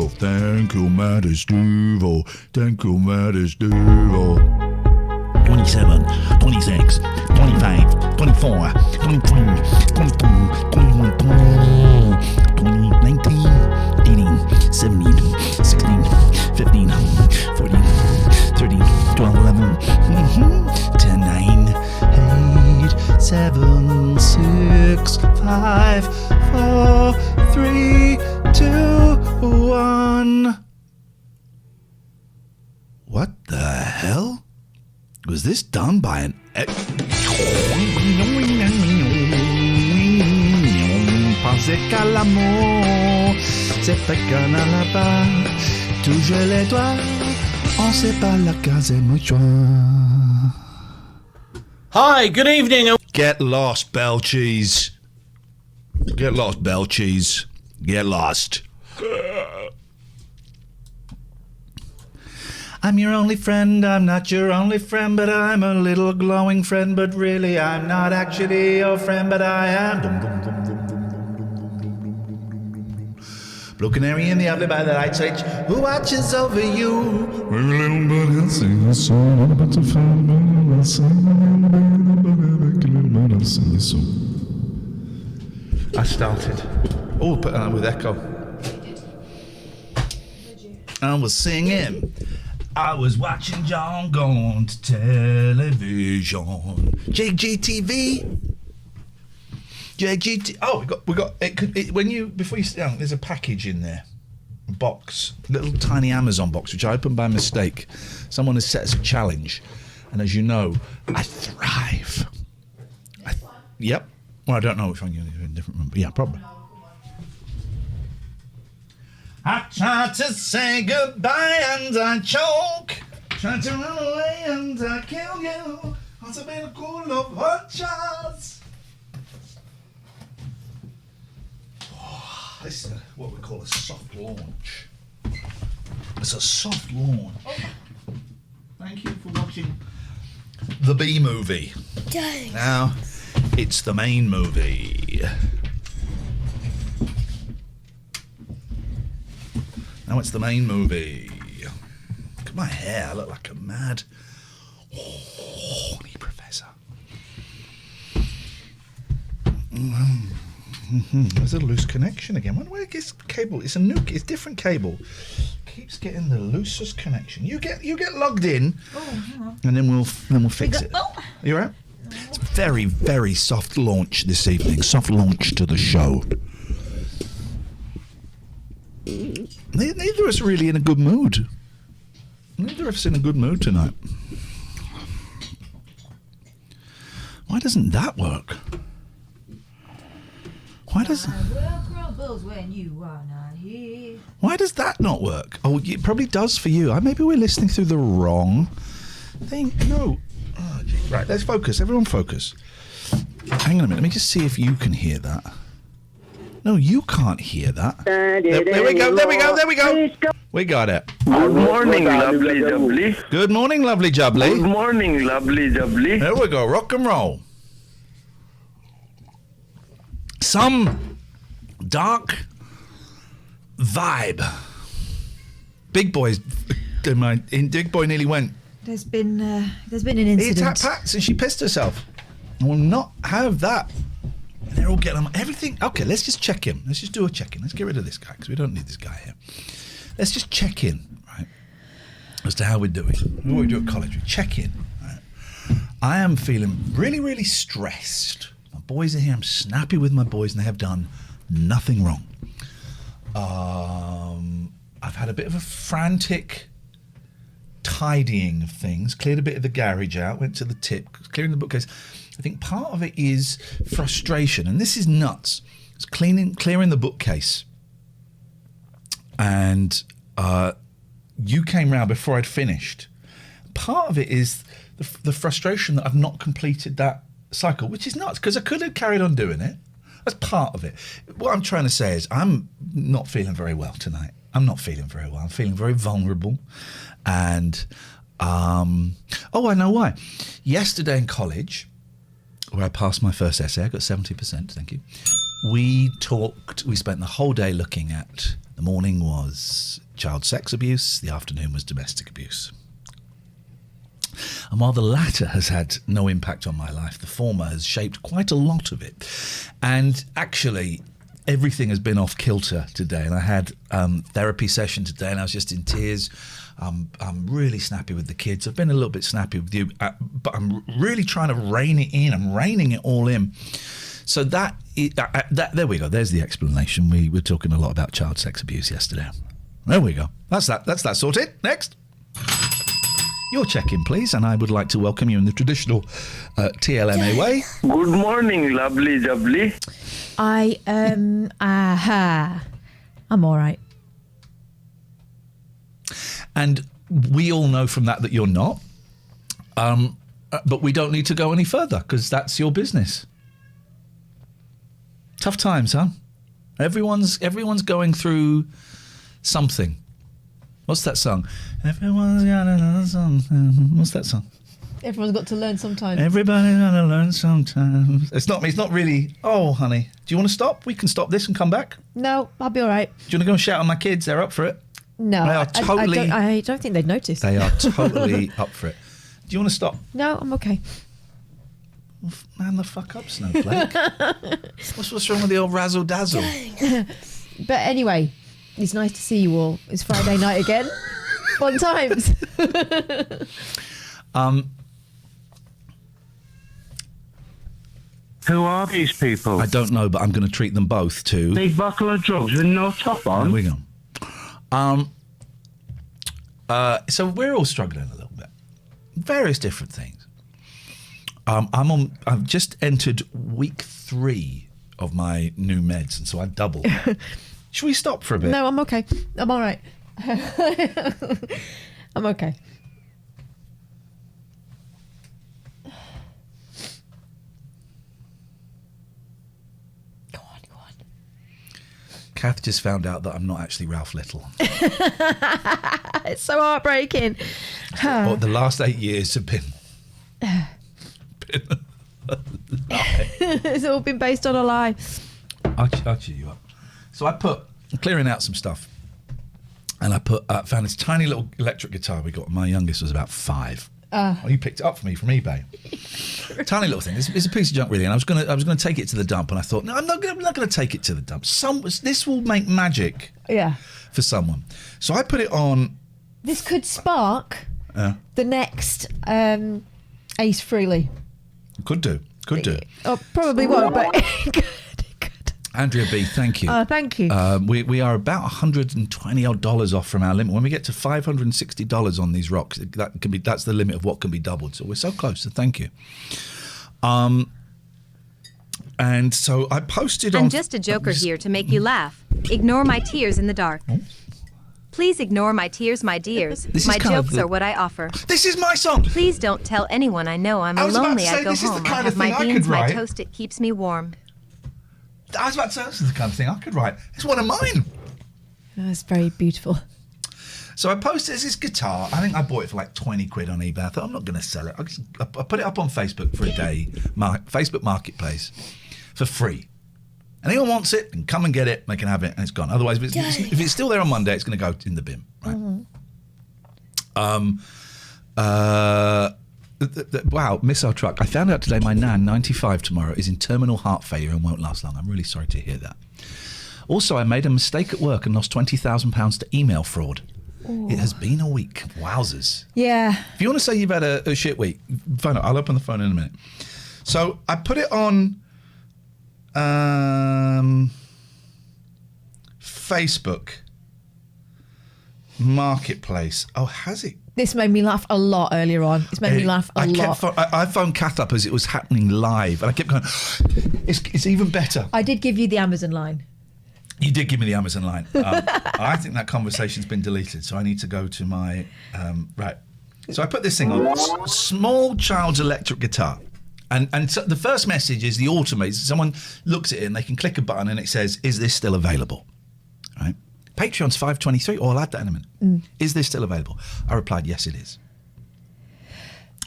Steve-O. Thank you, mighty Steve-O. Thank you, mighty Steve-O. 27, 26, 25, 24, 23, 22, 21, 20, 19, 18, 17, 16, 15, 14, 13, 12, 11, 10, 9, 8, 7, 6, 5, 4, 3, 2, 1. What the hell? Was this done by an... Pensez qu'à l'amour, c'est pas qu'un là-bas. Toujours les doigts, on sait pas la case mouchoir. Hi, good evening. Get lost, bell cheese. Get lost, bell cheese. Get lost. I'm your only friend, I'm not your only friend, but I'm a little glowing friend, but really I'm not actually your friend, but I am. Blue canary in the ugly by the light switch, who watches over you? Little bird, I'll sing a song, I'm about to find me, I'll sing a song. I started. Oh, put that with echo. I was singing. I was watching John going to television. JGTV. JGT. Oh, we got. When you before you sit down, there's a package in there, a box, little tiny Amazon box, which I opened by mistake. Someone has set us a challenge, and as you know, I thrive. Yep. Well, I don't know which one you're in different room, but yeah, probably. I tried to say goodbye and I choke. Tried to run away and I kill you. Must have been a cool of hot shots. Oh, this is what we call a soft launch. It's a soft launch. Oh. Thank you for watching the B movie. Dang. Now, it's the main movie. Now it's the main movie. Look at my hair, I look like a mad horny professor. There's a loose connection again. Where is cable? It's it's different cable. Keeps getting the loosest connection. You get logged in, and then we'll fix it. Oh. You alright? It's a very, very soft launch this evening. Soft launch to the show. Neither of us are really in a good mood. Neither of us in a good mood tonight. Why doesn't that work? Why does... when you are not here. Why does that not work? Oh, it probably does for you. Maybe we're listening through the wrong thing. No. Oh, right, let's focus. Everyone focus. Hang on a minute. Let me just see if you can hear that. No, you can't hear that. There we go. We got it. Good morning, lovely jubbly. Good morning, lovely jubbly. Good morning, lovely jubbly. There we go. Rock and roll. Some dark vibe. Big Boy's... Big Boy nearly went. There's been an incident. He attacked Pax and she pissed herself. I will not have that. And they're all getting on everything. Okay, let's just check in. Let's just do a check-in. Let's get rid of this guy because we don't need this guy here. Let's just check in, right, as to how we're doing. What we do at college, we check in. Right? I am feeling really, really stressed. My boys are here. I'm snappy with my boys, and they have done nothing wrong. I've had a bit of a frantic tidying of things. Cleared a bit of the garage out. Went to the tip, clearing the bookcase. I think part of it is frustration, and this is nuts. It's clearing the bookcase, and you came round before I'd finished. Part of it is the frustration that I've not completed that cycle, which is nuts because I could have carried on doing it. That's part of it. What I'm trying to say is I'm not feeling very well tonight. I'm not feeling very well. I'm feeling very vulnerable, and I know why. Yesterday in college, where I passed my first essay, I got 70%, thank you. we spent the whole day looking at, the morning was child sex abuse, the afternoon was domestic abuse. And while the latter has had no impact on my life, the former has shaped quite a lot of it. And actually, everything has been off kilter today. And I had therapy session today and I was just in tears. I'm really snappy with the kids. I've been a little bit snappy with you, but I'm really trying to rein it in. I'm reining it all in. So that there we go. There's the explanation. We were talking a lot about child sex abuse yesterday. There we go. That's that sorted. Next. Your check-in, please, and I would like to welcome you in the traditional TLMA way. Good morning, lovely jubbly. I'm all right. And we all know from that you're not. But we don't need to go any further because that's your business. Tough times, huh? Everyone's going through something. What's that song? Everyone's got to learn something. What's that song? Everyone's got to learn sometimes. Everybody's got to learn sometimes. It's not really, oh, honey, do you want to stop? We can stop this and come back. No, I'll be all right. Do you want to go and shout at my kids? They're up for it. No, They are totally, I don't think they'd notice. They are totally up for it. Do you want to stop? No, I'm okay. Well, man the fuck up, Snowflake. What's wrong with the old razzle-dazzle? But anyway, it's nice to see you all. It's Friday night again. Fun times. Who are these people? I don't know, but I'm going to treat them both to... Big buckle of drugs with no top on. There we go. So we're all struggling a little bit. Various different things. I've just entered week 3 of my new meds, and so I've doubled. Should we stop for a bit? No, I'm okay. I'm all right. I'm okay. Go on. Kath just found out that I'm not actually Ralph Little. It's so heartbreaking. Well, the last 8 years have been a lie. It's all been based on a lie. I'll cheer you up. So I'm clearing out some stuff, and I found this tiny little electric guitar we got. My youngest was about 5. You picked it up for me from eBay. Tiny little thing. It's a piece of junk, really. And I was gonna take it to the dump, and I thought, no, I'm not gonna take it to the dump. This will make magic. Yeah. For someone. So I put it on. This could spark the next Ace Frehley. Could do. Oh, probably won't, but it could. Andrea B, thank you. Thank you. We are about $120 odd off from our limit. When we get to $560 on these rocks, that's the limit of what can be doubled. So we're so close. So thank you. And so I posted on. I'm just a joker here to make you laugh. Ignore my tears in the dark. Please ignore my tears, my dears. My jokes are what I offer. This is my song. Please don't tell anyone I know I'm lonely. I go home. I have my beans, my toast. It keeps me warm. I was about to say, this is the kind of thing I could write. It's one of mine. That's very beautiful. So I posted this guitar. I think I bought it for like 20 quid on eBay. I thought, I'm not going to sell it. I put it up on Facebook for a day, Facebook Marketplace, for free. Anyone wants it, can come and get it. They can have it, and it's gone. Otherwise, if it's still there on Monday, it's going to go in the bin. Right? Mm-hmm. Wow, missile truck. I found out today my nan, 95 tomorrow, is in terminal heart failure and won't last long. I'm really sorry to hear that. Also, I made a mistake at work and lost £20,000 to email fraud. Ooh. It has been a week. Wowzers. Yeah. If you want to say you've had a shit week, phone it. I'll open the phone in a minute. So I put it on Facebook Marketplace. Oh, has it? This made me laugh a lot earlier on. It's made me laugh a lot. I phoned Kath up as it was happening live, and I kept going, it's even better. I did give you the Amazon line. You did give me the Amazon line. I think that conversation's been deleted, so I need to go to my... right. So I put this thing on. Small child's electric guitar. And so the first message is the automated. Someone looks at it and they can click a button and it says, is this still available? Right? Patreon's $5.23. Oh, I'll add that in a minute. Is this still available? I replied, yes, it is.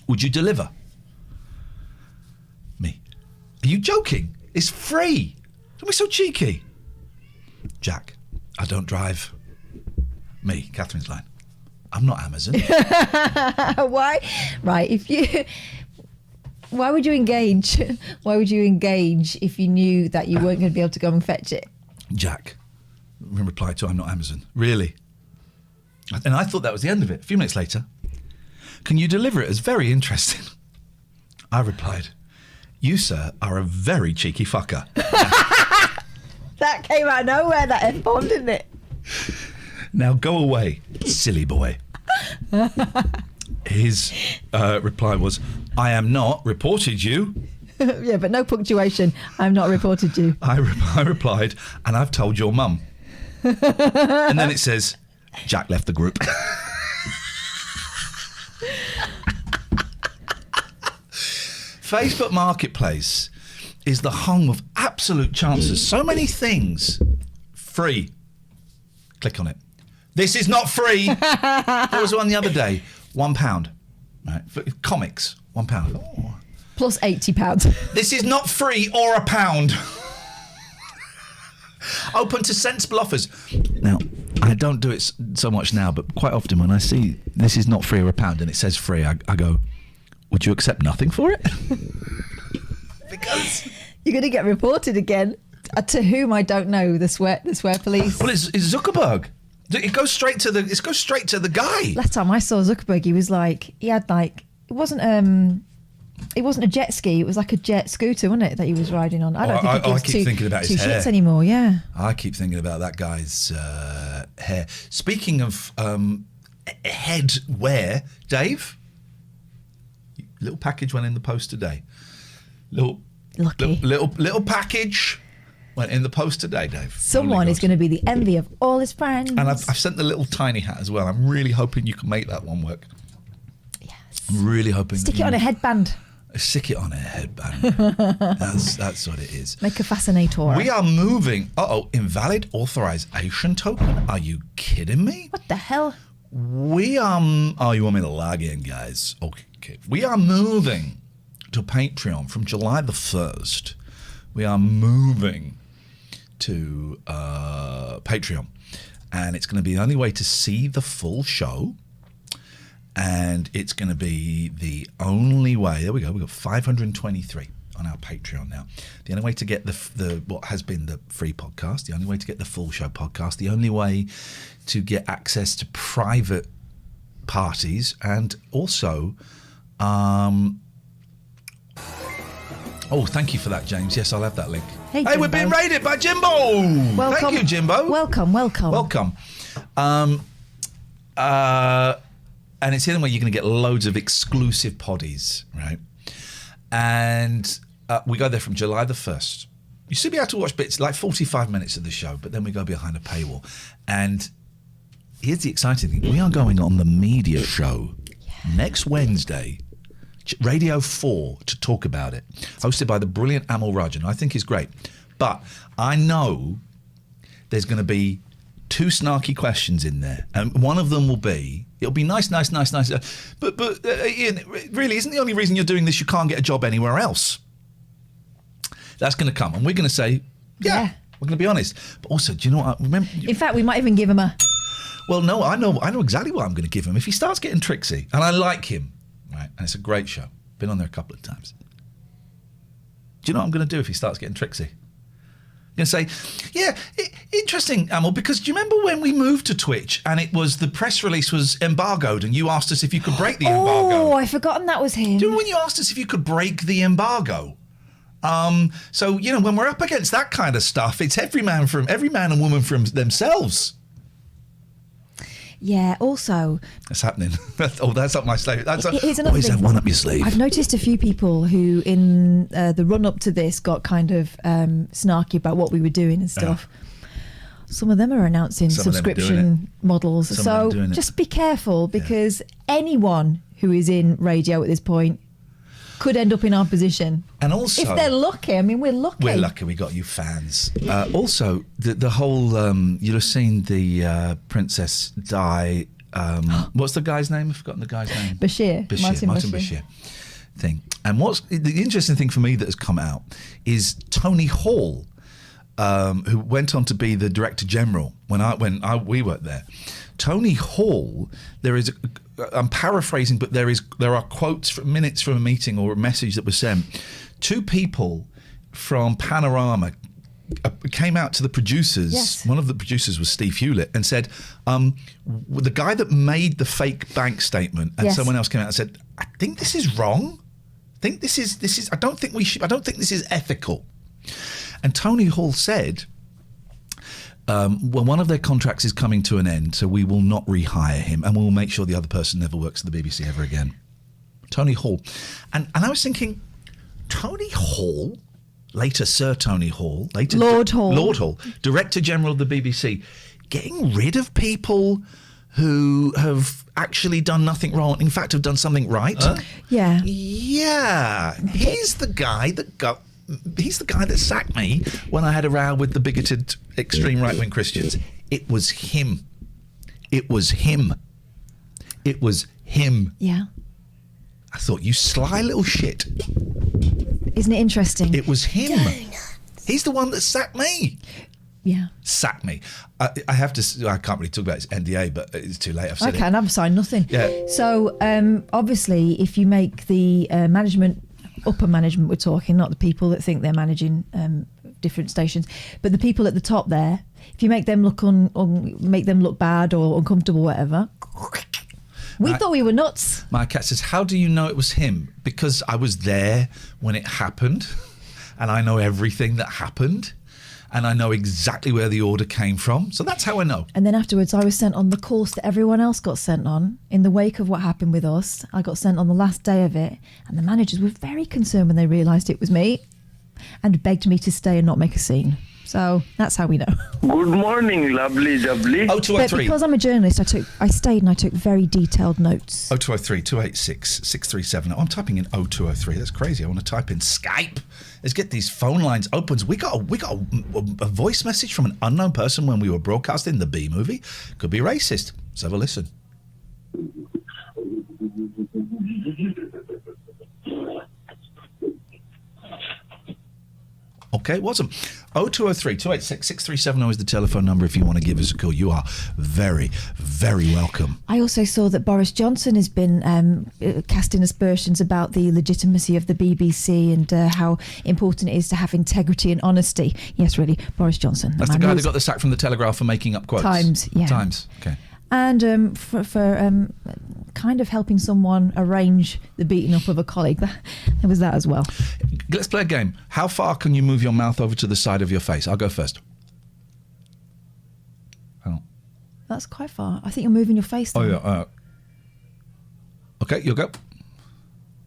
Would you deliver? Me. Are you joking? It's free. Don't be so cheeky. Jack, I don't drive. Me, Catherine's line. I'm not Amazon. Why? Right, why would you engage? Why would you engage if you knew that you weren't going to be able to go and fetch it? Jack, in reply to I'm not Amazon. Really? And I thought that was the end of it. A few minutes later, can you deliver it as very interesting? I replied, you, sir, are a very cheeky fucker. That came out of nowhere, that F-bomb, didn't it? Now go away, silly boy. His reply was, I am not reported you. Yeah, but no punctuation. I'm not reported you. I replied, and I've told your mum. And then it says, Jack left the group. Facebook Marketplace is the home of absolute chances. So many things. Free. Click on it. This is not free. There was one the other day. £1. Right. For comics. £1. Oh. Plus £80. This is not free or a pound. Open to sensible offers. Now, I don't do it so much now, but quite often when I see this is not free or a pound and it says free, I go, would you accept nothing for it? Because you're going to get reported again. To whom I don't know. The swear police. Well, it's Zuckerberg. It goes straight to the guy. Last time I saw Zuckerberg, he had it wasn't a jet ski. It was like a jet scooter, wasn't it, that he was riding on? I don't think he gives keep thinking about two his hair shits anymore. Yeah. I keep thinking about that guy's hair. Speaking of head wear, Dave, little package went in the post today. Little package went in the post today, Dave. Someone is going to be the envy of all his friends. And I've sent the little tiny hat as well. I'm really hoping you can make that one work. Yes. I'm really hoping. Stick it on a headband. Stick it on a headband. That's what it is. Make a fascinator. We are moving. Invalid authorization token? Are you kidding me? What the hell? We are. Oh, you want me to log in, guys? Okay. We are moving to Patreon from July the 1st. We are moving to Patreon, and it's going to be the only way to see the full show, and it's going to be the only way. There we go. We've got 523 on our Patreon now. The only way to get the what has been the free podcast, the only way to get the full show podcast, the only way to get access to private parties, and also thank you for that, James. Yes, I'll have that link. Hey, we're being raided by Jimbo. Welcome. Thank you, Jimbo. Welcome. And it's the only way you're going to get loads of exclusive poddies, right? And we go there from July the 1st. You should be able to watch bits, like 45 minutes of the show, but then we go behind a paywall. And here's the exciting thing. We are going on the media show next Wednesday, Radio 4, to talk about it, hosted by the brilliant Amal Rajan. I think he's great. But I know there's going to be 2 snarky questions in there. And one of them will be, it'll be nice. But Iain, really, isn't the only reason you're doing this you can't get a job anywhere else? That's going to come. And we're going to say, yeah. We're going to be honest. But also, do you know what? Remember, in fact, we might even give him a... Well, no, I know exactly what I'm going to give him. If he starts getting tricksy, and I like him, right, and it's a great show. Been on there a couple of times. Do you know what I'm going to do if he starts getting tricksy? I'm going to say, interesting, Amal, because do you remember when we moved to Twitch and it was the press release was embargoed and you asked us if you could break the embargo? Oh, I'd forgotten that was him. Do you remember when you asked us if you could break the embargo? So, when we're up against that kind of stuff, it's every man and woman from themselves. Yeah, also... That's happening. That's up my sleeve. Here's another thing. One up your sleeve. I've noticed a few people who, in the run-up to this, got kind of snarky about what we were doing and stuff. Some of them are announcing subscription models. So just be careful, because anyone who is in radio at this point could end up in our position. And also... if they're lucky. I mean, we're lucky. We're lucky we got you fans. Also, the whole... you'll have seen the Princess Di... what's the guy's name? I've forgotten the guy's name. Martin Bashir thing. And what's the interesting thing for me that has come out is Tony Hall who went on to be the Director General when we worked there. Tony Hall, I'm paraphrasing, but there are quotes from minutes from a meeting or a message that was sent. Two people from Panorama came out to the producers. Yes. One of the producers was Steve Hewlett and said, the guy that made the fake bank statement, and Yes. someone else came out and said, I think this is wrong. I don't think this is ethical. And Tony Hall said, well, one of their contracts is coming to an end, so we will not rehire him, and we will make sure the other person never works at the BBC ever again. Tony Hall. And I was thinking, Tony Hall, later Sir Tony Hall, later Lord Hall, Director General of the BBC, getting rid of people who have actually done nothing wrong, in fact have done something right. Yeah. Yeah. He's the guy that sacked me when I had a row with the bigoted extreme right-wing Christians. It was him. It was him. It was him. Yeah. I thought, you sly little shit. Isn't it interesting? It was him. He's the one that sacked me. Yeah. Sacked me. I have to. I can't really talk about his NDA, but it's too late. I've said I can. I've signed nothing. Yeah. So obviously, if you make the management, upper management, we're talking, not the people that think they're managing different stations, but the people at the top there. If you make them look make them look bad or uncomfortable, whatever. We thought we were nuts. My cat says, how do you know it was him? Because I was there when it happened, and I know everything that happened, and I know exactly where the order came from. So that's how I know. And then afterwards, I was sent on the course that everyone else got sent on. In the wake of what happened with us, I got sent on the last day of it, and the managers were very concerned when they realised it was me and begged me to stay and not make a scene. So that's how we know. Good morning, lovely jubbly. But 0203. because I'm a journalist, I stayed and I took very detailed notes. 0203 286 6370. I'm typing in 0203. That's crazy. I want to type in Skype. Let's get these phone lines open. We got a voice message from an unknown person when we were broadcasting the B movie. Could be racist. Let's have a listen. Okay, it wasn't. 0203 286 6370 is the telephone number if you want to give us a call. You are very, very welcome. I also saw that Boris Johnson has been casting aspersions about the legitimacy of the BBC and how important it is to have integrity and honesty. Yes, really, Boris Johnson. That's the guy that got the sack from the Telegraph for making up quotes. Times, yeah. Times, okay. And for kind of helping someone arrange the beating up of a colleague. There was that as well. Let's play a game. How far can you move your mouth over to the side of your face? I'll go first. Oh. That's quite far. I think you're moving your face. Oh, Then. yeah. Okay, you'll go.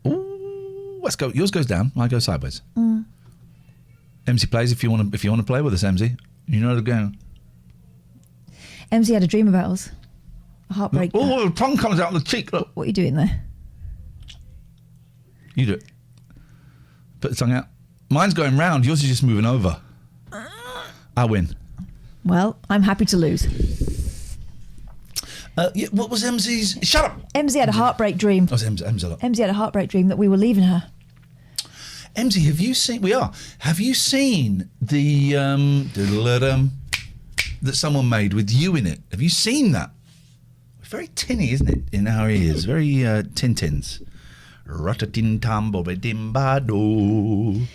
Ooh, let's go. Yours goes down. I go sideways. MC plays if you want to play with us, MC. You know the game. MZ had a dream about us. A heartbreak. Oh, the tongue comes out of the cheek. Look. What are you doing there? You do it. Put the tongue out. Mine's going round. Yours is just moving over. I win. Well, I'm happy to lose. Yeah, what was MZ's? Shut up. MZ had a heartbreak dream. Oh, it's MZ. Look. MZ had a heartbreak dream that we were leaving her. MZ, have you seen? We are. Have you seen the that someone made with you in it? Have you seen that? Very tinny, isn't it? In our ears, very Tintins. Ratatintambobidimbado.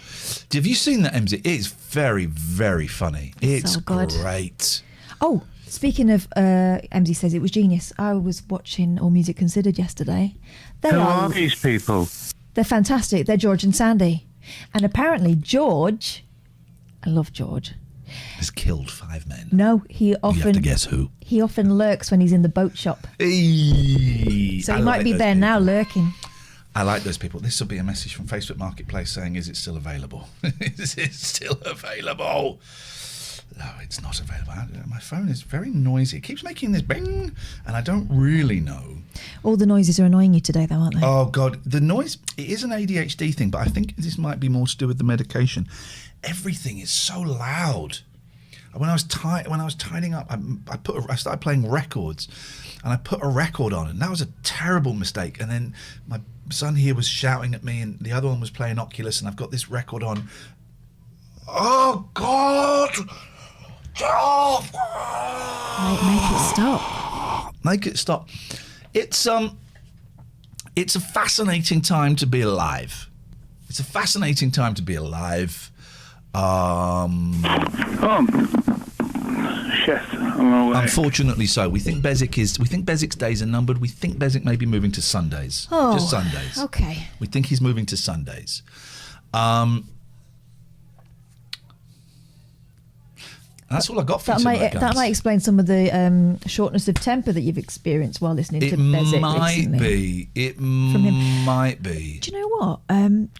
Have you seen that, MZ? It is very, very funny. It's so good. Great. Oh, speaking of, MZ says it was genius. I was watching All Music Considered yesterday. Who are these people? They're fantastic. They're George and Sandy. And apparently George, I love George. Has killed 5 men. No, he often... You have to guess who. He often lurks when he's in the boat shop. Eee, So he might be there now lurking. I like those people. This will be a message from Facebook Marketplace saying, is it still available? Is it still available? No, it's not available. My phone is very noisy. It keeps making this bing, and I don't really know. All the noises are annoying you today, though, aren't they? Oh, God. The noise, it is an ADHD thing, but I think this might be more to do with the medication. Everything is so loud. When I was tidying up, I started playing records, and I put a record on, and that was a terrible mistake. And then my son here was shouting at me, and the other one was playing Oculus, and I've got this record on. Oh, God! Oh. Make it stop. Make it stop. It's a fascinating time to be alive. It's a fascinating time to be alive. Yes, I'm aware. Unfortunately so. We think Bezik's days are numbered. We think Bezik may be moving to Sundays. Oh, just Sundays. Okay. We think he's moving to Sundays. That's all I got for you tonight, guys. That might explain some of the shortness of temper that you've experienced while listening to Bezik recently. It might be. Do you know what?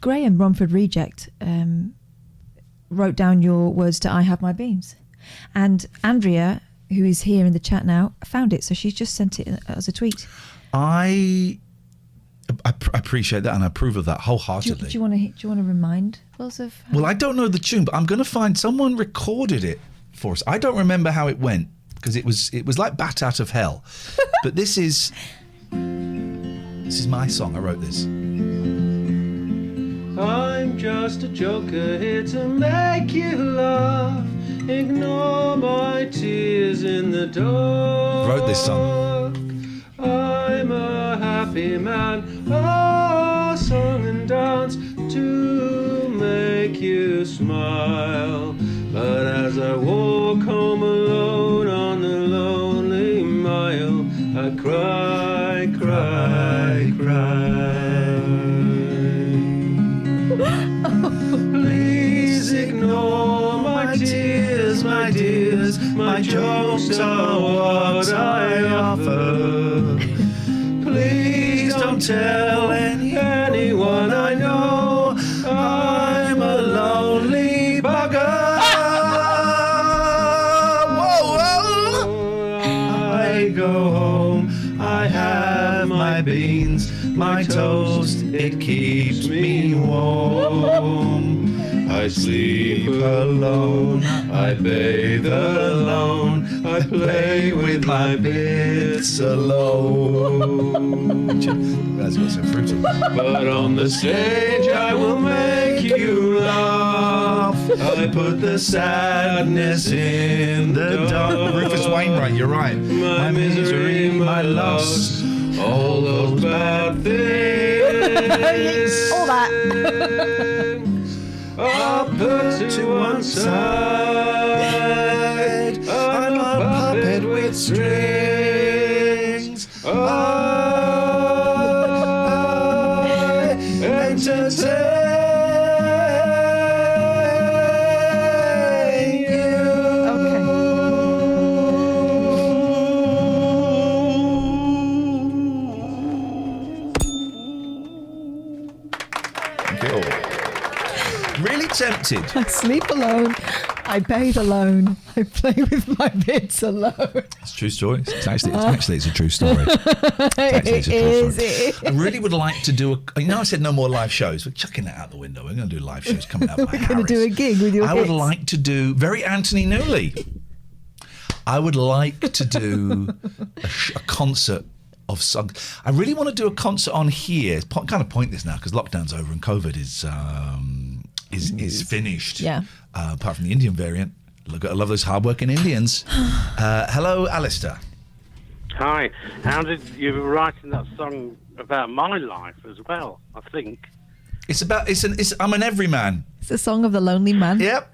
Graham, Romford Reject, wrote down your words to I Have My Beans. And Andrea, who is here in the chat now, found it. So she's just sent it as a tweet. I appreciate that and I approve of that wholeheartedly. Do you want to remind us of? Well, I don't know the tune, but I'm going to find someone recorded it for us. I don't remember how it went because it was like Bat Out of Hell. But this is my song. I wrote this. I'm just a joker here to make you laugh. Ignore my tears in the dark. Wrote this song. I'm a happy man. Oh, song and dance to make you smile. But as I walk home alone on a lonely mile, I cry, cry, cry. Please ignore my tears, my dears. My jokes are what I offer. Please don't tell anyone I know I'm a lonely bugger. I go home, I have my beans, my toast, it keeps me warm. I sleep alone, I bathe alone, I play with my bits alone. That's what's so fruity. But on the stage I will make you laugh. I put the sadness in the dark. Rufus Wainwright, you're right. My misery, my loss, all those bad things. All that. I'll put to one side. I'm a puppet with strings. I entertain you. Thank you. Really tempted. I sleep alone. I bathe alone. I play with my bits alone. It's a true story. It's a true story. I really would like to do I said no more live shows. We're chucking that out the window. We're going to do live shows coming up. We're going to do a gig with your I would like to do very Anthony Newley. I would like to do a concert of songs. I really want to do a concert on here. It's kind of pointless now because lockdown's over and COVID is finished. Yeah. Apart from the Indian variant. Look, I love those hardworking Indians. Hello, Alistair. Hi. How did you were writing that song about my life as well? I think I'm an everyman. It's a song of the lonely man. Yep.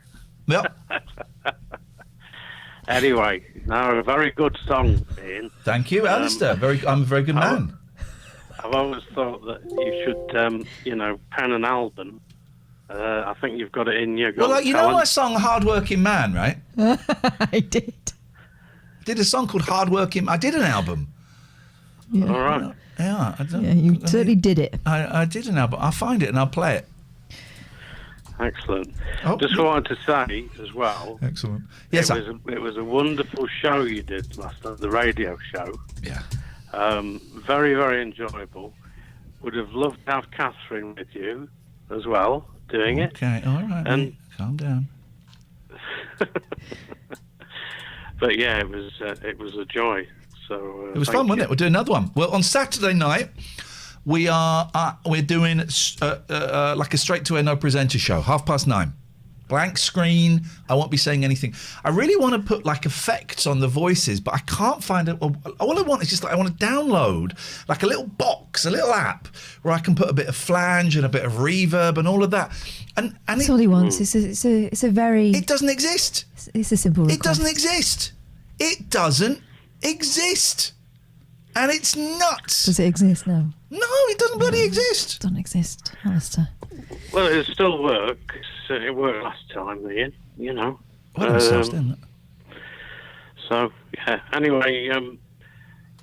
Anyway, no, a very good song, Ian. Thank you, Alistair. I'm a very good man. I've always thought that you should, pen an album. I think you've got it in you. Well, you know my song "Hard Working Man," right? I did. I did a song called "Hard Working." I did an album. Yeah. All right. Yeah, you certainly did it. I did an album. I'll find it and I'll play it. Excellent. Just wanted to say as well. Excellent. Yes, it was a wonderful show you did last night, the radio show. Yeah. Very, very enjoyable. Would have loved to have Catherine with you as well, doing it. Okay, all right. And calm down. But yeah, it was a joy. So it was fun, wasn't it? We'll do another one. Well, on Saturday night, we're doing like a straight to air no presenter show, 9:30. Blank screen. I won't be saying anything. I really want to put like effects on the voices, but I can't find it. All I want is just like I want to download like a little box, a little app where I can put a bit of flange and a bit of reverb and all of that. And that's all he wants. It's a very. It doesn't exist. It's a simple request. It doesn't exist. It doesn't exist. And it's nuts. Does it exist now? No, it doesn't bloody exist. It doesn't exist, Alistair. Well, it still works. It worked last time, Ian, you know. Well, so, yeah. Anyway,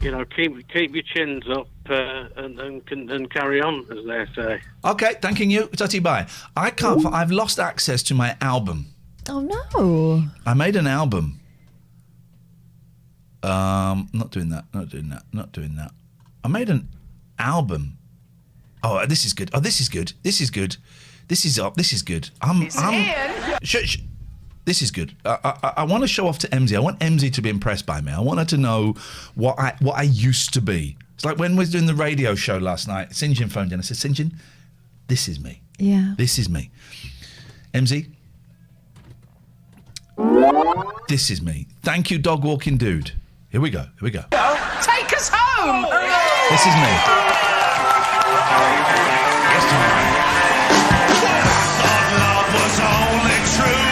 you know, keep your chins up and carry on, as they say. Okay, thanking you. Tutty bye. I can't. I've lost access to my album. Oh, no. I made an album. Not doing that. I made an album. Oh, this is good. This is good. This is good. This is up. This is good. Shush. This is good. I want to show off to MZ. I want MZ to be impressed by me. I want her to know what I used to be. It's like when we was doing the radio show last night. Sinjin phoned in. I said, Sinjin, this is me. Yeah. This is me. MZ, this is me. Thank you, dog walking dude. Here we go. Take us home! This is me.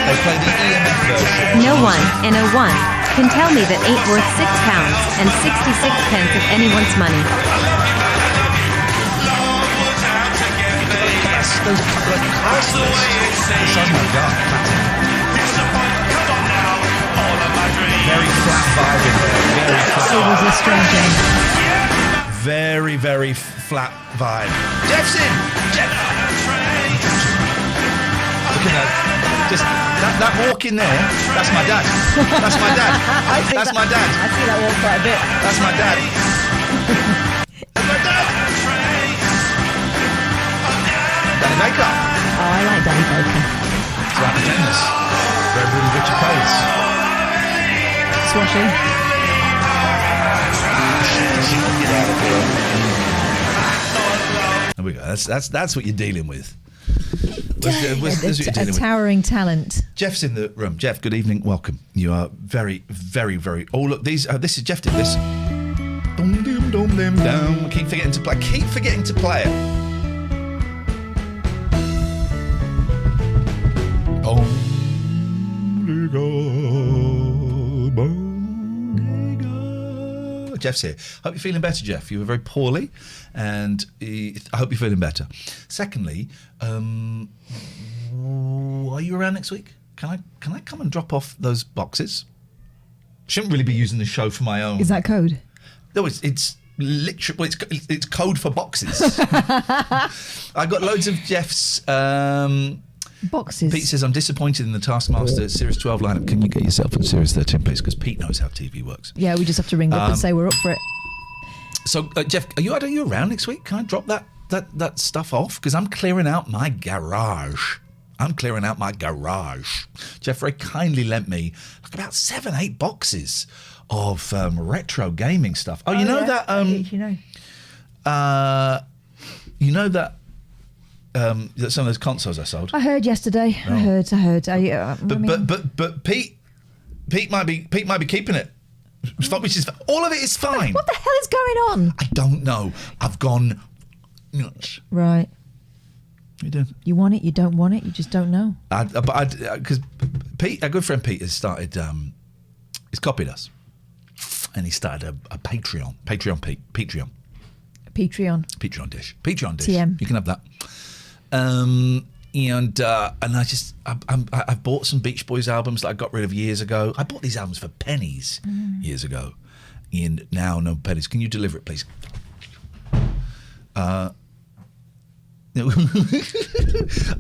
They play the EMF version. No one in a one can tell me that ain't worth £6 and 66 pence of anyone's money. Those oh my God. Very flat vibe in there. Very flat. It was a strange game. Very, very flat vibe. Jeff's in! Jeff! Look at that. Just that walk in there, that's my dad. That's my dad. That's my dad. I see that walk quite a bit. That's my dad. That's my dad. Danny Baker. Oh, I like Danny Baker. It's like the tennis. Reverend Richard Pace. Swashing. There we go. That's what you're dealing with. A towering talent. Jeff's in the room. Jeff, good evening. Welcome. You are very, very, very. Oh look, this is Jeff did this. Keep forgetting to play it. Jeff's here. Hope you're feeling better, Jeff. You were very poorly, and I hope you're feeling better. Secondly, are you around next week? Can I come and drop off those boxes? Shouldn't really be using the show for my own. Is that code? No, it's literally. Well, it's code for boxes. I got loads of Jeff's. Boxes. Pete says, I'm disappointed in the Taskmaster Series 12 lineup. Can you get yourself in Series 13, please? Because Pete knows how TV works. Yeah, we just have to ring up and say we're up for it. So, Jeff, are you around next week? Can I drop that stuff off? Because I'm clearing out my garage. Jeff very kindly lent me like about 7-8 boxes of retro gaming stuff. Oh, you know that? You know that? Some of those consoles I sold. I heard yesterday. Oh. I heard. But Pete might be keeping it. Which is all of it is fine. What the hell is going on? I don't know. I've gone nuts. Right. What are you doing? You want it? You don't want it? You just don't know. Because Pete, our good friend Pete, has started. He's copied us, and he started a Patreon. Patreon dish. TM. You can have that. And I've bought some Beach Boys albums that I got rid of years ago. I bought these albums for pennies years ago, and now no pennies. Can you deliver it, please? I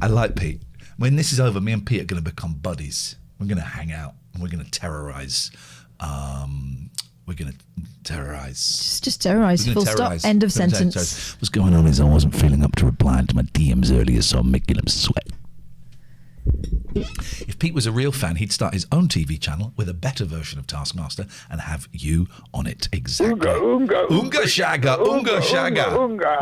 like Pete. When this is over, me and Pete are going to become buddies. We're going to hang out and we're going to terrorize. Just terrorise. Full stop. End of sentence. What's going on is I wasn't feeling up to replying to my DMs earlier, so I'm making them sweat. If Pete was a real fan, he'd start his own TV channel with a better version of Taskmaster and have you on it. Exactly. Unga shaga.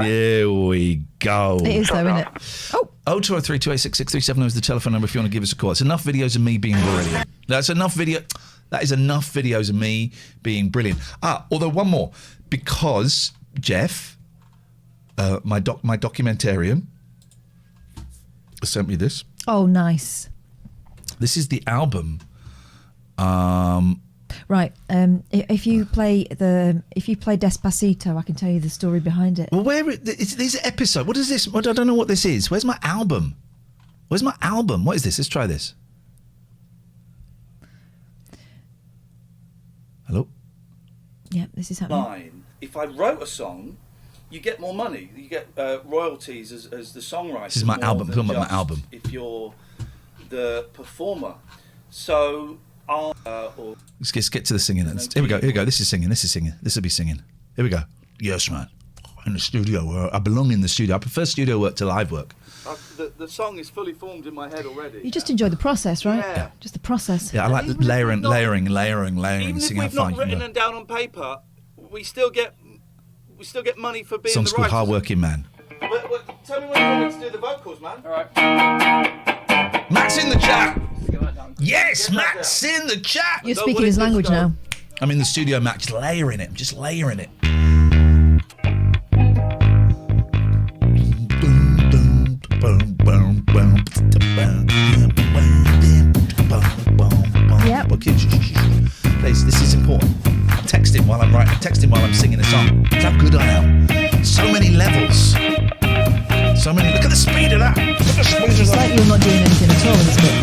Here we go. It is though, isn't it? Oh. 0203 286 637 is the telephone number if you want to give us a call. It's enough videos of me being brilliant. That is enough videos of me being brilliant. Although one more, because Jeff, my documentarian, sent me this. Oh, nice. This is the album. Right. If you play Despacito, I can tell you the story behind it. Well, there's an episode. What is this? I don't know what this is. Where's my album? What is this? Let's try this. Hello? Yeah, this is happening. If I wrote a song, you get more money. You get royalties as the songwriter. This is my album. Film about my album. If you're the performer. So, let's get to the singing. Here we go. This is singing. This will be singing. Here we go. Yes, man. In the studio. I belong in the studio. I prefer studio work to live work. The song is fully formed in my head already. You just enjoy the process, right? Yeah. Just the process. Yeah, I like the layering. Even if we've not written them down on paper, we still get money for being Song's the called writer. Hard Working Man. Tell me when you want me to do the vocals, man. All right. Matt's in the chat. Yes, Matt's in the chat. You're speaking his language now. I'm in the studio, Matt, just layering it. Yep. Please, this is important. Text him while I'm writing. Text him while I'm singing a song. That's how good I am. So many levels. Look at the speed of that. It's like you're not doing anything at all in this bit.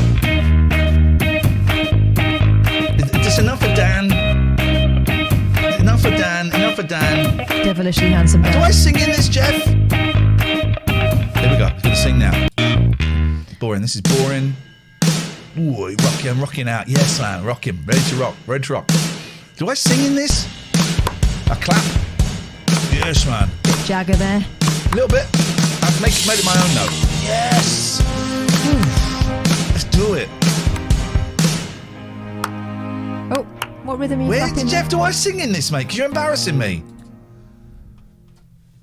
It's enough for Dan. Enough for Dan. Devilishly handsome Dan. Do I sing in this, Jeff? Here we go. I'm going to sing now. Boring. This is boring. Ooh, I'm rocking out. Yes, man. Rocking. Ready to rock. Do I sing in this? I clap. Yes, man. Jagger there. A little bit. I've made it my own note. Yes. Let's do it. Oh, what rhythm are you Where, clapping? Jeff, do I sing in this, mate? Because you're embarrassing me.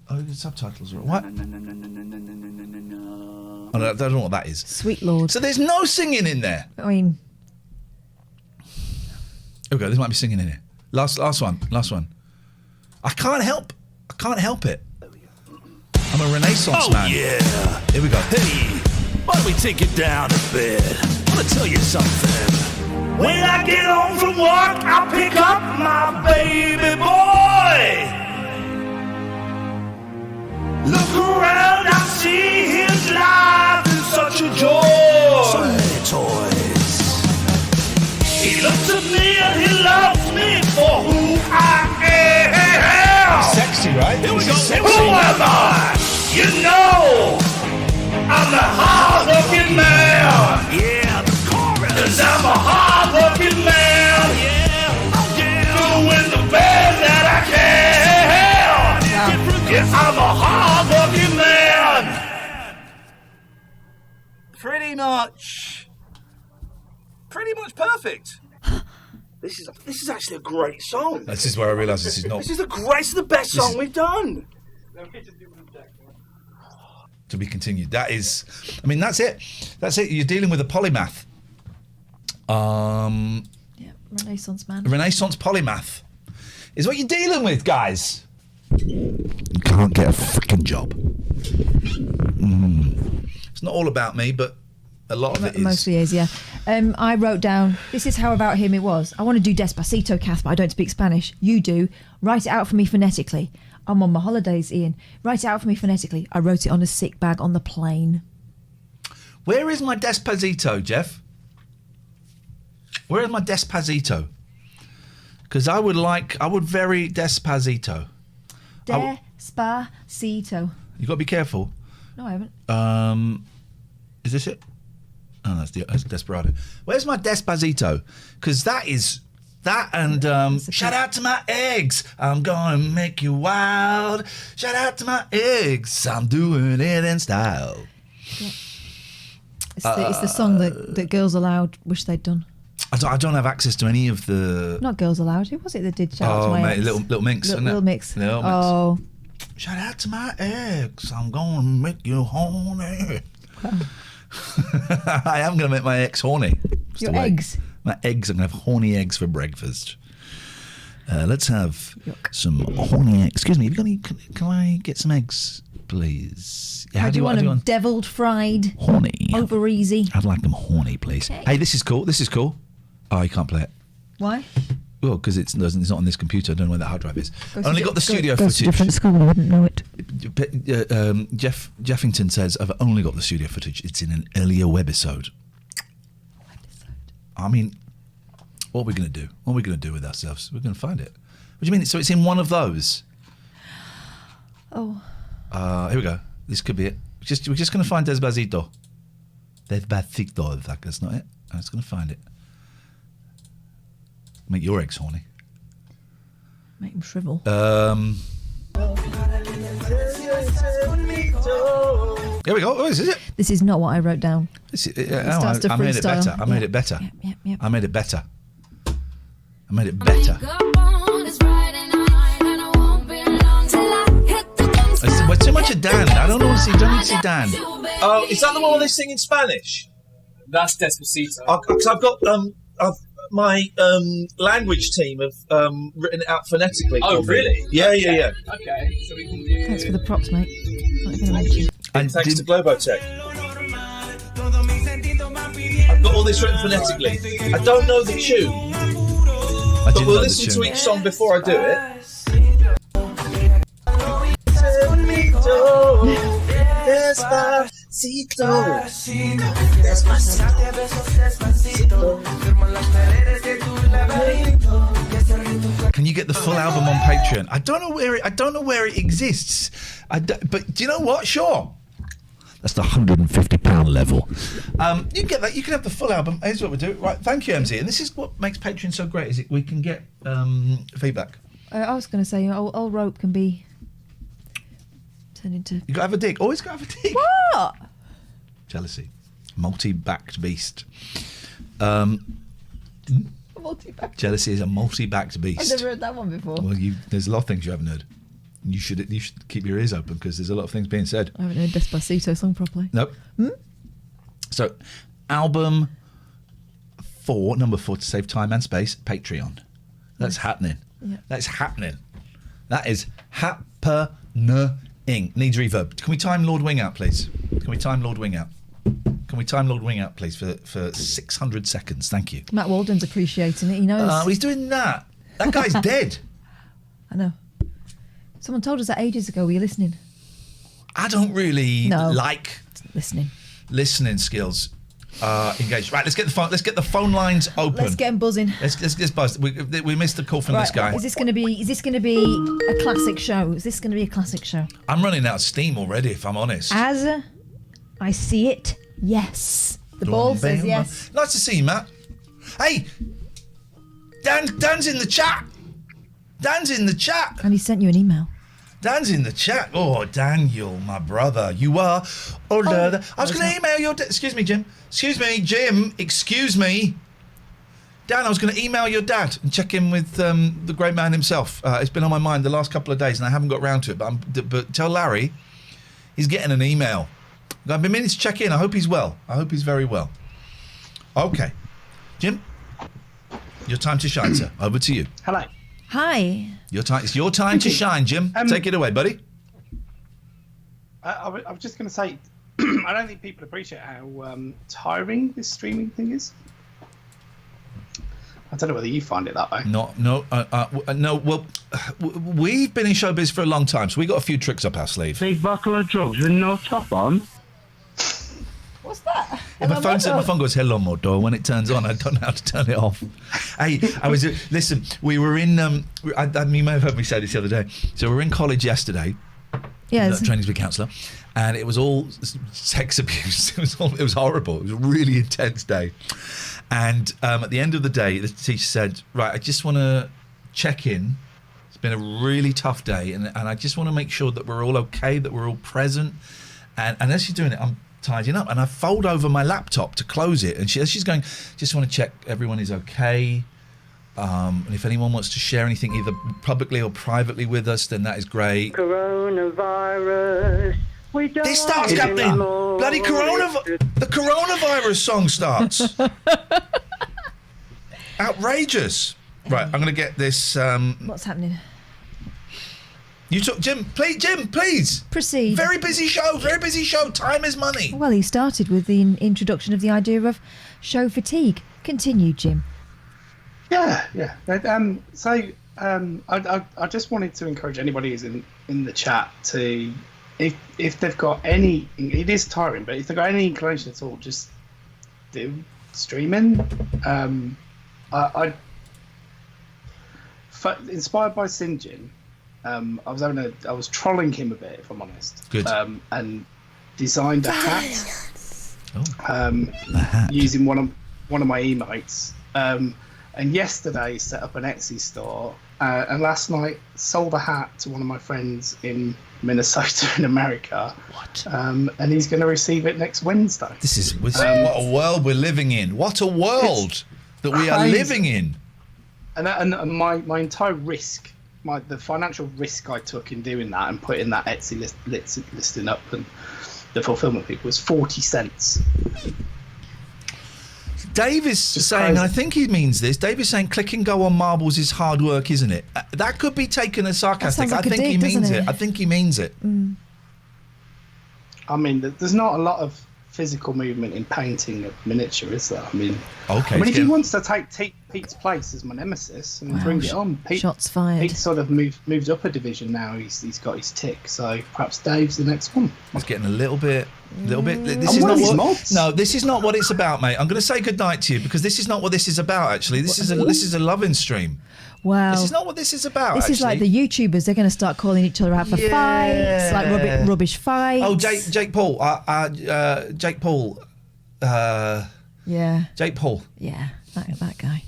Oh, the subtitles are what? I don't know what that is. Sweet Lord. So there's no singing in there. I mean... Okay, this might be singing in here. Last one. I can't help it. I'm a Renaissance man. Yeah. Here we go. Hey, why don't we take it down a bit? I want to tell you something. When I get home from work, I pick up my baby boy. Look around, I see his life is such a joy. So many toys. He looks at me and he loves me for who I am. Sexy, right? Here we go. Who am I? You know, I'm the hard-working man. Yeah, the chorus. 'Cause I'm a hard-working man. Yeah, doing the best that I can. Yeah, I'm a hard-working man. Pretty much perfect. This is actually a great song. This is where I realise this is not. This is the best song we've done. To be continued. That is. I mean, that's it. You're dealing with a polymath. Yeah, Renaissance man. Renaissance polymath is what you're dealing with, guys. You can't get a freaking job. It's not all about me, but a lot of it is. Mostly is, yeah. I wrote down, this is how about him it was. I want to do Despacito, Kath, but I don't speak Spanish. You do. Write it out for me phonetically. I'm on my holidays, Ian. Write it out for me phonetically. I wrote it on a sick bag on the plane. Where is my Despacito, Jeff? Where is my Despacito? Because I would very Despacito. Despacito. You got to be careful. No, I haven't. Is this it? Oh, that's Desperado. Where's my Despacito? Because that and shout out to my eggs. I'm gonna make you wild. Shout out to my eggs. I'm doing it in style. Yeah. It's the song that Girls Aloud wish they'd done. I don't have access to any of the. Not Girls Aloud. Who was it that did shout out to my mate, eggs? Little Minx. Little Mix. Little Mix. Oh. Shout out to my eggs. I'm gonna make you horny. I am going to make my eggs horny. Your eggs? My eggs. I'm going to have horny eggs for breakfast. Let's have some horny eggs. Excuse me, have you got any? Can I get some eggs, please? Yeah, how do you want them? Deviled, fried, horny, over easy. I'd like them horny, please. Okay. Hey, this is cool. This is cool. Oh, you can't play it. Why? Well, because it's not on this computer. I don't know where that hard drive is. Only got the studio footage. To a different school. I wouldn't know it. Jeffington says, I've only got the studio footage. It's in an earlier webisode. I mean, what are we going to do? What are we going to do with ourselves? We're going to find it. What do you mean? So it's in one of those? Oh. Here we go. This could be it. We're just going to find Despacito. Despacito, in fact, that's not it. I'm just going to find it. Make your eggs horny. Make them shrivel. Here we go. Oh, is it? This is not what I wrote down. I made it better. I made it better. Yep. I made it better. I made it better. We're too much of Dan. I don't want to see. Don't need to see Dan. Oh, is that the one where they sing in Spanish? That's Despacito. Because I've got my language team have written it out phonetically. Oh, really? Yeah. Okay, so we can do... Thanks for the props, mate. Not even a mention. And thanks to Globotech. I've got all this written phonetically. I don't know the tune, but we'll listen to each song before I do it. Can you get the full album on Patreon? I don't know where it exists. But do you know what? Sure. That's the £150 level. You can get that. You can have the full album. Here's what we do. Right. Thank you, MZ. And this is what makes Patreon so great. Is we can get feedback. I was going to say, all rope can be turned into. You got to have a dig. Always got to have a dig. What? Jealousy. Multi-backed beast. Multi-backed. Jealousy is a multi-backed beast. I've never heard that one before. Well, there's a lot of things you haven't heard. You should keep your ears open because there's a lot of things being said. I haven't heard Despacito song properly. Nope. So, album 4, number 4, to save time and space, Patreon. That's happening. Yeah. That's happening. That is happening. Needs reverb. Can we time Lord Wing out, please? Can we time Lord Wing out, please, for 600 seconds? Thank you. Matt Walden's appreciating it. He knows. He's doing that. That guy's dead. I know. Someone told us that ages ago. Were you listening? I don't really like listening skills. Engaged. Right, let's get the phone lines open. Let's get them buzzing. Let's buzz. We missed the call from this guy. Is this going to be a classic show? Is this going to be a classic show? I'm running out of steam already, if I'm honest. As I see it, yes. The ball says yes. Nice to see you, Matt. Hey, Dan's in the chat. Dan's in the chat. And he sent you an email. Dan's in the chat. Oh, Daniel, my brother. You are older. I was going to email your... Excuse me, Jim. Excuse me, Jim. Excuse me. Dan, I was going to email your dad and check in with the great man himself. It's been on my mind the last couple of days and I haven't got round to it. But tell Larry he's getting an email. I've been meaning to check in. I hope he's well. I hope he's very well. Okay. Jim, your time to shine, sir. Over to you. Hello. Hi. It's your time to shine, Jim. Take it away, buddy. I was just going to say, I don't think people appreciate how tiring this streaming thing is. I don't know whether you find it that way. No. Well, we've been in showbiz for a long time, so we got a few tricks up our sleeve. Big buckle of drugs with no top on. What's that? Yeah, my phone goes hello moto. When it turns on, I don't know how to turn it off. Hey, listen. We were in. You may have heard me say this the other day. So we were in college yesterday. Yes. Training to be a counsellor, and it was all sex abuse. It was horrible. It was a really intense day. And at the end of the day, the teacher said, "Right, I just want to check in. It's been a really tough day, and I just want to make sure that we're all okay, that we're all present." And as she's doing it, I'm tidying up, and I fold over my laptop to close it, and she's going, "Just want to check everyone is okay, and if anyone wants to share anything either publicly or privately with us, then that is great." Coronavirus. This starts happening. Bloody the coronavirus song starts. Outrageous. Right, I'm going to get this. What's happening? You took Jim, please. Proceed. Very busy show. Time is money. Well, he started with the introduction of the idea of show fatigue. Continue, Jim. Yeah. I just wanted to encourage anybody who's in the chat to, if they've got any, it is tiring, but if they've got any inclination at all, just do streaming. Inspired by Sinjin, I was trolling him a bit, if I'm honest. Good. And designed a hat. A hat. Using one of my emotes. And yesterday set up an Etsy store. And last night sold a hat to one of my friends in Minnesota in America. What? And he's going to receive it next Wednesday. This is what a world we're living in. What a world that we are living in. And my entire risk, the financial risk I took in doing that and putting that Etsy listing up and the fulfillment people was 40 cents. Dave is saying, and I think he means this, Dave is saying clicking go on marbles is hard work, isn't it? That could be taken as sarcastic. Like I think he means it. I think he means it. I mean, there's not a lot of physical movement in painting a miniature, is there? I mean, if he wants to take Pete's place as my nemesis and bring it on, Shots fired. Pete's sort of moved up a division now. He's got his tick, so perhaps Dave's the next one. He's getting a little bit. This is not what it's about, mate. I'm going to say goodnight to you because this is not what this is about. Actually, this is a loving stream. Wow. This is not what this is about. This is like the YouTubers. They're going to start calling each other out for fights, like rubbish fights. Oh, Jake Paul. Jake Paul. Yeah. Jake Paul. Yeah, that guy.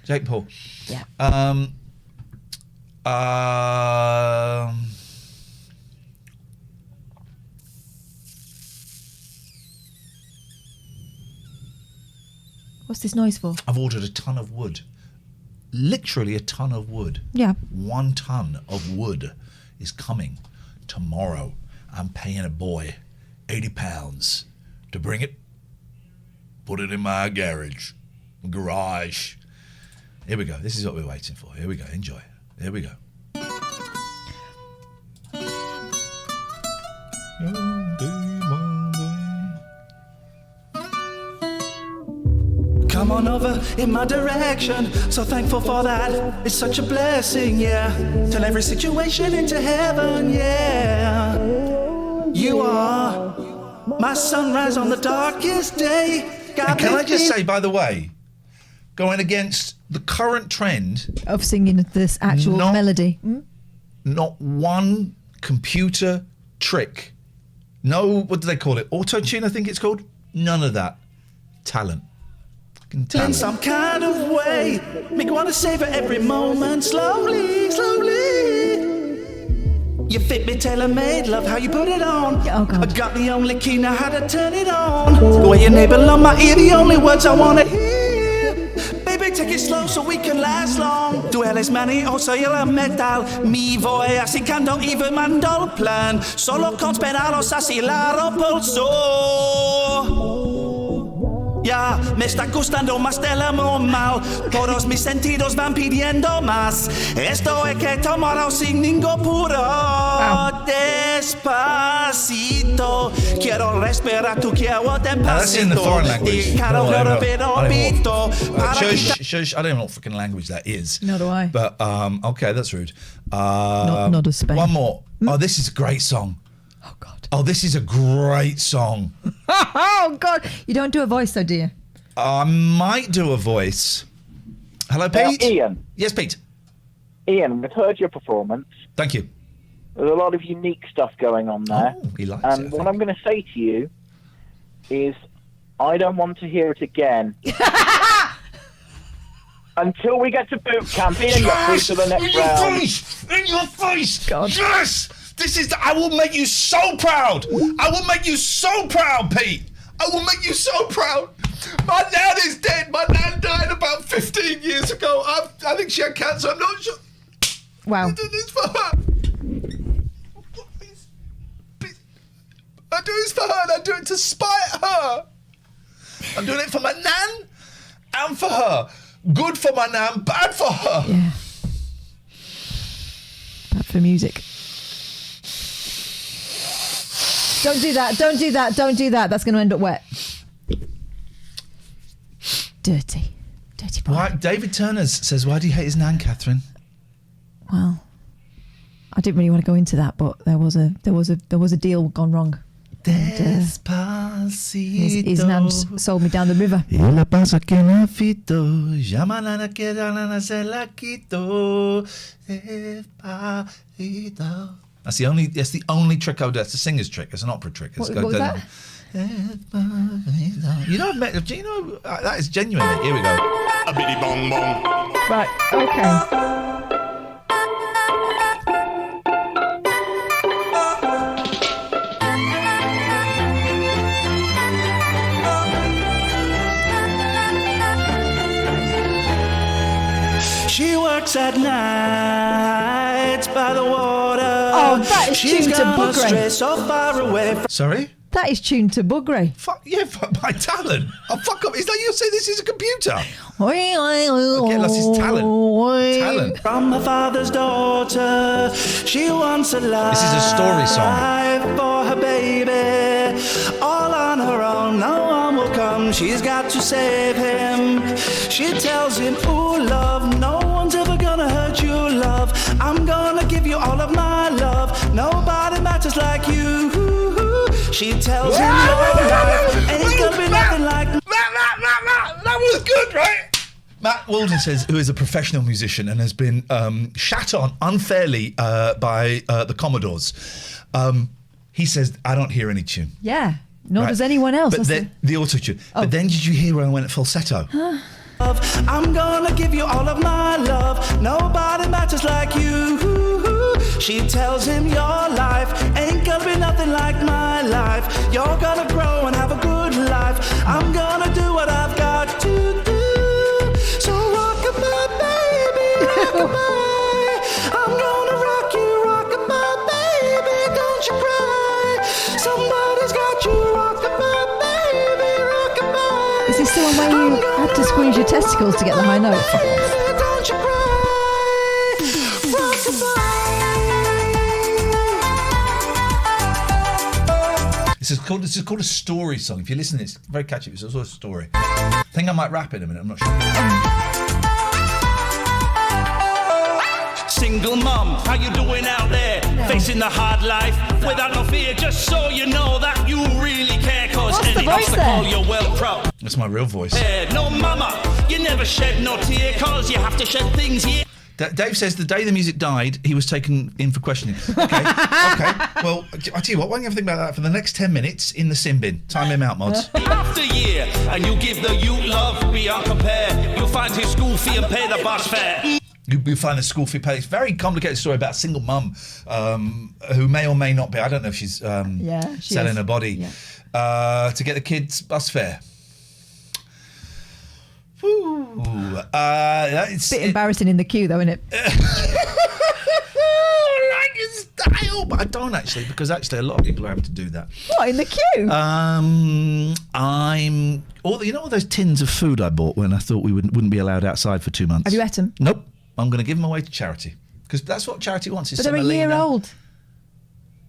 Jake Paul. Yeah. What's this noise for? I've ordered a ton of wood. Literally a ton of wood. Yeah. 1 ton of wood is coming tomorrow. I'm paying a boy £80 to bring it, put it in my garage. Here we go. This is what we're waiting for. Here we go. Enjoy. Here we go. Come on over in my direction. So thankful for that. It's such a blessing, yeah. Turn every situation into heaven, yeah. You are my sunrise on the darkest day. And can I just say, by the way, going against the current trend of singing this actual melody. Not one computer trick. No, what do they call it? Auto-tune, I think it's called. None of that. Talent. In some kind of way, make you want to savor every moment slowly, slowly. You fit me tailor-made, love how you put it on. Oh, God. I got the only key, now how to turn it on. The way you nibble on my ear, the only words I want to hear. Baby, take it slow so we can last long. Du eres mani o soy el metal. Mi voy asicando even mando el plan. Solo con esperaros así la pulso. Ya, me está gustando más de lo normal. Todos mis sentidos van pidiendo más. Esto hay que tomarlo sin ningún puro. Despacito. Quiero respirar tu quiero despacito. That's in the foreign language. Shush. I don't know what freaking language that is. Nor do I. But, okay, that's rude. Not a Spain. One more. Oh, this is a great song. Oh, God. Oh, this is a great song. Oh, God. You don't do a voice, though, do you? I might do a voice. Hello, Pete? Ian. Yes, Pete. Ian, we've heard your performance. Thank you. There's a lot of unique stuff going on there. Oh, he likes and it. what I'm going to say to you is I don't want to hear it again. Until we get to boot camp, Ian, you're through to the next round. In your face! God. Yes! I will make you so proud! I will make you so proud, Pete! I will make you so proud! My nan is dead! My nan died about 15 years ago. I think she had cancer. I'm not sure. Wow. I did this for her. Please. not doing this for her. I'm doing it to spite her. I'm doing it for my nan and for her. Good for my nan, bad for her. Yeah. Bad for music. Don't do that. Don't do that. Don't do that. That's going to end up wet. Dirty boy. Why, David Turner says, why do you hate his nan, Catherine? Well, I didn't really want to go into that, but there was a deal gone wrong. Despacito. His nan sold me down the river. That's the only trick I would do. That's a singer's trick. It's an opera trick. It's What was that? You know, do you know that is genuinely? Here we go. A bitty bong bong. Right. Okay. She works at night by the water. Oh, that is She's tuned to gonna Buggery. stray so far away from. Sorry? That is tuned to Buggery. Fuck yeah, my talent. Oh, fuck up. Is that you say this is a computer? Okay, lost his talent. Talent. From her father's daughter, she wants a life. This is a story song. For her baby, all on her own. No one will come. She's got to save him. She tells him, "Ooh, love, no one's ever gonna hurt you, love. I'm gonna give you all of my love. Nobody matters like you." She tells him, "Your life ain't gonna be nothing like." That was good, right? Matt Walden says, who is a professional musician and has been shat on unfairly by the Commodores. He says, I don't hear any tune. Yeah, nor does anyone else. But the auto-tune. Oh. But then did you hear when I went at falsetto? I'm gonna give you all of my love. Nobody matters like you. She tells him, your life ain't gonna be nothing like my life. You're gonna grow and have a good life. I'm gonna do what I've got to do. So rock-a-bye, baby, rock-a-bye. I'm gonna rock you, rock-a-bye, baby, don't you cry. Somebody's got you, rock-a-bye, baby, rock-a-bye. Is this the one where you had to squeeze your testicles to get the high note? Don't you cry, rock-a-bye. This is called a story song. If you listen to it, it's very catchy. It's also a story. I think I might rap in a minute. I'm not sure. Single mum, how you doing out there? Facing the hard life without no fear. Just so you know that you really care. Cause any obstacle you're well pro. That's my real voice. No mama, you never shed no tear. Cause you have to shed things here. Dave says the day the music died, he was taken in for questioning. Okay. Well, I'll tell you what, why don't you have a think about that for the next 10 minutes in the sin bin? Time him out, mods. After year, and you give the youth love beyond compare. You'll find his school fee and pay the bus fare. You find the school fee paid. It's a very complicated story about a single mum who may or may not be, I don't know if she's selling her body to get the kids bus fare. It's a bit embarrassing in the queue, though, isn't it? I like his style, but I don't actually, because actually a lot of people are having to do that. What, in the queue? All those tins of food I bought when I thought we wouldn't be allowed outside for 2 months. Have you ate them? Nope. I'm going to give them away to charity because that's what charity wants. But they're a year old.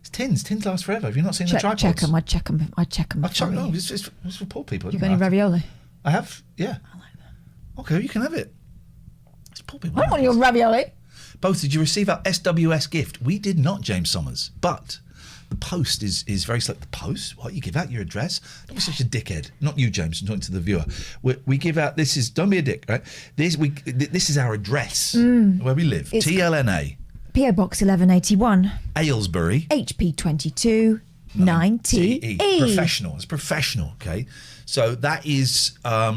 It's tins. Tins last forever. Have you not seen the tripods? Check them. I check them. No, it's for poor people. You got any ravioli? I have. Yeah. I like that. Okay, you can have it. It's poor people. I don't want your ravioli. Both, did you receive our SWS gift? We did not, James Sommers, but the post is very slow. The post? What? You give out your address? Don't be such a dickhead. Not you, James. I'm talking to the viewer. We give out. Don't be a dick, right? This is our address where we live. It's TLNA. PO Box 1181. Aylesbury. HP 22 9TE. Professional. It's professional. Okay. So that is how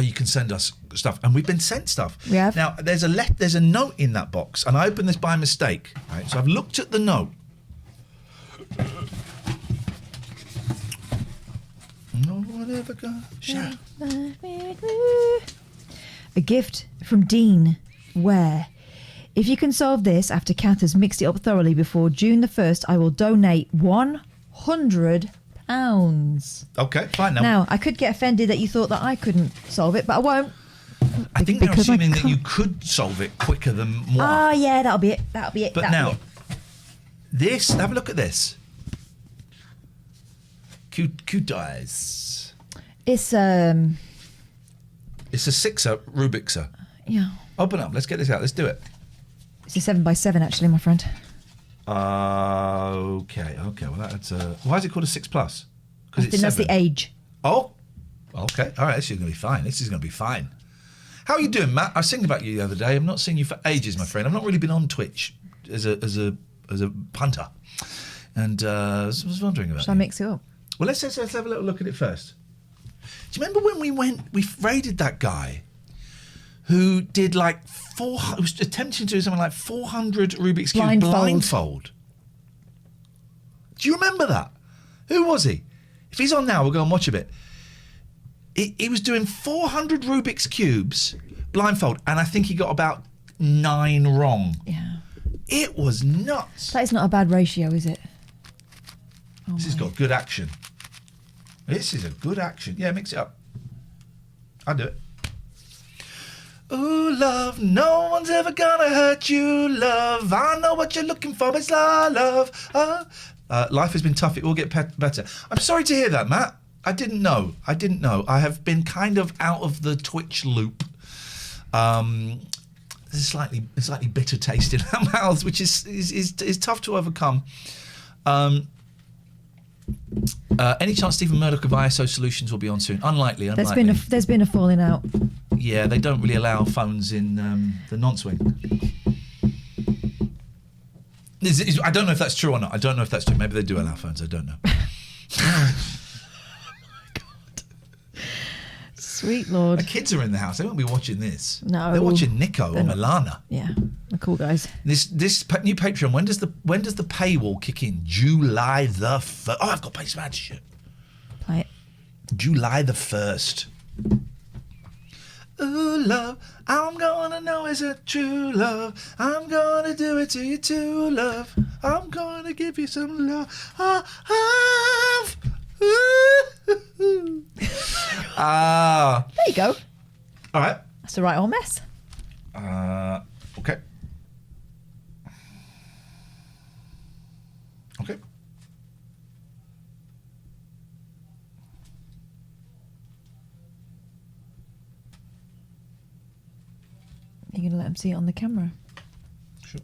you can send us stuff, and we've been sent stuff. We have. Now there's a note in that box, and I opened this by mistake. Right, so I've looked at the note. No one ever got shot. A gift from Dean Ware. If you can solve this after Kath has mixed it up thoroughly before June the 1st, I will donate £100. Okay, fine. Now, I could get offended that you thought that I couldn't solve it, but I won't. I think they're assuming that you could solve it quicker than moi. Oh, yeah, that'll be it. But now, this, have a look at this. Cute eyes. It's a sixer Rubik's. Yeah. Open up. Let's get this out. Let's do it. It's a 7x7, actually, my friend. Okay. Well, that's why is it called a 6 Plus? I think that's the age. Oh, okay. All right. This is going to be fine. How are you doing, Matt? I was thinking about you the other day. I've not seen you for ages, my friend. I've not really been on Twitch as a punter, and I was wondering about. Shall I mix it up? Well, let's have a little look at it first. Do you remember when we raided that guy who did like was attempting to do something like 400 Rubik's Cube blindfold? Do you remember that? Who was he? If he's on now, we'll go and watch a bit. He was doing 400 Rubik's Cubes blindfold, and I think he got about 9 wrong. Yeah. It was nuts. That is not a bad ratio, is it? This has got good action. This is a good action. Yeah, mix it up. I'll do it. Ooh, love, no one's ever gonna hurt you, love. I know what you're looking for, it's love. Life has been tough. It will get better. I'm sorry to hear that, Matt. I didn't know. I have been kind of out of the Twitch loop. There's a slightly bitter taste in our mouths, which is tough to overcome. Any chance Stephen Murdoch of ISO Solutions will be on soon? Unlikely. There's been a falling out. Yeah, they don't really allow phones in the non-swing. I don't know if that's true or not. I don't know if that's true. Maybe they do allow phones. I don't know. Sweet Lord. My kids are in the house. They won't be watching this. No. They're watching Nico or Milana. Yeah, the cool guys. This new Patreon, when does the paywall kick in? July the 1st. Oh, I've got to play some ad shit. Play it. July the 1st. Ooh, love, I'm gonna know is it true love. I'm gonna do it to you too, love. I'm gonna give you some love. There you go. All right. That's the right old mess. Okay. Okay. You're going to let them see it on the camera? Sure.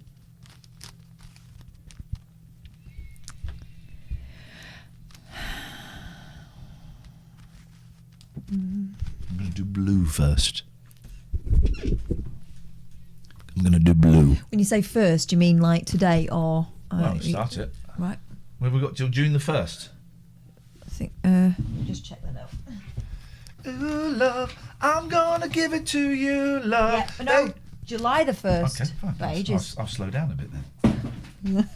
I'm going to do blue first. I'm going to do blue. When you say first, do you mean like today or... Well, start it. Right. Where have we got till June the 1st? I think... just check that out. Ooh, love, I'm gonna give it to you, love. Yeah, no, July the 1st. Okay, fine. Ages. I'll slow down a bit then.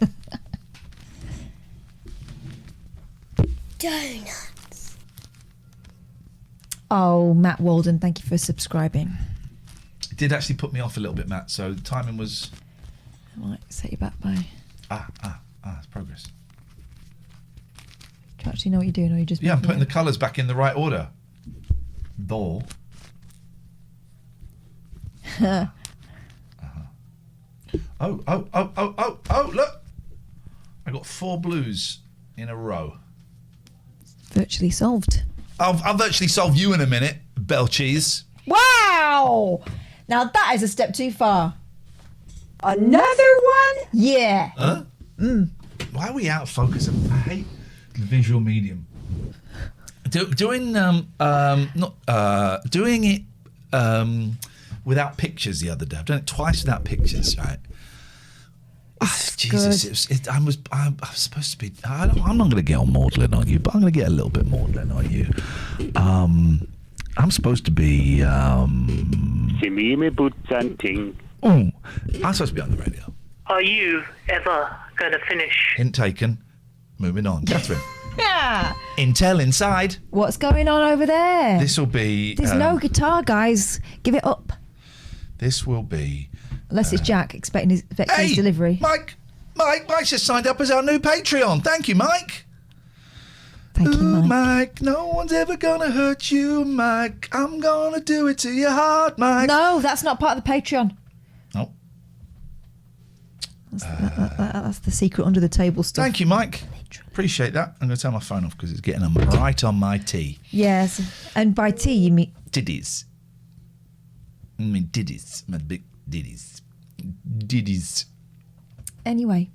Donuts. Oh, Matt Walden, thank you for subscribing. It did actually put me off a little bit, Matt, so timing was... I might set you back by... it's progress. Do you actually know what you're doing, or you just... Yeah, I'm putting the colours back in the right order. Ball. Oh, look! I got 4 blues in a row. Virtually solved. I'll virtually solve you in a minute, bell cheese. Wow! Now that is a step too far. Another one? Yeah. Huh? Why are we out of focus? I hate the visual medium. Doing it without pictures the other day. I've done it twice without pictures, right? Jesus, I'm supposed to be. I'm not going to get on maudlin on you, but I'm going to get a little bit maudlin on you. I'm supposed to be. I'm supposed to be on the radio. Are you ever going to finish? Hint taken. Moving on, Catherine. Yeah. Intel inside. What's going on over there? This will be... There's no guitar, guys. Give it up. This will be Unless it's Jack expecting his delivery. Mike's just signed up as our new Patreon. Thank you, Mike. Thank you, Mike. Mike, no one's ever gonna hurt you, Mike. I'm gonna do it to your heart, Mike. No, that's not part of the Patreon. No. That's the secret under the table stuff. Thank you, Mike. Appreciate that. I'm going to turn my phone off because it's getting right on my tea. Yes, and by tea you mean... Diddies. I mean diddies. My big diddies. Diddies. Anyway,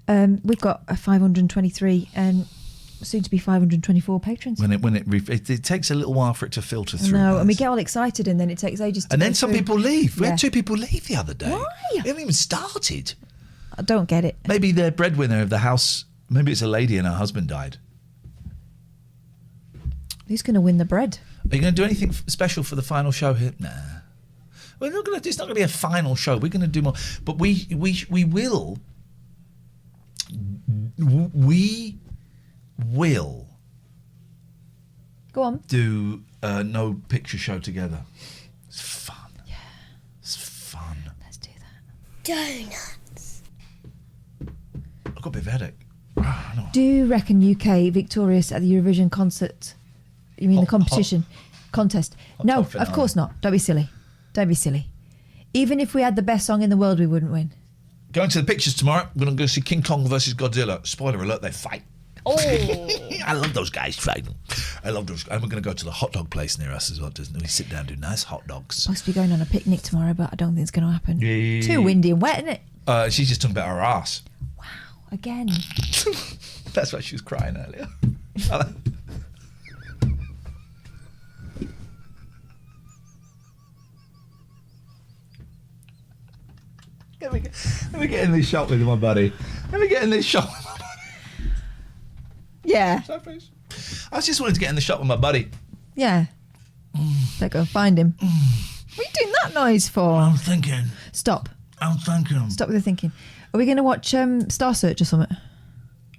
we've got a 523 and soon to be 524 patrons. When it takes a little while for it to filter through. No, and we get all excited and then it takes ages to And then go some through. people leave. We Yeah. had 2 people leave the other day. Why? We haven't even started. I don't get it. Maybe the breadwinner of the house, maybe it's a lady and her husband died. Who's going to win the bread? Are you going to do anything special for the final show here? Nah. We're not going to. It's not going to be a final show. We're going to do more. But we will. We will. Go on. Do a no picture show together. It's fun. Yeah. It's fun. Let's do that. Donuts. I've got a bit of a headache. Do you reckon UK victorious at the Eurovision concert? You mean the competition? Contest? No, top of finale. course not. Don't be silly. Don't be silly. Even if we had the best song in the world, we wouldn't win. Going to the pictures tomorrow. I'm going to go see King Kong versus Godzilla. Spoiler alert, they fight. Oh. I love those guys fighting. I love those. And we're going to go to the hot dog place near us as well, doesn't it? We sit down and do nice hot dogs. Supposed to be going on a picnic tomorrow, but I don't think it's going to happen. Yeah. Too windy and wet, isn't it? She's just talking about her ass. Again. That's why she was crying earlier. Let me get in this shot with my buddy. Let me get in this shot with my buddy. Yeah. I just wanted to get in the shot with my buddy. Yeah. Let's go find him. What are you doing that noise for? I'm thinking. Stop. I'm thinking. Stop with the thinking. Are we going to watch Star Search or something?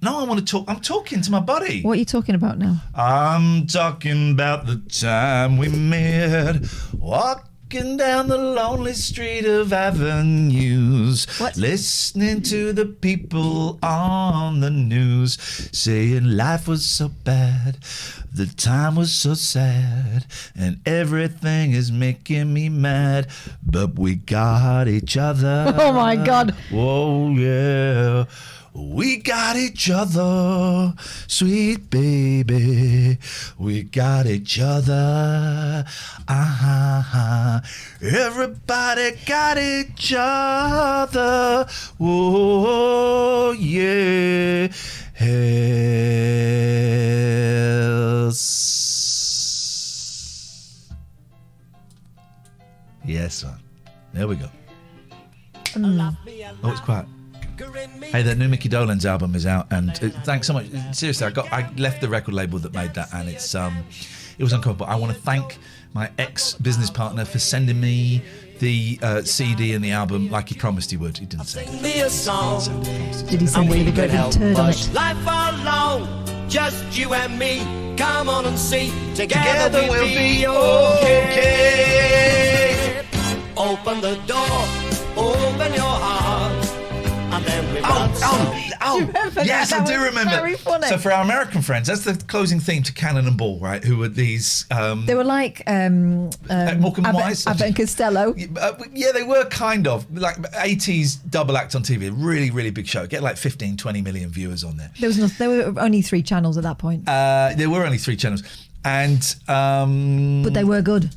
No, I want to talk. I'm talking to my buddy. What are you talking about now? I'm talking about the time we met. Walking down the lonely street of avenues. What? Listening to the people on the news. Saying life was so bad. The time was so sad. And everything is making me mad. But we got each other. Oh my God. Oh yeah. We got each other, sweet baby. We got each other. Everybody got each other. Oh, yeah. Yes, son. There we go. Oh, it's quiet. Hey, the new Mickey Dolenz album is out, and thanks so much. Seriously, I left the record label that made that, and it was uncomfortable. I want to thank my ex-business partner for sending me the CD and the album like he promised he would. He didn't say Sing me a song. Did he send you the great big turd on it? Life alone, just you and me. Come on and see. Together we'll be okay. Open the door, open your heart. And then we've got yes, that? I do was remember. very funny. So for our American friends, that's the closing theme to Cannon and Ball, right? Who were these? They were like Morecambe and Wise. Abbott and Costello. Yeah, they were kind of like 80s double act on TV. Really, really big show. Get like 15, 20 million viewers on there. There were only 3 channels at that point. There were only 3 channels, and but they were good.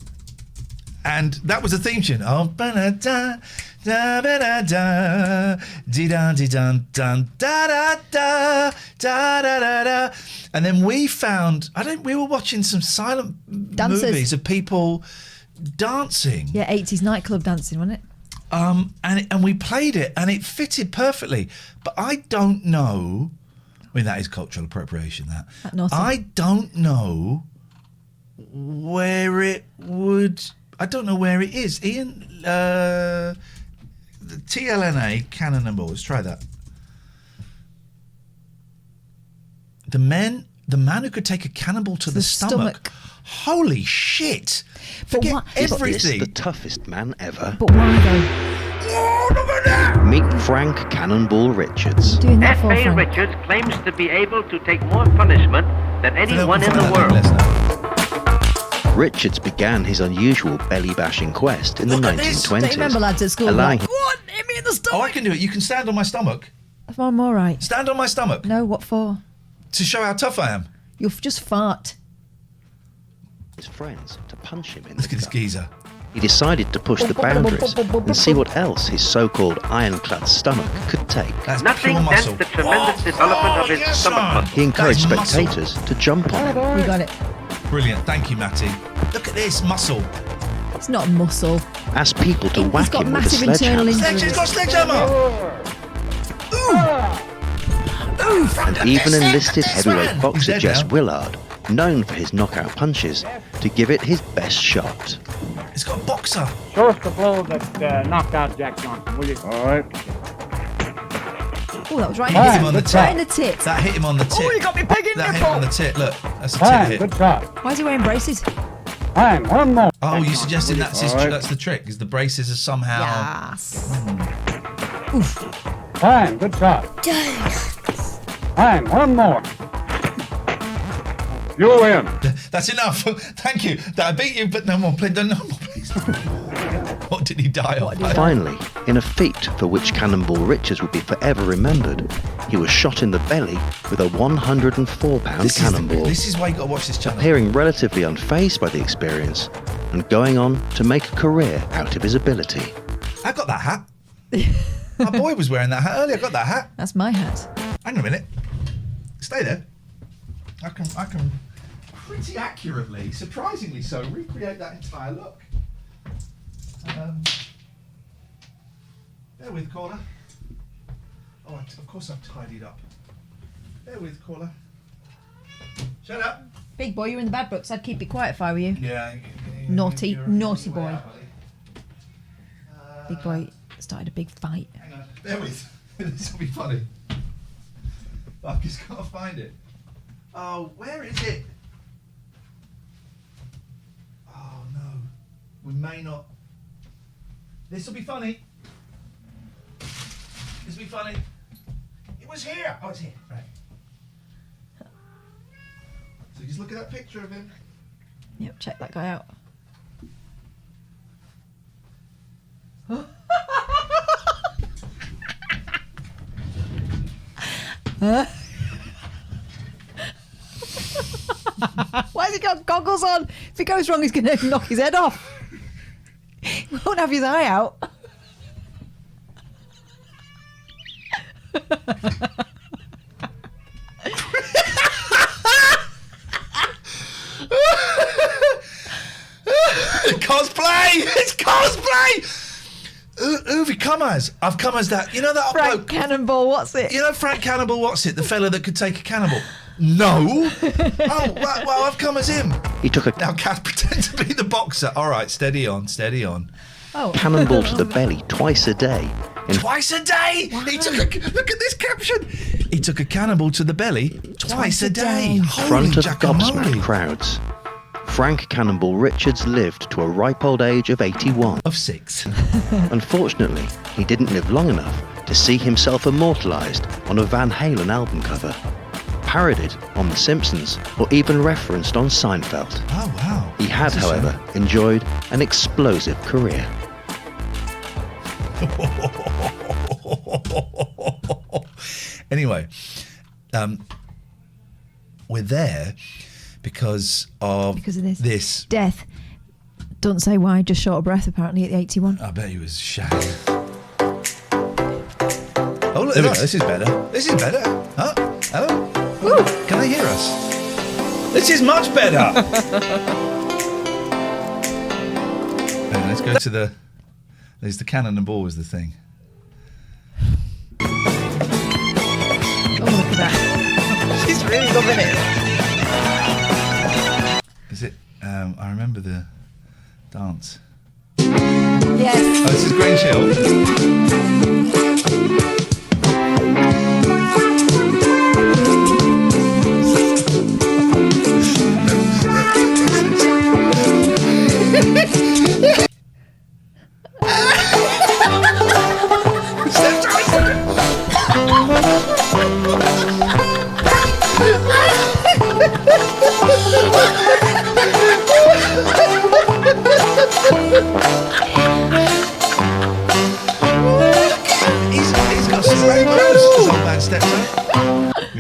And that was a theme tune. Oh, da-da-da, da-da-da-da, dee-da-dee-dun-dun, da-da-da, da-da-da-da. And then we found, we were watching some silent Dancers. movies of people dancing. Yeah, 80s nightclub dancing, wasn't it? And we played it, and it fitted perfectly. But I don't know. I mean, that is cultural appropriation. I don't know where it would. I don't know where it is. Ian, the TLNA, Cannon and Ball. Let's try that. The man who could take a cannonball to the stomach. Holy shit! Forget everything. The toughest man ever. But why though? Meet Frank Cannonball Richards. F.A. Richards claims to be able to take more punishment than anyone in the world. Richards began his unusual belly-bashing quest in the 1920s. Don't you remember lads at school? allowing Like, what? Hit me in the stomach. Oh, I can do it. You can stand on my stomach. I'm all right. Stand on my stomach. No, what for? To show how tough I am. You'll just fart. his friends to punch him in Look at this geezer. He decided to push the boundaries and see what else his so-called ironclad stomach could take. That's Nothing dents the tremendous development of his stomach muscle. He encouraged spectators to jump on him. We got it. Brilliant. Thank you, Matty. Look at this muscle. It's not muscle. Asked people to whack got him with a massive internal sledgehammer. injuries. He's got a sledgehammer. And even enlisted heavyweight boxer Jess Willard, known for his knockout punches, to give it his best shot. It's got a boxer. Show us the blow that knocked out Jack Johnson, will you? All right. Oh, that was right. Hit him on the Right tit. in the tit. That hit him on the tit. Oh, you got me pegging That hit nipple. him on the tit. Look, that's a tit Fine, hit. good shot. Why is he wearing braces? Fine, one more. Oh, you suggesting that's his, All right. that's the trick? Is the braces are somehow? Yes. Fine, good shot. Fine, one more. You win. That's enough. Thank you. I beat you, but no more. Please, no more, please. What did he die of? Finally, in a feat for which Cannonball Richards would be forever remembered, he was shot in the belly with a 104-pound cannonball. This is why you got to watch this channel. Appearing relatively unfazed by the experience and going on to make a career out of his ability. I got that hat. My boy was wearing that hat earlier. I got that hat. That's my hat. Hang on a minute. Stay there. I can pretty accurately, surprisingly so, recreate that entire look. Bear with, caller. Oh, of course I've tidied up. Bear with, caller. Shut up. Big boy, you're in the bad books. I'd keep it quiet if I were you. Yeah. Naughty, naughty boy. Out, Big boy started a big fight. hang on. Bear with. This will be funny. I've just got to find it. Oh, where is it? Oh, no. We may not. This will be funny. This will be funny. It was here. Oh, it's here. Right. So just look at that picture of him. Yep, check that guy out. Why has he got goggles on? If it goes wrong, he's going to knock his head off. He won't have his eye out. Cosplay! It's cosplay! Who have you come as? I've come as that. You know that Frank bloke? Cannonball, what's it? You know Frank Cannonball, what's it? The fella that could take a cannibal. No. Oh, well, I've come as him. He took a Now, Kath, pretend to be the boxer. All right, steady on, steady on. Oh. cannonball to the belly twice a day. Twice a day. He took a, look at this caption. He took a cannibal to the belly twice a day. In Holy front of guacamole. gobsmacked crowds. Frank Cannonball Richards lived to a ripe old age of 81. Of 6. Unfortunately, he didn't live long enough to see himself immortalised on a Van Halen album cover, parodied on The Simpsons, or even referenced on Seinfeld. Oh, wow. He had, That's a however, enjoyed an explosive career. Anyway, we're there because of this. Death. Don't say why, just short of breath apparently at the 81. I bet he was shattered. Oh, look, this is better. This is better. Huh? Hello? Ooh. Can they hear us? This is much better. Okay, let's go to the... There's the cannon and ball was the thing. Oh, look at that. She's really loving it. Is it... I remember the dance. Yes. Oh, this is Green Shield.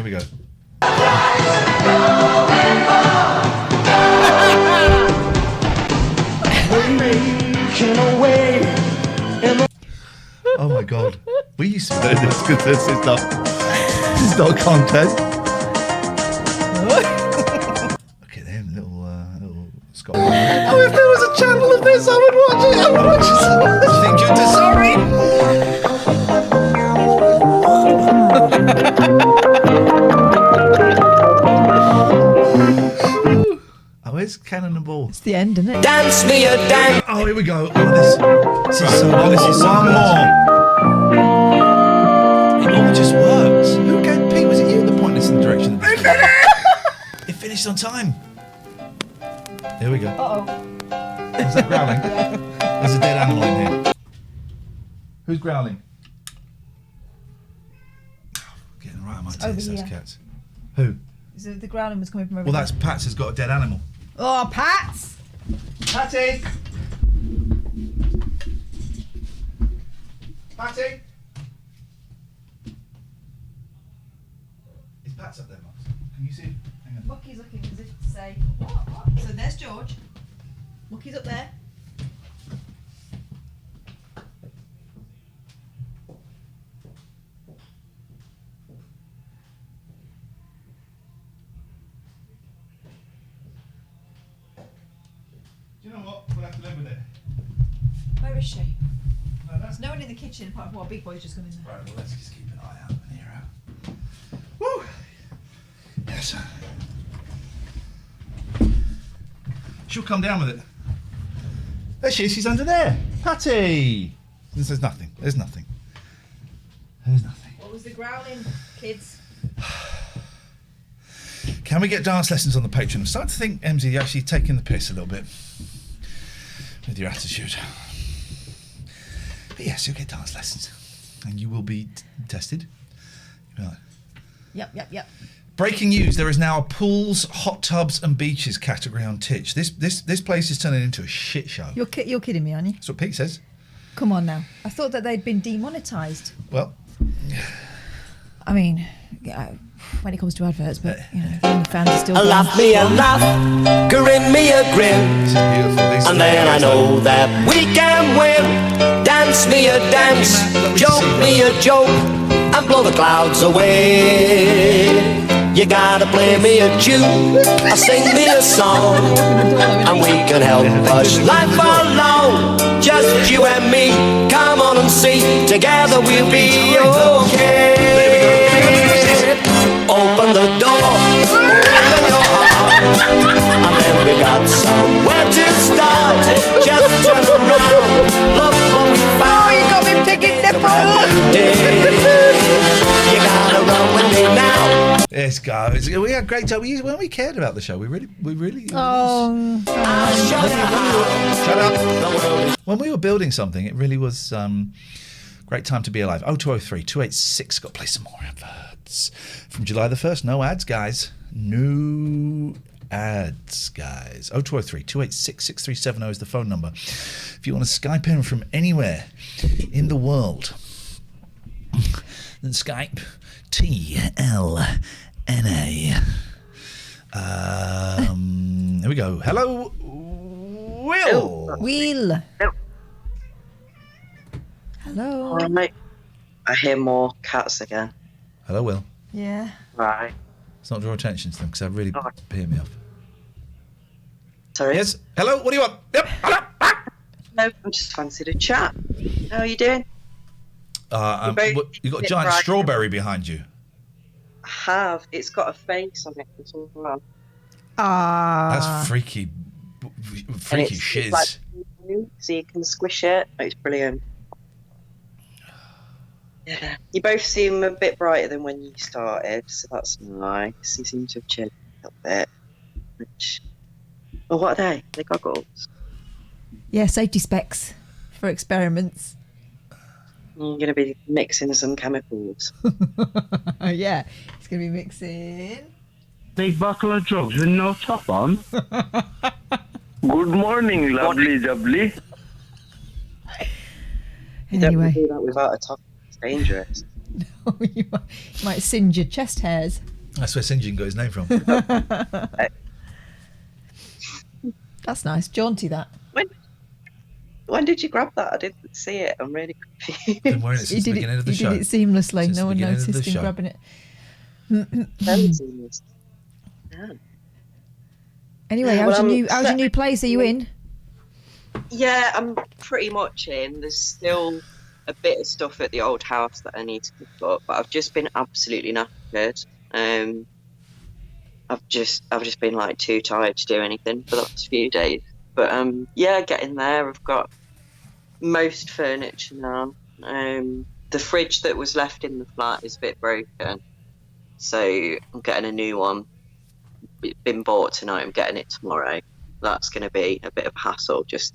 we go. Oh my god. We used to do this because this is not content. Okay, then little Scott. Oh, if there was a channel of this, I would watch it. I would watch it so much. Think you're sorry. Oh, where's Cannon and Ball? It's the end, isn't it? Dance me a dance. Oh, here we go. Oh, this is so good. This is so One good. more. It all just works. Who gave Pete? Was it you that pointed us in the direction of this? It finished on time. Here we go. Uh-oh. Was that growling? There's a dead animal in here. Who's growling? Getting right on my tits, those cats. Who? So the growling was coming from over Well, there. that's Pats has got a dead animal. Oh, Pats! Patty! Patty! Is Pats up there, Max? Can you see him? Hang on. Mucky's looking as if to say, what? So there's George. Mucky's up there. Do you know what? We'll have to live with it. Where is she? No, There's no one in the kitchen apart from what Big Boy's just come in there. Right, well, let's just keep an eye out and ear out. Woo! Yes. She'll come down with it. There she is, she's under there. Patty! There's nothing. There's nothing. There's nothing. What was the growling, kids? Can we get dance lessons on the Patreon? I'm starting to think, MZ, you're actually taking the piss a little bit with your attitude. But yes, you'll get dance lessons. And you will be tested. You'll be like, Yep. breaking news, there is now a pools, hot tubs and beaches category on Titch. This place is turning into a shit show. You're kidding me, aren't you? That's what Pete says. Come on now. I thought that they'd been demonetised. Well, I mean, yeah, when it comes to adverts, but you know, the fans are still. Laugh me a laugh, grin me a grin, this is beautiful. and then I know that we can win. Dance me a dance, joke me a joke, and blow the clouds away. You gotta play me a tune, or sing me a song, and we can help push life along. Just you and me, come on and see, together we'll be okay. Open the door, open your heart, and then we got somewhere to start. Just turn around, look what we found. Oh, you got me picking nipple. You gotta run with me now. Yes, guys. We had a great time. When we cared about the show, we really. Oh. Shut up. When we were building something, it really was great time to be alive. 0203 286. Got to play some more adverts. From July the 1st, no ads, guys. No ads, guys. 0203 286 6370 is the phone number. If you want to Skype in from anywhere in the world, then Skype TLNA. Here we go. Hello, Will. Will. Hello. Hi, mate. I hear more cats again. Hello, Will. Yeah. Right. Let's not draw attention to them because that really peer me off. Sorry? Yes. Hello, what do you want? Yep. Hello. No, I just fancied a chat. How are you doing? You got a giant strawberry behind you. I have. It's got a face on it as well. That's freaky. Freaky it's shiz. like, so you can squish it. It's brilliant. Yeah, you both seem a bit brighter than when you started, so that's nice. You seem to have chilled a little bit. Which, well, what are they? They're goggles. Yeah, safety specs for experiments. You're going to be mixing some chemicals. Yeah, it's going to be mixing. Big bottle of drugs with no top on. Good morning, lovely jubbly. You don't do that without a top. It's dangerous. No, you might singe your chest hairs. That's where St. John got his name from. That's nice. Jaunty, that. When did you grab that? I didn't see it. I'm really confused. Been wearing it since the beginning of the show. He did it seamlessly. Since no one noticed him show. grabbing it. Very seamless. Yeah. Anyway, how's your new place? Are you in? Yeah, I'm pretty much in. There's still a bit of stuff at the old house that I need to pick up, but I've just been absolutely knackered. I've just been like too tired to do anything for the last few days. But yeah, getting there. I've got most furniture now. The fridge that was left in the flat is a bit broken, so I'm getting a new one. It's been bought tonight. I'm getting it tomorrow. That's going to be a bit of a hassle just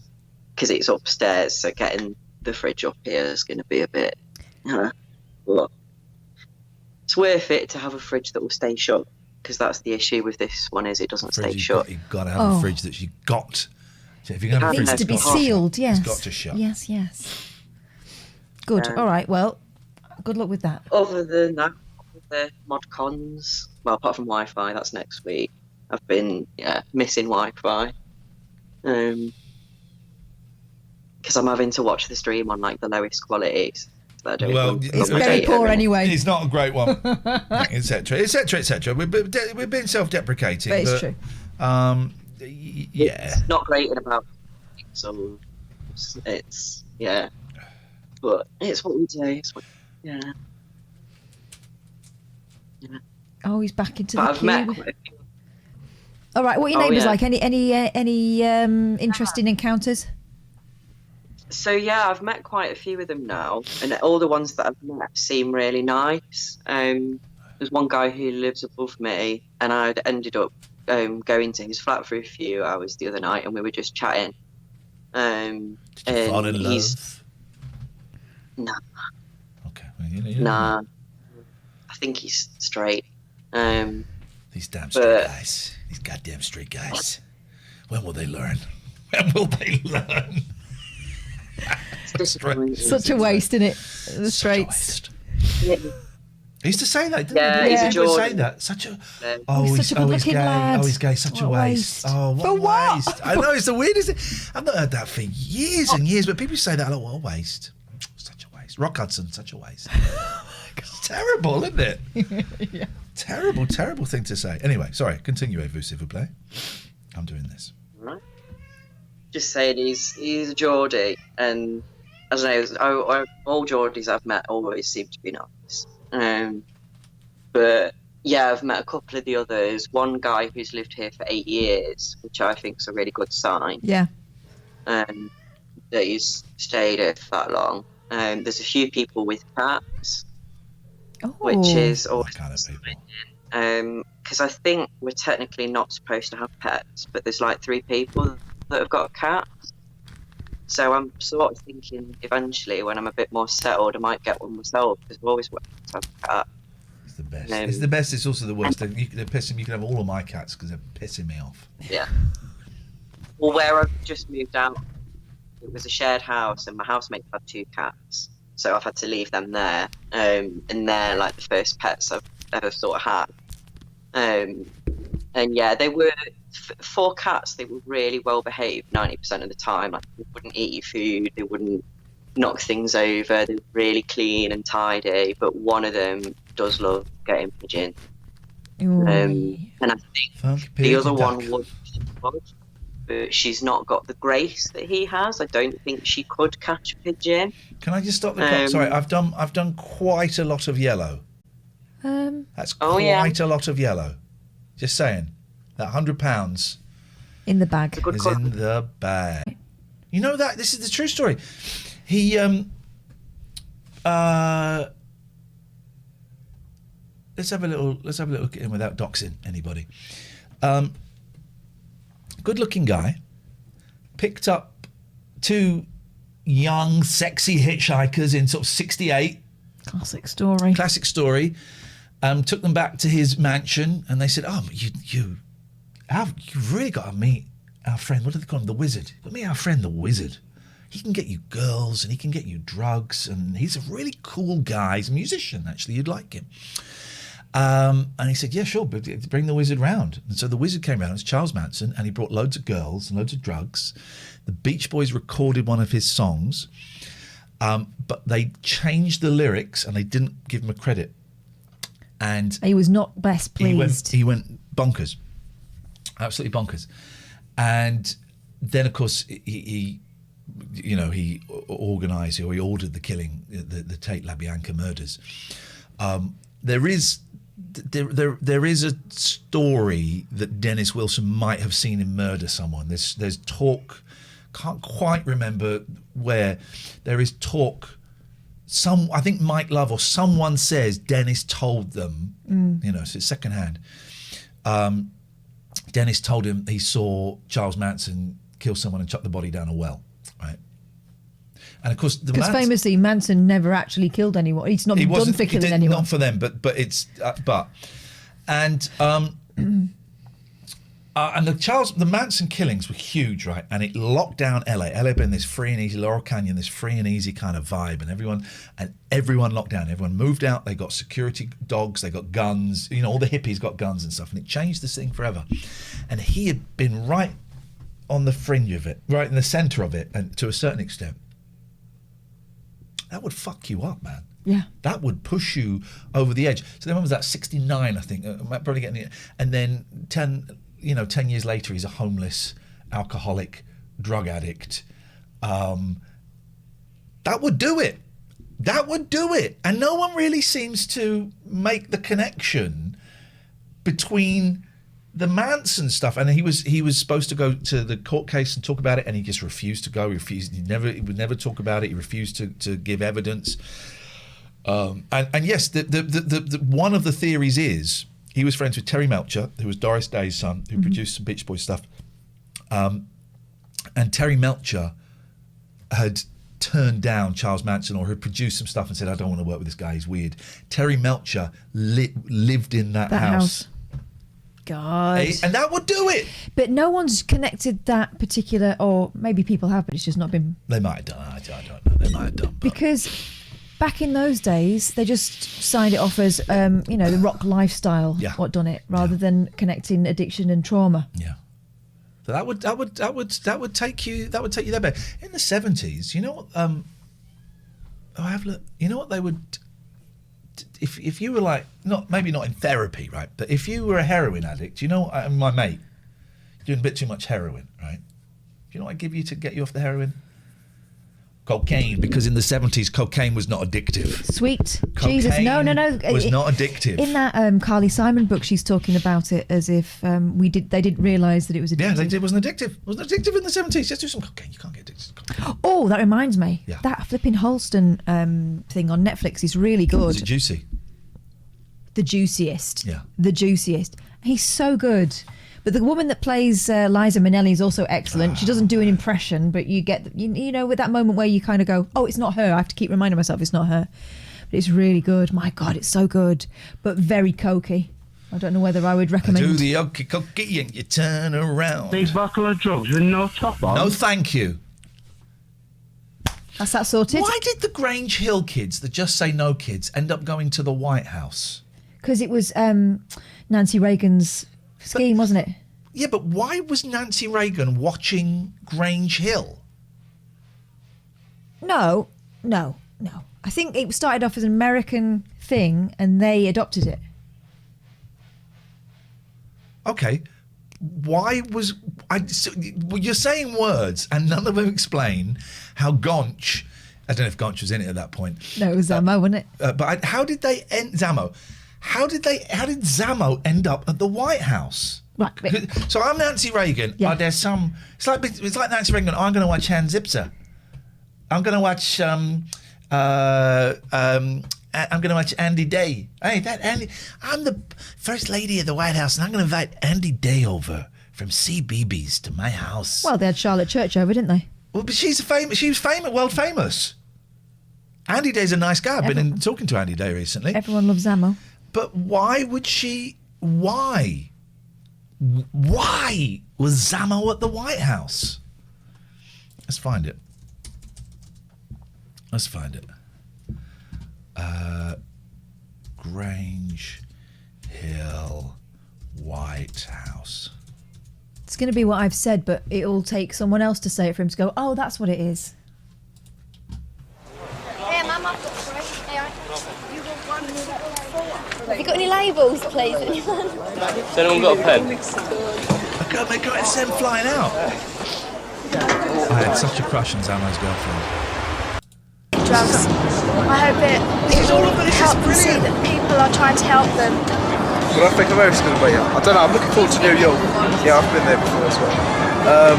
because it's upstairs. So getting the fridge up here is going to be a bit. Look, it's worth it to have a fridge that will stay shut, because that's the issue with this one, is it doesn't stay shut. You've got to have a fridge that you've got. So if you're going to have a fridge needs to be sealed. Yes, it's got to shut. Yes. Good. All right. Well, good luck with that. Other than that, the mod cons, well, apart from Wi-Fi, that's next week. I've been missing Wi-Fi, because I'm having to watch the stream on like the lowest qualities. Well, it's very poor anyway. It's not a great one, etc., etc., etc. We're being self-deprecating, but it's true. Yeah, it's not great in about so it's but it's what we do. Oh, he's back into but the I've queue. met quite a few. All right, what are your neighbours like? Any interesting encounters? So yeah, I've met quite a few of them now, and all the ones that I've met seem really nice. There's one guy who lives above me, and I'd ended up going to his flat for a few hours the other night, and we were just chatting. Did you fall in love? Nah. Okay. Well, nah. I think he's straight. These damn straight guys. These goddamn straight guys. When will they learn? When will they learn? Such a waste, isn't it? The straights. Yeah. He used to say that, didn't he? He used to say that. Such a he's gay. Lad. Oh, he's gay. Such a waste. Oh, what a waste. I know, it's the weirdest. I've not heard that for years and years, but people say that a lot. What a waste. Such a waste. Rock Hudson, such a waste. It's terrible, isn't it? Yeah. Terrible thing to say. Anyway, sorry. Continue, vous, s'il vous plaît. I'm doing this. Right. Just saying, he's a Geordie, and I don't know. All Geordies I've met always seem to be nice. But yeah, I've met a couple of the others. One guy who's lived here for 8 years, which I think is a really good sign. Yeah. That he's stayed here for that long. There's a few people with cats, which is always kind of people. Because I think we're technically not supposed to have pets, but there's like 3 people that have got cats. So I'm sort of thinking eventually, when I'm a bit more settled, I might get one myself, because I've always wanted to have a cat. It's the best. It's the best. It's also the worst. They're pissing. You can have all of my cats because they're pissing me off. Yeah. Well, where I've just moved out, it was a shared house, and my housemate had 2 cats, so I've had to leave them there. And they're like the first pets I've ever sort of had. And yeah, they were 4 cats. They were really well behaved 90% of the time. Like, they wouldn't eat your food, they wouldn't knock things over. They were really clean and tidy. But one of them does love getting pigeon. And I think the other one would, but she's not got the grace that he has. I don't think she could catch a pigeon. Can I just stop the clock? Sorry, I've done quite a lot of yellow. That's quite a lot of yellow. Just saying, that £100 in the bag is in the bag. You know that this is the true story. He let's have a little look at him without doxing anybody. Good-looking guy picked up 2 young, sexy hitchhikers in sort of '68. Classic story. Took them back to his mansion, and they said, "Oh, you've really got to meet our friend. What do they call him? The Wizard. You've got to meet our friend, the Wizard. He can get you girls, and he can get you drugs, and he's a really cool guy. He's a musician, actually. You'd like him." And he said, yeah, sure, but bring the wizard round. And so the wizard came round. It's Charles Manson, and he brought loads of girls and loads of drugs. The Beach Boys recorded one of his songs, but they changed the lyrics and they didn't give him a credit. And he was not best pleased. He went bonkers, absolutely bonkers. And then, of course, he organised or he ordered the killing, the Tate LaBianca murders. There is a story that Dennis Wilson might have seen him murder someone. There's talk, can't quite remember where. There is talk. I think Mike Love or someone says Dennis told them. So it's secondhand. Dennis told him he saw Charles Manson kill someone and chuck the body down a well, right? And of course, because famously Manson never actually killed anyone. He's not done for killing anyone. Not for them, but it's and the Manson killings were huge, right? And it locked down LA. LA had been this free and easy, Laurel Canyon, this free and easy kind of vibe, and everyone locked down. Everyone moved out. They got security dogs. They got guns. All the hippies got guns and stuff, and it changed this thing forever. And he had been right on the fringe of it, right in the center of it, and to a certain extent. That would fuck you up, man. Yeah. That would push you over the edge. So then when was that? 69, I think. Probably getting it. And then 10 years later, he's a homeless, alcoholic, drug addict. That would do it. That would do it. And no one really seems to make the connection between the Manson stuff, and he was supposed to go to the court case and talk about it, and he just refused to go. He would never talk about it. He refused to give evidence. And yes, the one of the theories is he was friends with Terry Melcher, who was Doris Day's son, who produced some Beach Boys stuff. And Terry Melcher had turned down Charles Manson, or had produced some stuff and said, I don't want to work with this guy, he's weird. Terry Melcher lived in that house. God. And that would do it. But no one's connected that particular, or maybe people have, but it's just not been. They might have done. I don't know. They might have done. Because back in those days, they just signed it off as, the rock lifestyle. Yeah. What done it, rather than connecting addiction and trauma. Yeah. So that would take you there. But in the 70s, you know what? You know what they would. If you were like, maybe not in therapy, right? But if you were a heroin addict, my mate, doing a bit too much heroin, right? Do you know what I'd give you to get you off the heroin? Cocaine, because in the 70s, cocaine was not addictive. Sweet. Cocaine Jesus, no. was not addictive. In that Carly Simon book, she's talking about it as if they didn't realise that it was addictive. Yeah, it wasn't addictive. It wasn't addictive in the 70s. Just do some cocaine. You can't get addicted to cocaine. Oh, that reminds me. Yeah. That flipping Holston thing on Netflix is really good. Is it juicy? The juiciest. Yeah. The juiciest. He's so good. But the woman that plays Liza Minnelli is also excellent. She doesn't do an impression, but you get, with that moment where you kind of go, oh, it's not her. I have to keep reminding myself it's not her. But it's really good. My God, it's so good. But very cokey. I don't know whether I would recommend. Do the okie cokey and you turn around. Big buckle of drugs with no top on. No, thank you. That's that sorted. Why did the Grange Hill kids, the Just Say No kids, end up going to the White House? Because it was Nancy Reagan's scheme, wasn't it? Yeah, but why was Nancy Reagan watching Grange Hill? No. I think it started off as an American thing and they adopted it. Okay. Why was... you're saying words and none of them explain how Gonch... I don't know if Gonch was in it at that point. No, it was Zammo, wasn't it? But how did they end... Zammo. How did Zammo end up at the White House? Right. So I'm Nancy Reagan. Yeah. It's like Nancy Reagan. I'm going to watch Hans Zipzer. I'm going to watch I'm going to watch Andy Day. Hey, that Andy. I'm the first lady of the White House, and I'm going to invite Andy Day over from CBeebies to my house. Well, they had Charlotte Church over, didn't they? Well, but she was famous, world famous. Andy Day's a nice guy. I've been talking to Andy Day recently. Everyone loves Zammo. But why would she? Why? Why was Zammo at the White House? Let's find it. Grange Hill White House. It's going to be what I've said, but it'll take someone else to say it for him to go, oh, that's what it is. Hey, Mum, I've got three. Have you got any labels, please? Anyone? Has anyone got a pen? They got it sent flying out. I had such a crush on Zamo's girlfriend. Drugs. I hope it will help them see that people are trying to help them. What I think America's going to be, I don't know, I'm looking forward to New York. Yeah, I've been there before as well.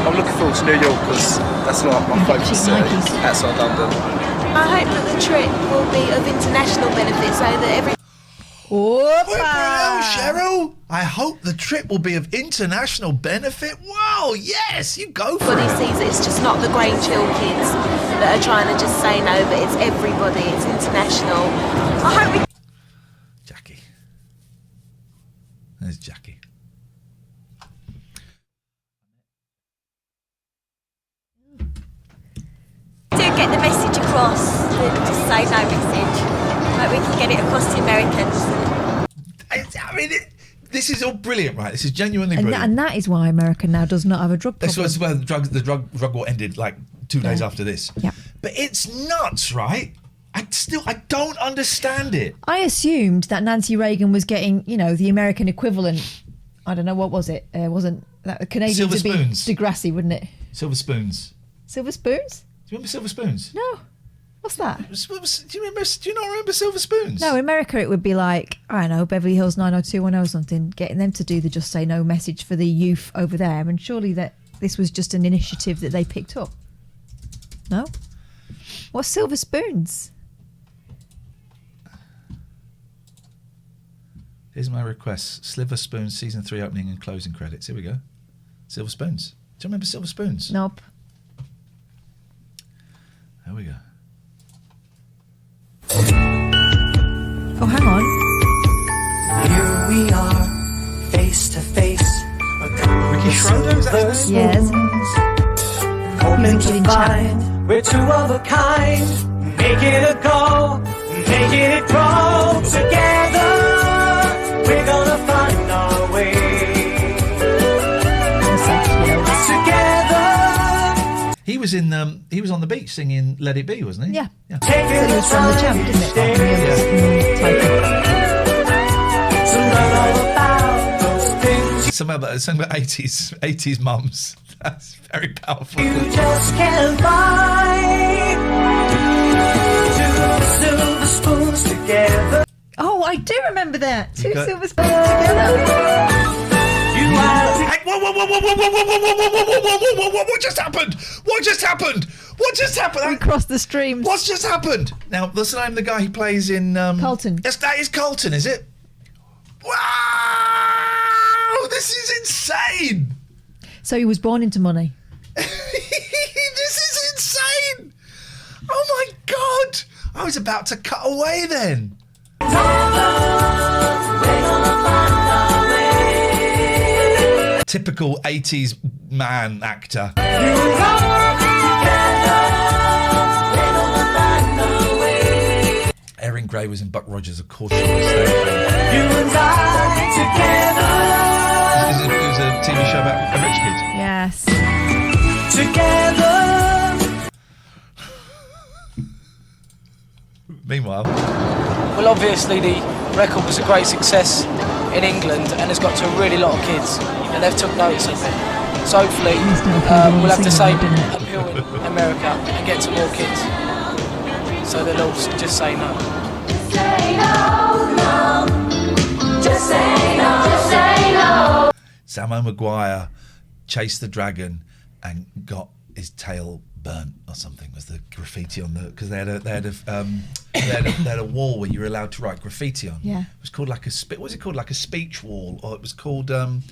I'm looking forward to New York because that's like my favourite city outside London. I hope that the trip will be of international benefit so that every... Cheryl, I hope the trip will be of international benefit. Wow, yes, you go for everybody it. sees it. It's just not the Grange Hill kids that are trying to just say no, but it's everybody. It's international. I hope we... Jackie. There's Jackie. Do get the message across, the just say no message. Hope we can get it across to Americans. I mean, this is all brilliant, right? This is genuinely And, brilliant. and that is why America now does not have a drug problem. That's why the drug war ended like 2 days after this. Yeah. But it's nuts, right? I don't understand it. I assumed that Nancy Reagan was getting, the American equivalent. I don't know, what was it? Wasn't that Canadian Silver to be spoons. Degrassi, wouldn't it? Silver spoons. Silver spoons? Do you remember silver spoons? No. What's that? Do you not remember silver spoons? No, in America it would be like, I don't know, Beverly Hills 90210 or something, getting them to do the Just Say No message for the youth over there. And surely that this was just an initiative that they picked up. No? What's silver spoons? Here's my request. Silver Spoons season 3 opening and closing credits. Here we go. Silver Spoons. Do you remember Silver Spoons? Nope. There we go. Oh, hang on. Here we are, face to face. Ricky Schroeder, is that Yes. Hoping to find we're two of a kind. Making it go, making it grow together. We're gonna find our way. Together. He was on the beach singing "Let It Be," wasn't he? Yeah. So it was from the Champ, didn't it? Something about 80s mums. That's very powerful. You just can't buy two silver spoons together. Oh, I do remember that. Two got- silver spoons together. Hey, whoa! What just happened? What just happened? What just happened? We crossed the streams. What's just happened? Now, what's the name of the guy who plays in... Carlton. Yes, that is Carlton, is it? Wow! This is insane! So he was born into money. This is insane! Oh my God! I was about to cut away then. Typical 80s man actor. Erin Gray was in Buck Rogers, of course. She was it was a TV show about a rich kid. Yes. Together. Meanwhile, Well, obviously the record was a great success in England and has got to a really lot of kids, and they've took notice of it. So hopefully we'll have the same appeal in America and get to more kids. So they'll all just say no. Say no, no. Just say no, just say no. Samo Maguire chased the dragon and got his tail burnt or something. Was the graffiti on the because they had a wall where you were allowed to write graffiti on. Yeah. It was called like what was it called, like a speech wall, or it was called an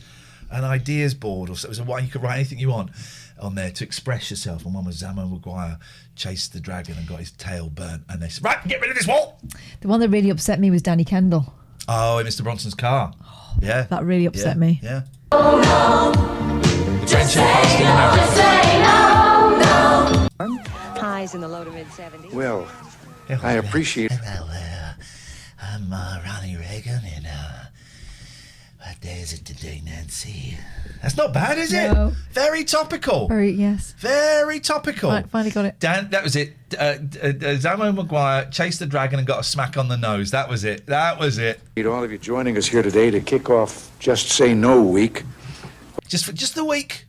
ideas board, or so. It was a way you could write anything you want on there to express yourself. And one was Samo Maguire chased the dragon and got his tail burnt, and they said, right, get rid of this wall. The one that really upset me was Danny Kendall. Oh, in Mr. Bronson's car. Yeah. That really upset me. Yeah. Oh no. The French cast in America. Just say no, no. Highs in the low to mid 70s. Well, I appreciate. Hello, I'm Ronnie Reagan, and There's it today, Nancy. That's not bad, is No. it? Very topical. Yes. Very topical. Right, finally got it. Dan, that was it. Zamo Maguire chased the dragon and got a smack on the nose. That was it. That was it. All of you joining us here today to kick off Just Say No Week. Just the week.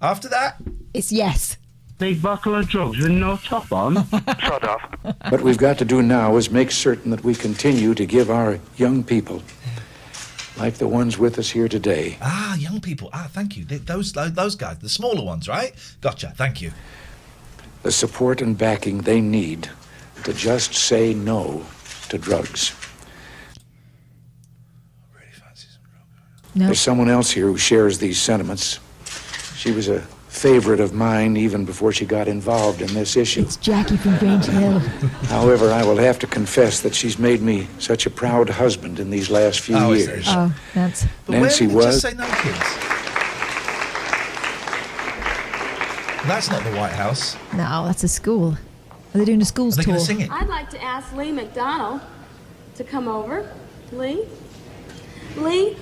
After that, it's yes. Big buckle of drugs with no top on. Shut up. What we've got to do now is make certain that we continue to give our young people, like the ones with us here today, young people. Thank you. Those guys, the smaller ones, right? Gotcha. Thank you. the support and backing they need to just say no to drugs. No. There's someone else here who shares these sentiments. She was a favorite of mine even before she got involved in this issue. It's Jackie from Grange Hill. However, I will have to confess that she's made me such a proud husband in these last few years. Oh, that's... Nancy But where did was. Just Say No, kids? That's not the White House. No, that's a school. Are they doing a schools Are they tour? going to sing it? I'd like to ask Lee McDonald to come over. Lee? Lee,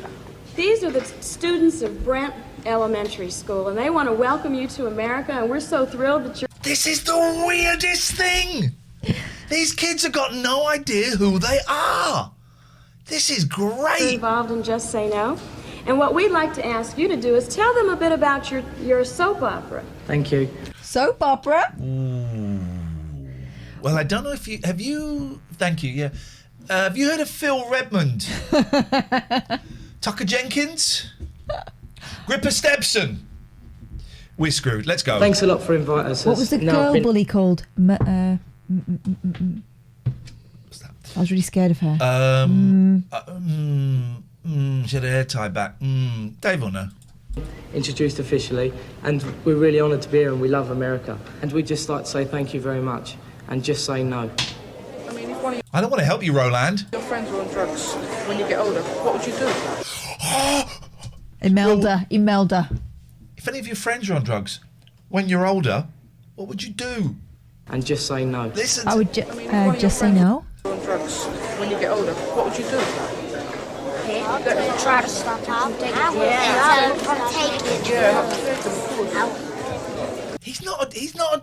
these are the students of Brent Elementary School, and they want to welcome you to America, and we're so thrilled that you're... This is the weirdest thing. These kids have got no idea who they are. This is great. Involved in Just Say No. And what we'd like to ask you to do is tell them a bit about your soap opera. Thank you. Soap opera? Well, I don't know if you... Have you... Thank you, yeah. Have you heard of Phil Redmond? Tucker Jenkins? Gripper Stebson? We're screwed. Let's go. Thanks a lot for inviting us. What was the girl bully called? I was really scared of her. She had her hair tied back. Dave will know. Introduced officially, and we're really honoured to be here, and we love America. And we'd just like to say thank you very much, and just say no. I mean, if one of I don't want to help you, Roland. your friends were on drugs when you get older, what would you do? Imelda. If any of your friends are on drugs, when you're older, what would you do? And just say no. Listen. I would just say no. On drugs when you get older, what would you do? Try to stop him. He's not a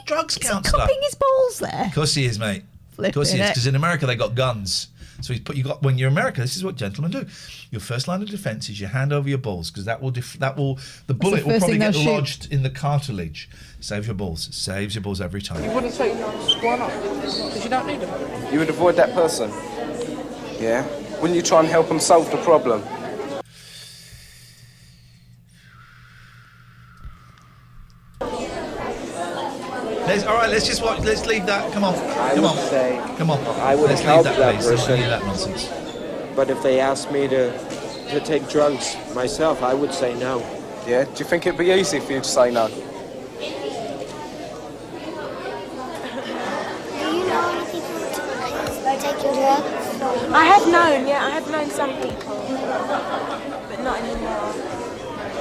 drugs counsellor. Cupping his balls there. Of course he is, mate. Of course he is, because in America they got guns. So when you're in America, this is what gentlemen do. Your first line of defence is your hand over your balls, because the bullet will probably get lodged in the cartilage. Saves your balls. Saves your balls every time. You wouldn't take why not? Because you don't need them. You would avoid that person? Yeah? Wouldn't you try and help them solve the problem? Let's watch. Let's leave that. Come on. Come on. I would Let's help leave that please. person. Let's leave that nonsense. But if they asked me to take drugs myself, I would say no. Yeah? Do you think it'd be easy for you to say no? Do you know any people who take your drugs? I have known some people, but not anymore.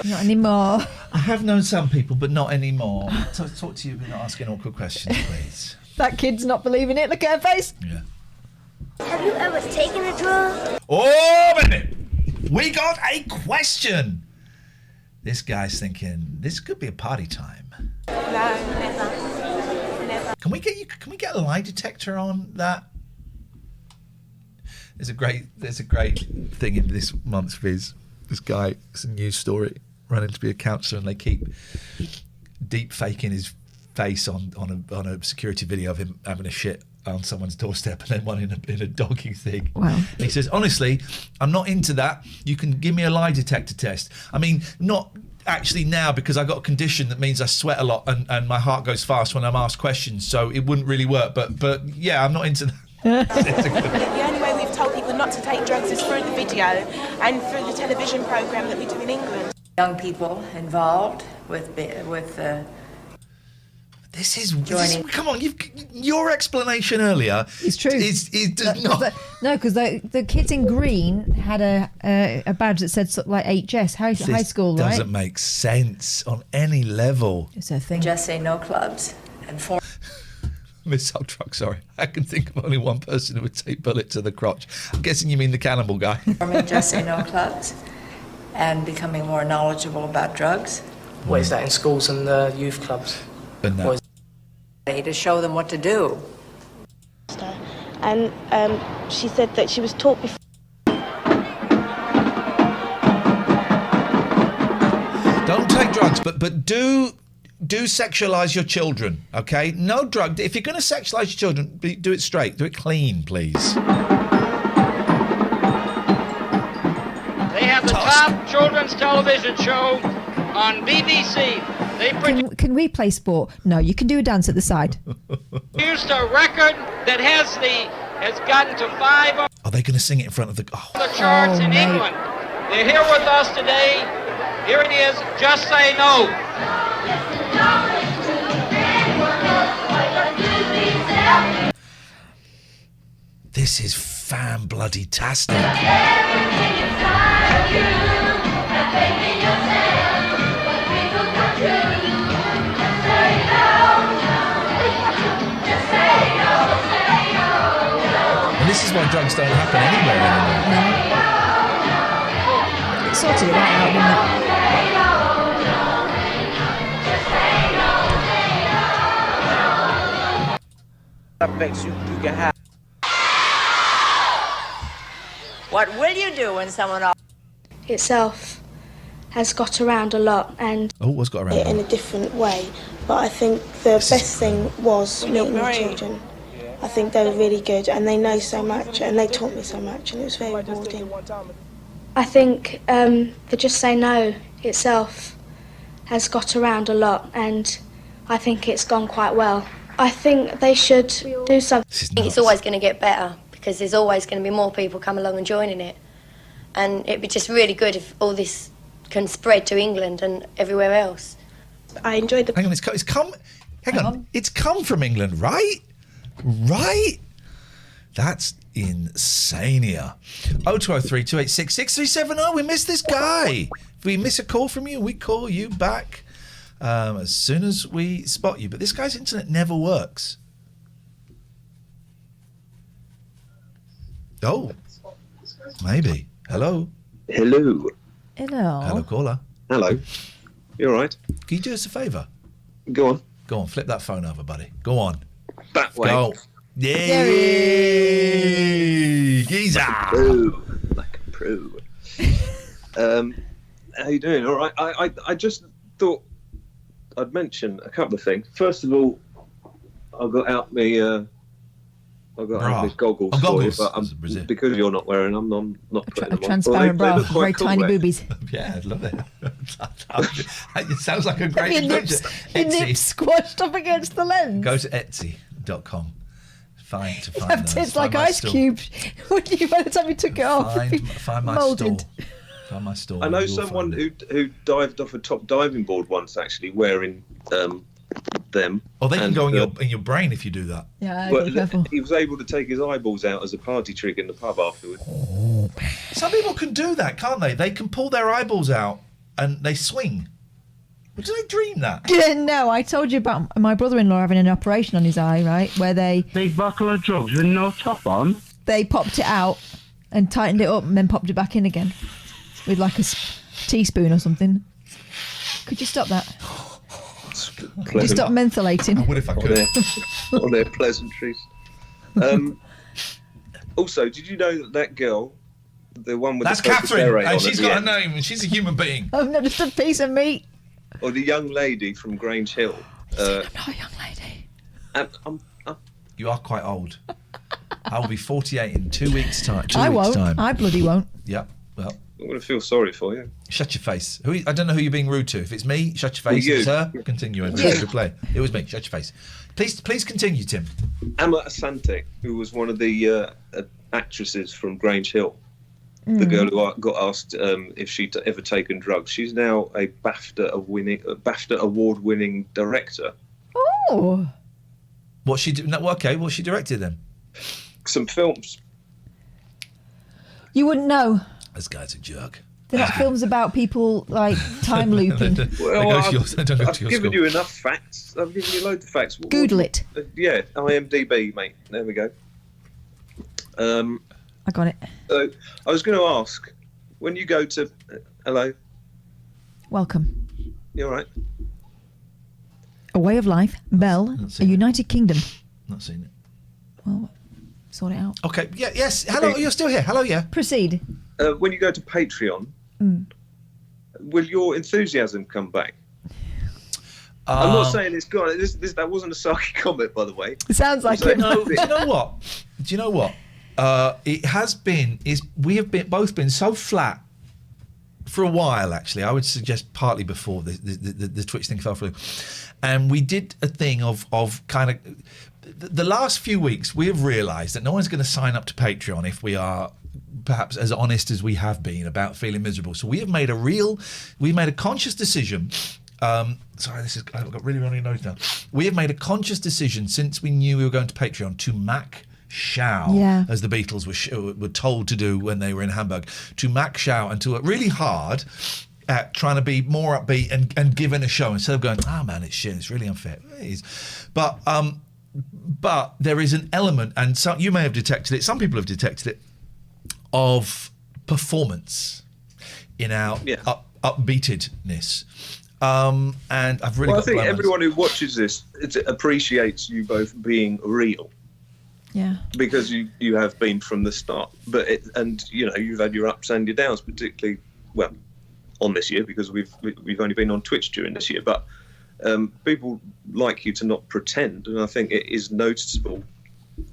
Not anymore. I have known some people, but not anymore. Talk to you, but not asking awkward questions, please. That kid's not believing it. Look at her face. Yeah. Have you ever taken a drug? Oh, baby! We got a question. This guy's thinking this could be a party time. No, never. Can we get a lie detector on that? There's a great thing in this month's Viz. This guy, it's a news story, running to be a counsellor, and they keep deep faking his face on a security video of him having a shit on someone's doorstep, and then one in a doggy thing. Wow. And he says, honestly, I'm not into that. You can give me a lie detector test. I mean, not actually now, because I've got a condition that means I sweat a lot and my heart goes fast when I'm asked questions, so it wouldn't really work. But yeah, I'm not into that. The only way we've told people not to take drugs is through the video and through the television programme that we do in England. Young people involved with Come on, your explanation earlier. It's true. It does not. No, because the kids in green had a badge that said something like HS, high school, right? Doesn't make sense on any level. It's a thing. Just Say No clubs and form. Missile truck, sorry. I can think of only one person who would take bullet to the crotch. I'm guessing you mean the cannibal guy. Forming Just Say No clubs and becoming more knowledgeable about drugs. What is that in schools and the youth clubs? And that. To show them what to do. And she said that she was taught before. Don't take drugs, but do sexualise your children, okay? No drug. If you're going to sexualise your children, do it straight. Do it clean, please. They have the top children's television show on BBC. They Can we play sport? No, you can do a dance at the side. produced a record that has gotten to 5 Are they going to sing it in front of the... on the charts in England. They're here with us today. Here it is, Just Say No. This is fan-bloody-tastic. And this is why drugs don't happen anywhere anymore. It sorted it out, didn't it? Subjects you can have. What will you do when someone else Itself has got around a lot and what's got around? in a different way. But I think the best thing was meeting the children. I think they were really good and they know so much and they taught me so much and it was very rewarding. I think the Just Say No itself has got around a lot and I think it's gone quite well. I think they should do something. I think it's always going to get better because there's always going to be more people come along and joining it. And it'd be just really good if all this can spread to England and everywhere else. I enjoyed the... Hang on, it's come from England, right? Right? That's insania. 0203 286 6370. We missed this guy. If we miss a call from you, we call you back as soon as we spot you. But this guy's internet never works. Oh, maybe. Hello. Hello. Hello. Hello, caller. Hello. You all right? Can you do us a favour? Go on. Go on, flip that phone over, buddy. Go on. That way. Go. Yay! Geezer! Like a pro. How you doing? All right. I just thought I'd mention a couple of things. First of all, I got out my goggles for you, but because you're not wearing them, I'm not putting them on. Transparent bra, look quite very cool, tiny mate. boobies. Yeah, I'd love it. It sounds like a great Your nips squashed up against the lens. Go to Etsy.com. Find It's those. like Find my ice store. cubes. Wouldn't you, by the time you took it off? Find my moulded. store. Find my store. I know You'll someone find it. who dived off a top diving board once, actually wearing them. Oh, they can go in your brain if you do that. Yeah, But be careful. he was able to take his eyeballs out as a party trick in the pub afterwards. Some people can do that, can't they? They can pull their eyeballs out and they swing. Did I dream that? Yeah, no, I told you about my brother-in-law having an operation on his eye, right? Where they Big bottle of drugs with no top on. They popped it out and tightened it up and then popped it back in again with like a teaspoon or something. Could you stop that? Could you stop mentholating? I would if I could. On their pleasantries. Also, did you know that girl, the one with That's the focus Catherine, beret on and at she's the got a end, name, and she's a human being. I'm not just a piece of meat. or the young lady from Grange Hill? I'm not a young lady. And You are quite old. I will be 48 in 2 weeks' time. I won't. I bloody won't. Yeah, well. I'm going to feel sorry for you. Shut your face. I don't know who you're being rude to. If it's me, shut your face. Well, If it's her, continue. Good play. It was me. Shut your face. Please continue, Tim. Amma Asante, who was one of the actresses from Grange Hill, the girl who got asked if she'd ever taken drugs. She's now a BAFTA award-winning director. Oh. What's she do? No, okay, what's she directed then? Some films. You wouldn't know. This guy's a jerk. They're not films about people like time looping. Well, I've given you enough facts. I've given you loads of facts. Google it. Yeah, IMDb, mate. There we go. I got it. So I was going to ask, when you go to... hello? Welcome. You all right? A Way of Life, Bell, a United Kingdom. Not seen it. Well, sort it out. Okay, yes. Hello, you're still here. Hello, yeah. Proceed. When you go to Patreon, will your enthusiasm come back? I'm not saying it's gone. That wasn't a sarky comment, by the way. It sounds like it. No, do you know what? It has been. We have both been so flat for a while. Actually, I would suggest partly before the Twitch thing fell through, and we did a thing of kind of the last few weeks. We have realised that no one's going to sign up to Patreon if we are perhaps as honest as we have been about feeling miserable. So we have made a conscious decision. Sorry, I've got really running nose now. We have made a conscious decision since we knew we were going to Patreon to Show, as the Beatles were told to do when they were in Hamburg, to Show and to work really hard at trying to be more upbeat and giving a show instead of going, man, it's shit, it's really unfair. It is. But there is an element, and you may have detected it, some people have detected it, of performance in our upbeatedness. And I've really I think everyone who watches this appreciates you both being real. Yeah. Because you have been from the start. You've had your ups and your downs, particularly on this year, because we've only been on Twitch during this year. But people like you to not pretend, and I think it is noticeable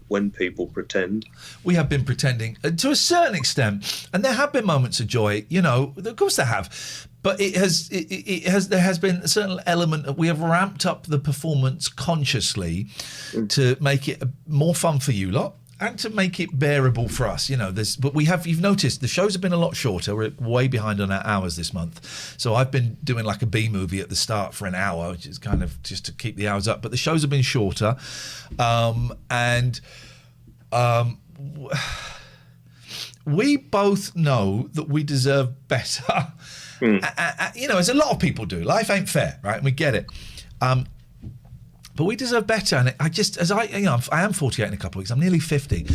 when people pretend. We have been pretending to a certain extent, and there have been moments of joy. Of course there have, but there has been a certain element of we have ramped up the performance consciously to make it more fun for you lot and to make it bearable for us. But you've noticed the shows have been a lot shorter. We're way behind on our hours this month, so I've been doing like a B movie at the start for an hour, which is kind of just to keep the hours up. But the shows have been shorter, we both know that we deserve better. As a lot of people do. Life ain't fair, right? And we get it. But we deserve better. And I am 48 in a couple of weeks. I'm nearly 50.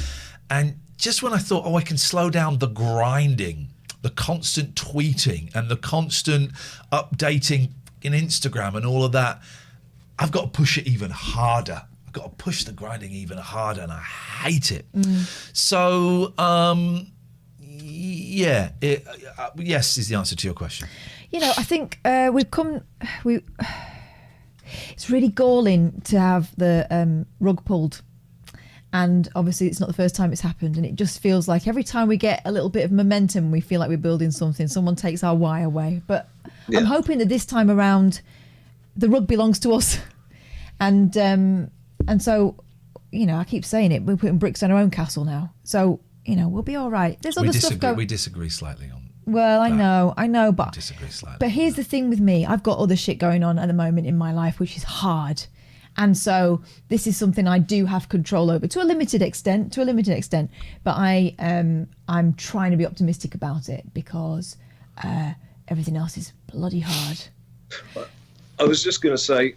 And just when I thought, I can slow down the grinding, the constant tweeting and the constant updating in Instagram and all of that, I've got to push it even harder. I've got to push the grinding even harder, and I hate it. So, yes is the answer to your question. I think it's really galling to have the rug pulled, and obviously it's not the first time it's happened, and it just feels like every time we get a little bit of momentum, we feel like we're building something, someone takes our why away. But I'm hoping that this time around the rug belongs to us, and so I keep saying it, we're putting bricks on our own castle now, so we'll be all right. There's other stuff going. We disagree slightly on. Well, I know, but disagree slightly. But here's the thing with me: I've got other shit going on at the moment in my life, which is hard, and so this is something I do have control over to a limited extent. But I'm trying to be optimistic about it because everything else is bloody hard. I was just going to say,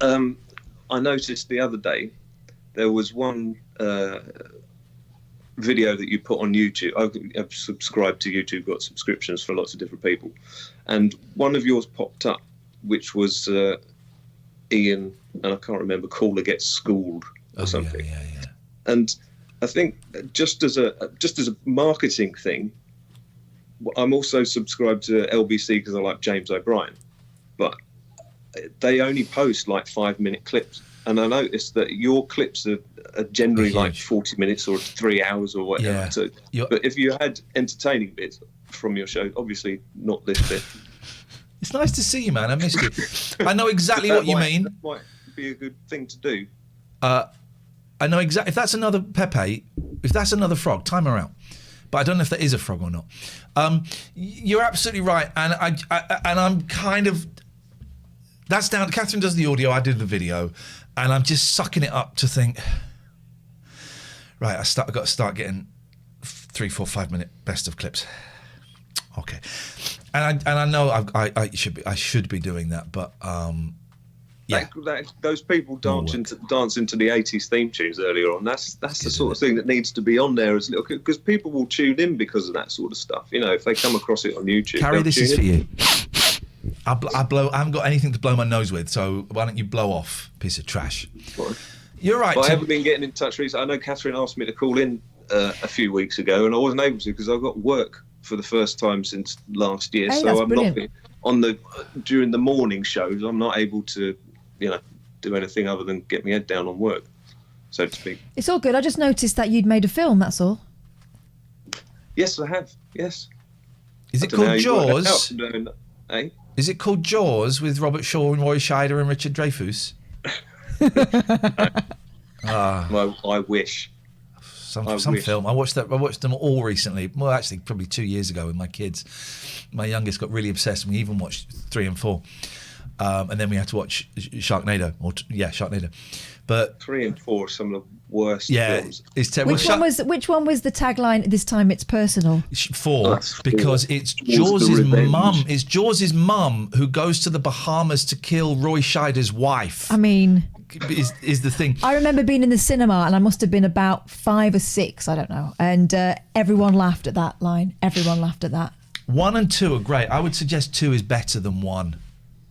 I noticed the other day there was one video that you put on YouTube. I've subscribed to YouTube, got subscriptions for lots of different people, and one of yours popped up, which was Iain, and I can't remember, Caller Gets Schooled or something. Yeah. And I think just as a marketing thing, I'm also subscribed to LBC because I like James O'Brien, but they only post like 5-minute clips. And I noticed that your clips are generally like 40 minutes or 3 hours or whatever. Yeah. So, but if you had entertaining bits from your show, obviously not this bit. It's nice to see you, man. I missed you. I know exactly what you mean. That might be a good thing to do. I know exactly. If that's another Pepe, if that's another frog, time her out. But I don't know if that is a frog or not. You're absolutely right. And I'm kind of... That's down. Catherine does the audio, I did the video, and I'm just sucking it up to think, right, I've got to start getting 3, 4, 5 minute best of clips Okay. And I know I should be doing that, but yeah. Those people dance into the 80s theme tunes earlier on. That's the sort of thing that needs to be on there as little, because people will tune in because of that sort of stuff. You know, if they come across it on YouTube. Carrie, this is for you. I haven't got anything to blow my nose with, so why don't you blow off, piece of trash? What? You're right. Well, I haven't been getting in touch recently. I know Catherine asked me to call in a few weeks ago, and I wasn't able to because I got work for the first time since last year. Hey, so I'm brilliant. not during the morning shows. I'm not able to, do anything other than get my head down on work, so to speak. It's all good. I just noticed that you'd made a film. That's all. Yes, I have. Yes. Is it called Jaws? Eh? Is it called Jaws with Robert Shaw and Roy Scheider and Richard Dreyfuss? I wish. Some film. I watched them all recently. Well, actually, probably 2 years ago with my kids. My youngest got really obsessed, and we even watched 3 and 4. And then we had to watch Sharknado. Sharknado. But 3 and 4 are some of the worst films. It's terrible. Which one was the tagline? This time it's personal. 4, because it's Jaws' mum. It's Jaws' mum who goes to the Bahamas to kill Roy Scheider's wife. I mean, is the thing. I remember being in the cinema, and I must have been about 5 or 6. I don't know, and everyone laughed at that line. Everyone laughed at that. 1 and 2 are great. I would suggest 2 is better than 1.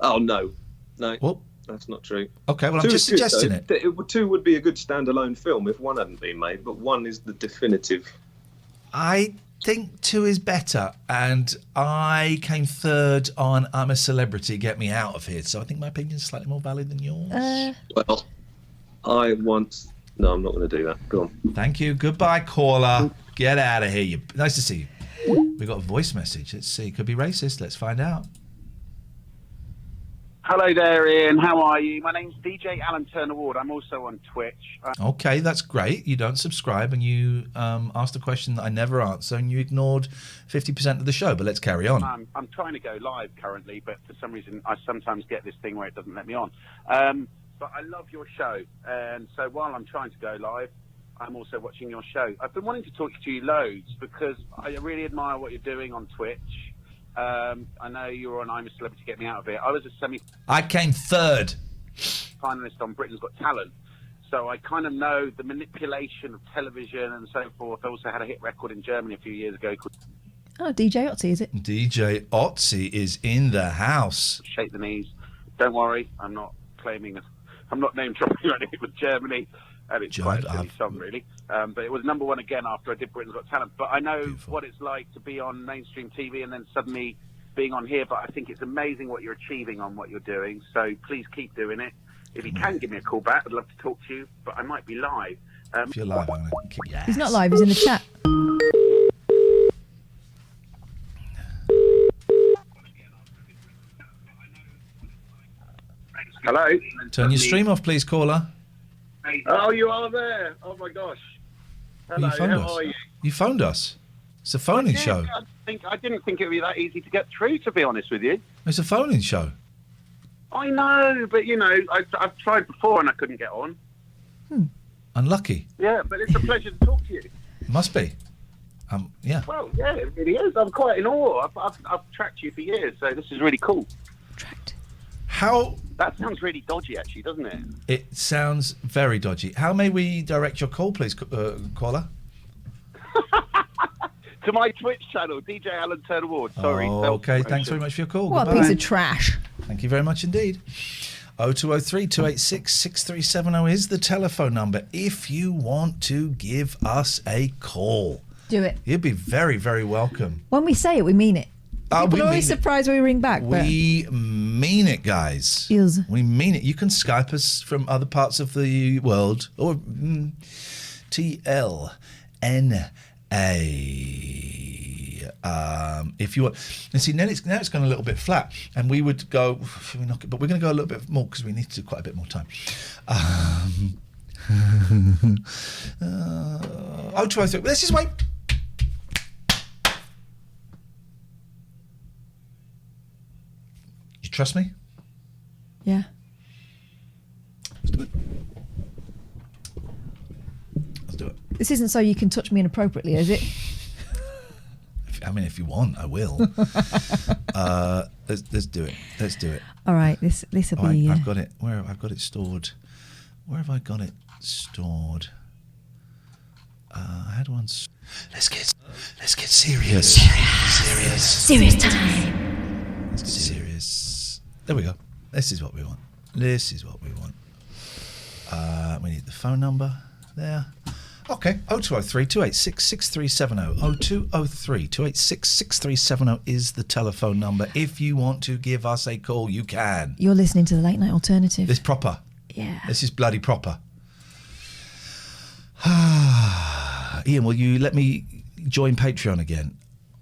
Oh no. Well, that's not true. Okay, well, I'm just suggesting it. 2 would be a good standalone film if 1 hadn't been made, but 1 is the definitive. I think 2 is better, and I came 3rd on I'm a Celebrity, Get Me Out of Here, so I think my opinion is slightly more valid than yours. Well, no, I'm not going to do that. Go on. Thank you. Goodbye, caller. Get out of here. Nice to see you. We got a voice message. Let's see. Could be racist. Let's find out. Hello there, Ian. How are you? My name's DJ Alan Turner Ward. I'm also on Twitch. Okay, that's great. You don't subscribe, and you asked a question that I never answer, and you ignored 50% of the show. But let's carry on. I'm trying to go live currently, but for some reason I sometimes get this thing where it doesn't let me on. But I love your show, and so while I'm trying to go live, I'm also watching your show. I've been wanting to talk to you loads because I really admire what you're doing on Twitch. I know you were on I'm a Celebrity, Get Me Out of It. I was a I came 3rd finalist on Britain's Got Talent, so I kind of know the manipulation of television and so forth. I also had a hit record in Germany a few years ago called DJ Otzi, is it? DJ Otzi is in the house. Shake the Knees. Don't worry, I'm not name dropping or anything with Germany. And it's quite a silly song, really. But it was number 1 again after I did Britain's Got Talent. But I know what it's like to be on mainstream TV and then suddenly being on here. But I think it's amazing what you're achieving on what you're doing. So please keep doing it. If you can give me a call back, I'd love to talk to you. But I might be live. If you're live, I'm going to kick your ass. He's not live. He's in the chat. Hello? Turn your stream off, please, caller. Oh, you are there. Oh, my gosh. Hello, how are you? You phoned us. It's a phone-in show. I didn't think it would be that easy to get through, to be honest with you. It's a phone-in show. I know, but, I've tried before and I couldn't get on. Unlucky. Yeah, but it's a pleasure to talk to you. It must be. Yeah. Well, yeah, it really is. I'm quite in awe. I've tracked you for years, so this is really cool. How... That sounds really dodgy, actually, doesn't it? It sounds very dodgy. How may we direct your call, please, caller? To my Twitch channel, DJ Alan Turner Ward. Sorry. Okay, thanks very much for your call. What a piece of trash. Thank you very much indeed. 0203 286 6370 is the telephone number if you want to give us a call. Do it. You'd be very, very welcome. When we say it, we mean it. People we are always surprised when we ring back. We mean it, guys. Yes. We mean it. You can Skype us from other parts of the world or TLNA if you want. And see, now it's gone a little bit flat, and we would go. Should we knock it? But we're going to go a little bit more because we need to do quite a bit more time. 0203. Let's just wait. You trust me? Yeah. Let's do it. Let's do it. This isn't so you can touch me inappropriately, is it? How mean, if you want, I will. Let's do it. Let's do it. All right, this will be. I've got it. I've got it stored. Where have I got it stored? I had one. Let's get serious. Serious time. Let's get serious. There we go. This is what we want. We need the phone number there. Okay, 0203 286 6370. 0203 286 6370 is the telephone number. If you want to give us a call, you can. You're listening to the Late Night Alternative. This proper. Yeah. This is bloody proper. Iain, will you let me join Patreon again?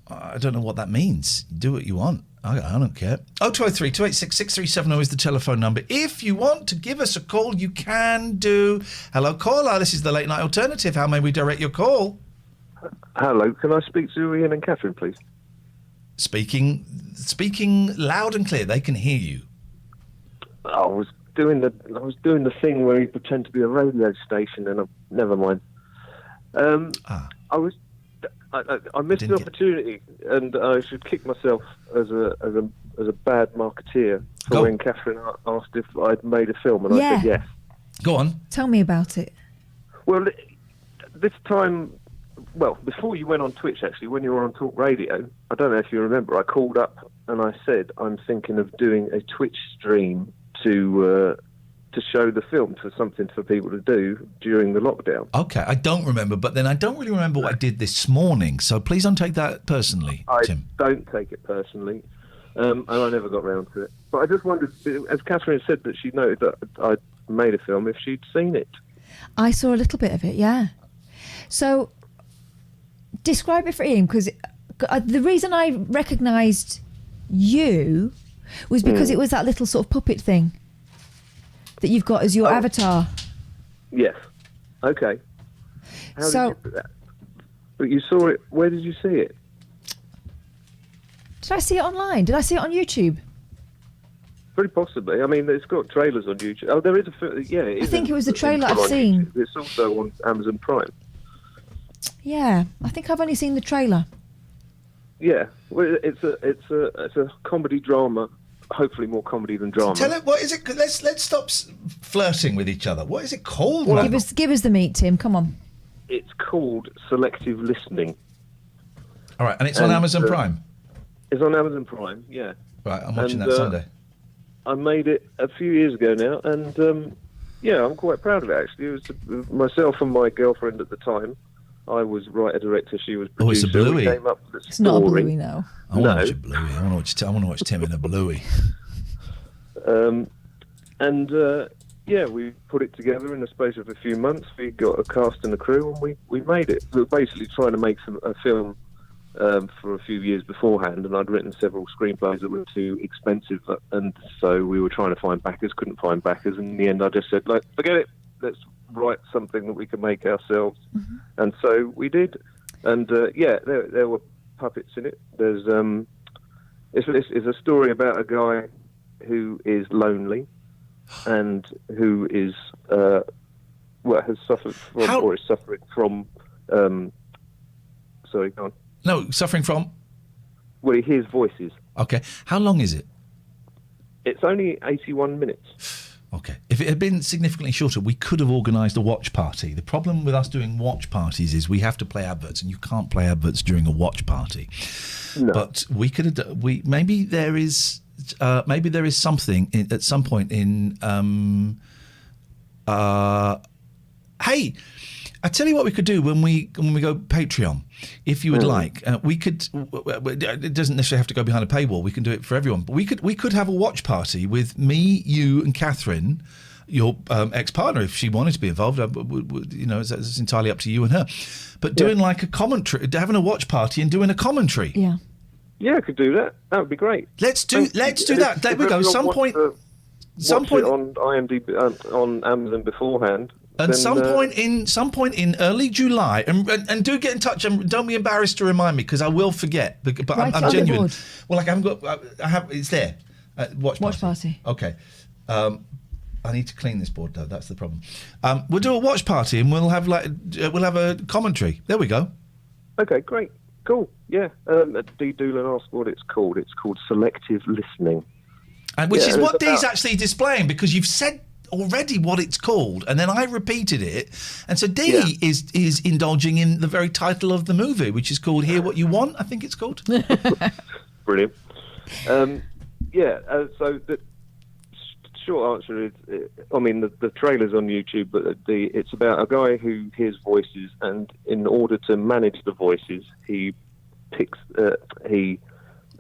I don't know what that means. Do what you want. I don't care. 0203 286 6370 is the telephone number. If you want to give us a call, you can do. Hello, caller. This is the Late Night Alternative. How may we direct your call? Hello. Can I speak to Iain and Catherine, please? Speaking loud and clear. They can hear you. I was doing the thing where you pretend to be a radio station, and never mind. I missed the opportunity, and I should kick myself as a bad marketeer for when Catherine asked if I'd made a film, and I said yes. Go on. Tell me about it. Well, this time, before you went on Twitch, actually, when you were on Talk Radio, I don't know if you remember, I called up and I said I'm thinking of doing a Twitch stream to show the film, for something for people to do during the lockdown. Okay, I don't remember, but then I don't really remember what I did this morning, so please don't take that personally, Tim. I don't take it personally, and I never got round to it. But I just wondered, as Catherine said that she noted that I'd made a film, if she'd seen it. I saw a little bit of it, yeah. So, describe it for Iain, because the reason I recognised you was because it was that little sort of puppet thing that you've got as your avatar. Yes. Okay. How did you do that? But you saw it. Where did you see it? Did I see it online? Did I see it on YouTube? Very possibly. I mean, it's got trailers on YouTube. Oh, there is a. I think it was the trailer I've seen. YouTube. It's also on Amazon Prime. Yeah, I think I've only seen the trailer. Yeah, well, it's a comedy drama. Hopefully more comedy than drama. Tell it, what is it? Let's stop flirting with each other. What is it called? Well, give us the meat, Tim. Come on. It's called Selective Listening. All right, and it's on Amazon Prime. It's on Amazon Prime. Yeah. Right, I'm watching that Sunday. I made it a few years ago now, and I'm quite proud of it. Actually, it was myself and my girlfriend at the time. I was writer director. She was producer. Oh, it's a bluey. We came up with a it's not a bluey, no. I want to watch a bluey. I want to watch Tim in a bluey. We put it together in the space of a few months. We got a cast and a crew, and we made it. We were basically trying to make a film for a few years beforehand, and I'd written several screenplays that were too expensive, and so we were trying to find backers, couldn't find backers, and in the end I just said, forget it, let's write something that we can make ourselves. Mm-hmm. And so we did, and there were puppets in it. There's it's a story about a guy who is lonely and who is has suffered from or is suffering from sorry, go on. No, suffering from? Well, he hears voices. Okay. How long is it? It's only 81 minutes. Okay. If it had been significantly shorter, we could have organised a watch party. The problem with us doing watch parties is we have to play adverts, and you can't play adverts during a watch party. No. But we could have. Maybe there is something at some point in. Hey, I tell you what we could do when we go Patreon. If you would like, we could. It doesn't necessarily have to go behind a paywall. We can do it for everyone. But we could have a watch party with me, you, and Catherine, your ex-partner, if she wanted to be involved. It's entirely up to you and her. But doing like a commentary, having a watch party and doing a commentary. Yeah. Yeah, I could do that. That would be great. Let's do that. There we go. Some point on IMDb on Amazon beforehand. And some point in early July, and do get in touch, and don't be embarrassed to remind me, because I will forget. But I'm genuine. Well, I have. It's there. Watch party. Okay. I need to clean this board though. That's the problem. We'll do a watch party, and we'll have a commentary. There we go. Okay, great. Cool. Yeah. D. Doolan asked what it's called. It's called selective listening. And which is what Dee's actually displaying, because you've said already what it's called, and then I repeated it, and so Dee is indulging in the very title of the movie, which is called Hear What You Want, I think it's called. Brilliant. So the short answer is, I mean, the trailer's on YouTube, but it's about a guy who hears voices, and in order to manage the voices, he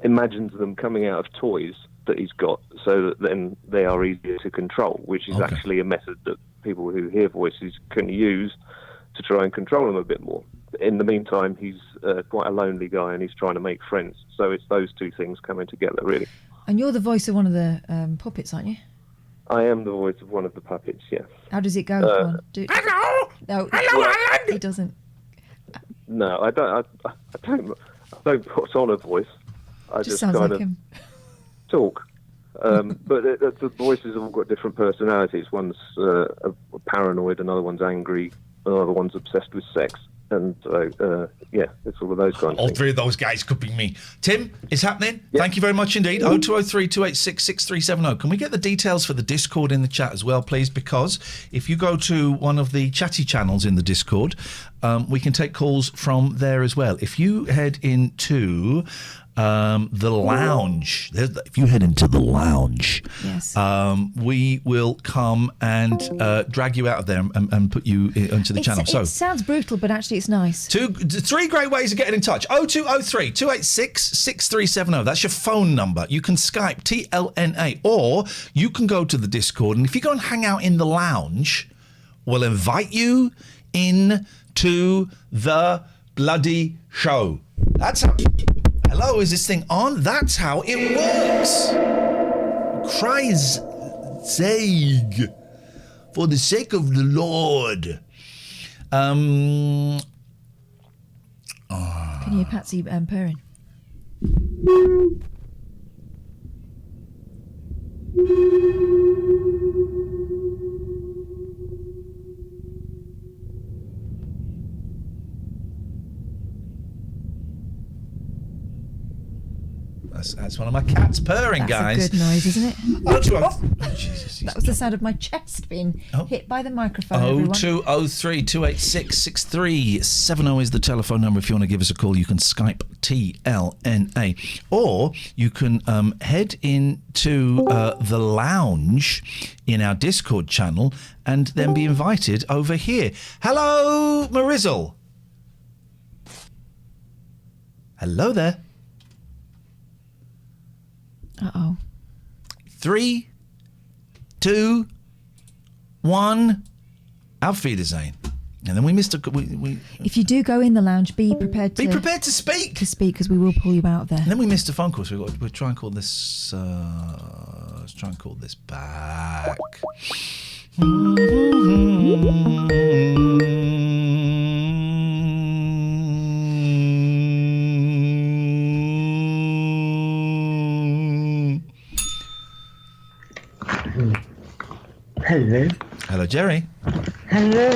imagines them coming out of toys that he's got, so that then they are easier to control, which is actually a method that people who hear voices can use to try and control them a bit more. In the meantime, he's quite a lonely guy, and he's trying to make friends. So it's those two things coming together, really. And you're the voice of one of the puppets, aren't you? I am the voice of one of the puppets, yes. How does it go? Come on, Hello! No, Hello, Alan! He doesn't. No, I don't put on a voice. I just sounds kind like of him. talk. But the voices have all got different personalities. One's paranoid, another one's angry, another one's obsessed with sex. And it's all of those kinds of All things. three of those guys could be me. Tim, it's happening. Yep. Thank you very much indeed. 0203 286 6370. Can we get the details for the Discord in the chat as well, please? Because if you go to one of the chatty channels in the Discord, we can take calls from there as well. If you head into the lounge, if you head into the lounge, yes, we will come and drag you out of there and put you into the channel. So it sounds brutal, but actually it's nice. Three great ways of getting in touch. 0203 286 6370. That's your phone number. You can Skype TLNA, or you can go to the Discord, and if you go and hang out in the lounge, we'll invite you in to the bloody show. That's how... Hello, is this thing on? That's how it works. Christ's sake. For the sake of the Lord. Can you hear Patsy purring? That's one of my cats purring, guys. That's a good noise, isn't it? Oh, Jesus, that was the sound of my chest being hit by the microphone. 0203 286 6370 is the telephone number. If you want to give us a call, you can Skype TLNA, or you can head into the lounge in our Discord channel and then be invited over here. Hello, Marizzle. Hello there. Uh-oh. 3, 2, 1. Auf Wiedersehen. And then we missed a... If you do go in the lounge, be prepared to... Be prepared to speak. To speak, because we will pull you out of there. And then we missed a phone call, so we'll try and call this... let's try and call this back. Hello. Hello, Jerry. Hello.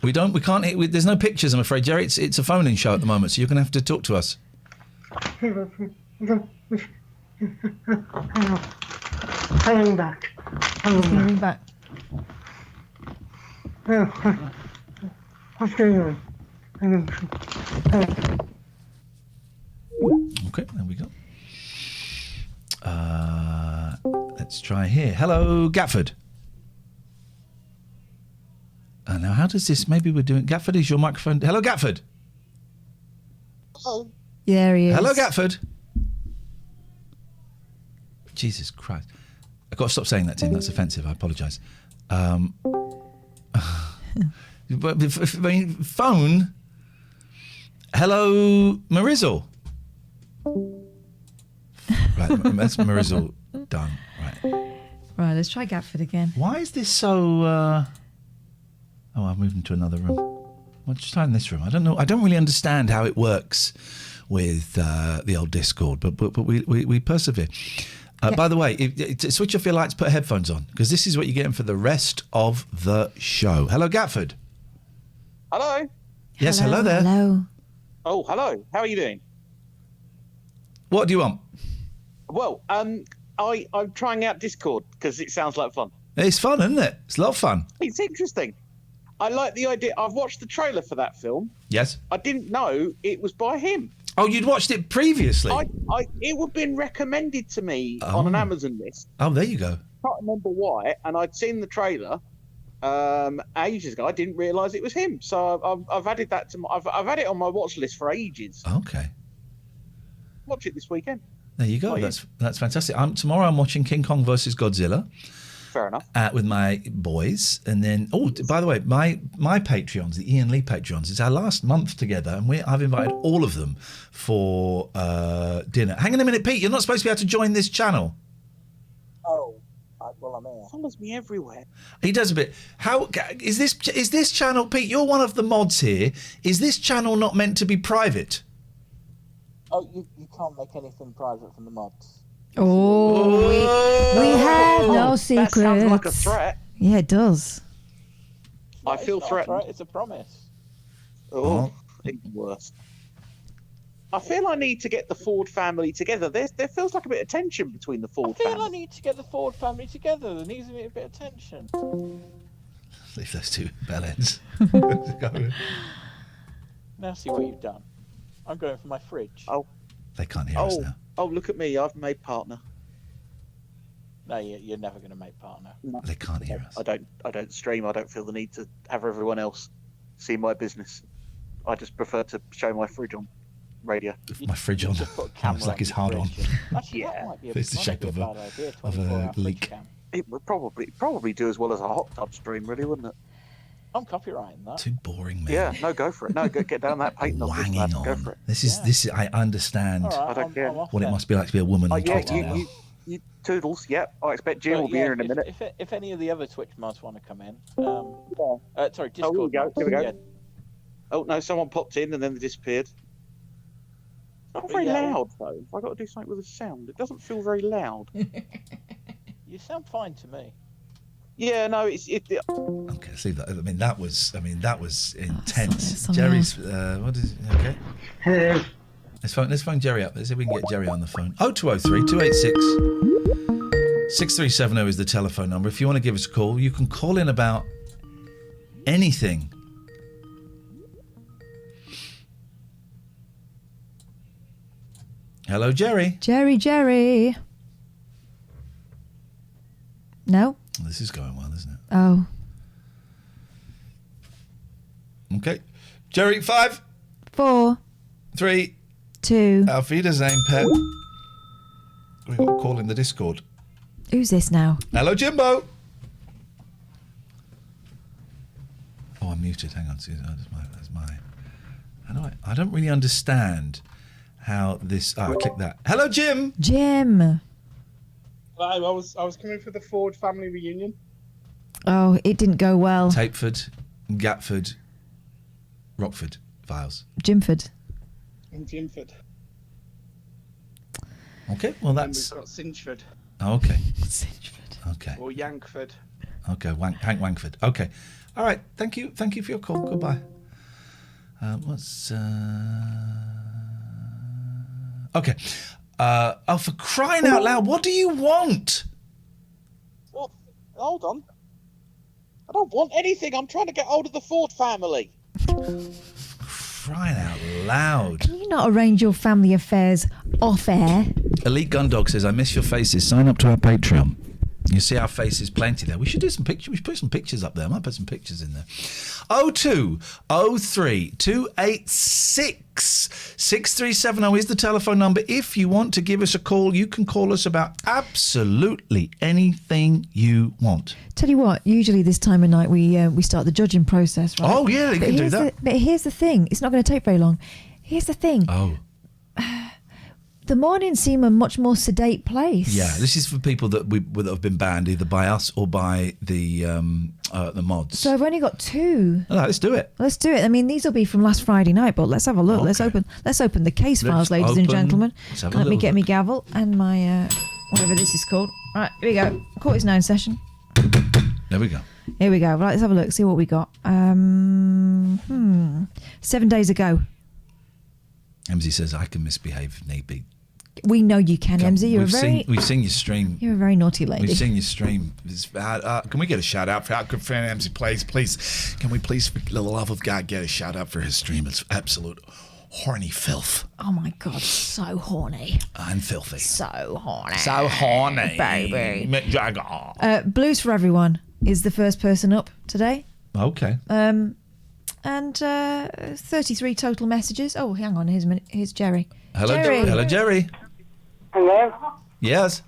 We can't, there's no pictures, I'm afraid, Jerry. It's a phone-in show at the moment, so you're going to have to talk to us. Coming back. Coming back. What's going on? Okay, there we go. Let's try here. Hello, Gatford. Now, how does this... Maybe we're doing... Gatford, is your microphone... Hello, Gatford. Oh. There he is. Hello, Gatford. Jesus Christ. I've got to stop saying that, Tim. That's offensive. I apologise. But phone... Hello, Marizzle. Right, that's Marizzle done. Right, let's try Gatford again. Why is this so... Oh, I've moved into another room. Well, just try in this room. I don't know. I don't really understand how it works with the old Discord, but we persevere. By the way, switch off your lights, put headphones on, because this is what you're getting for the rest of the show. Hello, Gatford. Hello. Yes, hello there. Hello. Oh, hello. How are you doing? What do you want? Well, I'm trying out Discord because it sounds like fun. It's fun, isn't it? It's a lot of fun. It's interesting. I like the idea. I've watched the trailer for that film. Yes. I didn't know it was by him. Oh, you'd watched it previously? It had been recommended to me on an Amazon list. Oh, there you go. Can't remember why, and I'd seen the trailer ages ago. I didn't realise it was him, so I've added that to I've had it on my watch list for ages. Okay. Watch it this weekend. There you go. That's fantastic. Tomorrow I'm watching King Kong versus Godzilla. Fair enough. With my boys, and then by the way, my Patreons, the Iain Lee Patreons, it's our last month together, and I've invited all of them for dinner. Hang on a minute, Pete. You're not supposed to be able to join this channel. Oh, well, I'm here. Follows me everywhere. He does a bit. How is this channel, Pete? You're one of the mods here. Is this channel not meant to be private? Oh, you can't make anything private from the mods. Oh, we have no secrets. That sounds like a threat. Yeah, it does. I feel threatened. It's a promise. Oh, even worse. I feel I need to get the Ford family together. There feels like a bit of tension between the Ford family. I need to get the Ford family together. There needs to be a bit of tension. Leave those two bellends. Now see what you've done. I'm going for my fridge. Oh. They can't hear us now. Oh, look at me. I've made partner. No, you're never going to make partner. No. They can't hear us. I don't stream. I don't feel the need to have everyone else see my business. I just prefer to show my fridge on radio. My fridge on. It's like it's hard on. Actually, yeah. It's the shape of a leak. It would probably do as well as a hot tub stream, really, wouldn't it? I'm copywriting that. Too boring, man. Yeah, no, go for it. No, get down that patent office. Wanging on. Go for it. This is. I understand. Right, I don't care. What it must be like to be a woman on Twitter now. You toodles. Yep. I expect Jim will be here in a minute. If any of the other Twitch mods want to come in, sorry, Discord. Oh, here we go. Yeah. Oh no, someone popped in and then they disappeared. Not very loud though. I've got to do something with the sound. It doesn't feel very loud. You sound fine to me. Yeah, no, Okay, let's leave that. I mean, that was intense. Jerry's. What is? Okay. Hello. Let's phone Jerry up. Let's see if we can get Jerry on the phone. 0203 286 6370 is the telephone number. If you want to give us a call, you can call in about anything. Hello, Jerry. Jerry. No? This is going well, isn't it? Oh. Okay. Jerry, 5, 4, 3, 2. Auf Wiedersehen, pet. We've got a call in the Discord. Who's this now? Hello, Jimbo. Oh, I'm muted. Hang on. That's my. I don't really understand how this. I click that. Hello, Jim. Jim. I was coming for the Ford family reunion. Oh, it didn't go well. Tapeford, Gatford, Rockford, Files. Jimford. In Jimford. Okay, well that's. And we've got Sinchford. Oh, okay. Sinchford. Okay. Or Yankford. Okay, Hank Wankford. Okay. All right. Thank you for your call. Goodbye. Okay. For crying out loud, what do you want? Well, hold on. I don't want anything. I'm trying to get hold of the Ford family. Crying out loud. Can you not arrange your family affairs off air? Elite Gundog says, I miss your faces. Sign up to our Patreon. You see our faces plenty there. We should do some pictures. We should put some pictures up there. I might put some pictures in there. 0203 286 6370 is the telephone number. If you want to give us a call, you can call us about absolutely anything you want. Tell you what, usually this time of night we start the judging process, right? Oh, yeah, they can do that. But here's the thing. It's not going to take very long. Here's the thing. Oh. The mornings seem a much more sedate place. Yeah, this is for people that have been banned either by us or by the mods. So I've only got 2. All right, let's do it. Let's do it. I mean, these will be from last Friday night, but let's have a look. Okay. Let's open the case files, ladies and gentlemen. Let's have a Let me little get look. me gavel and my whatever this is called. Right, here we go. Court is known session. There we go. Here we go. Right, let's have a look. See what we got. 7 days ago. MZ says I can misbehave if need be. We know you can, MZ. We've seen your stream. You're a very naughty lady. We've seen your stream. Can we get a shout out for how good friend MZ plays? Please, can we please, for the love of God, get a shout out for his stream? It's absolute horny filth. Oh my God, so horny. And filthy. So horny. So horny. Baby. Mick Jagger. Blues for Everyone is the first person up today. Okay. And 33 total messages. Oh, hang on. Here's Jerry. Hello, Jerry. Hello, Jerry. Hello? Yes.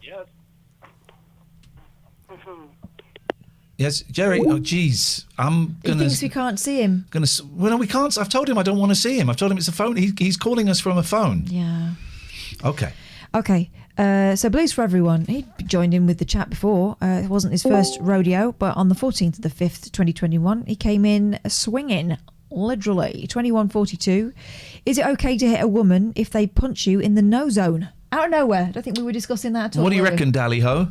Yes, Jerry. Oh, jeez. I'm He gonna. thinks we can't see him. Well, no, we can't. I've told him I don't want to see him. I've told him it's a phone. He's calling us from a phone. Yeah. Okay. Okay. So Blues for Everyone. He joined in with the chat before. It wasn't his first rodeo, but on the 14th of the 5th, 2021, he came in swinging, literally. 21:42. Is it okay to hit a woman if they punch you in the no zone? Out of nowhere. I don't think we were discussing that at all. What do you reckon, Dally Ho?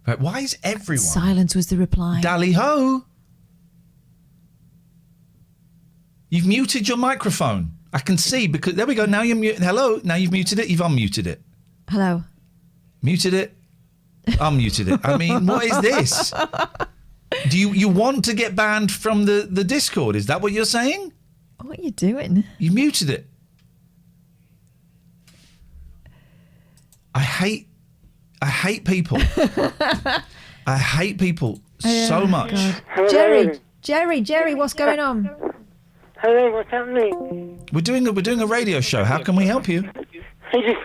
Right, why is everyone... Silence was the reply. Dally Ho? You've muted your microphone. I can see because... There we go. Now you're muted. Hello? Now you've muted it. You've unmuted it. Hello. Muted it. Unmuted it. I mean, what is this? Do you want to get banned from the Discord? Is that what you're saying? What are you doing? You muted it. I hate people. I hate people so much. Jerry, what's going on? Hello, what's happening? We're doing a radio show. How can we help you? I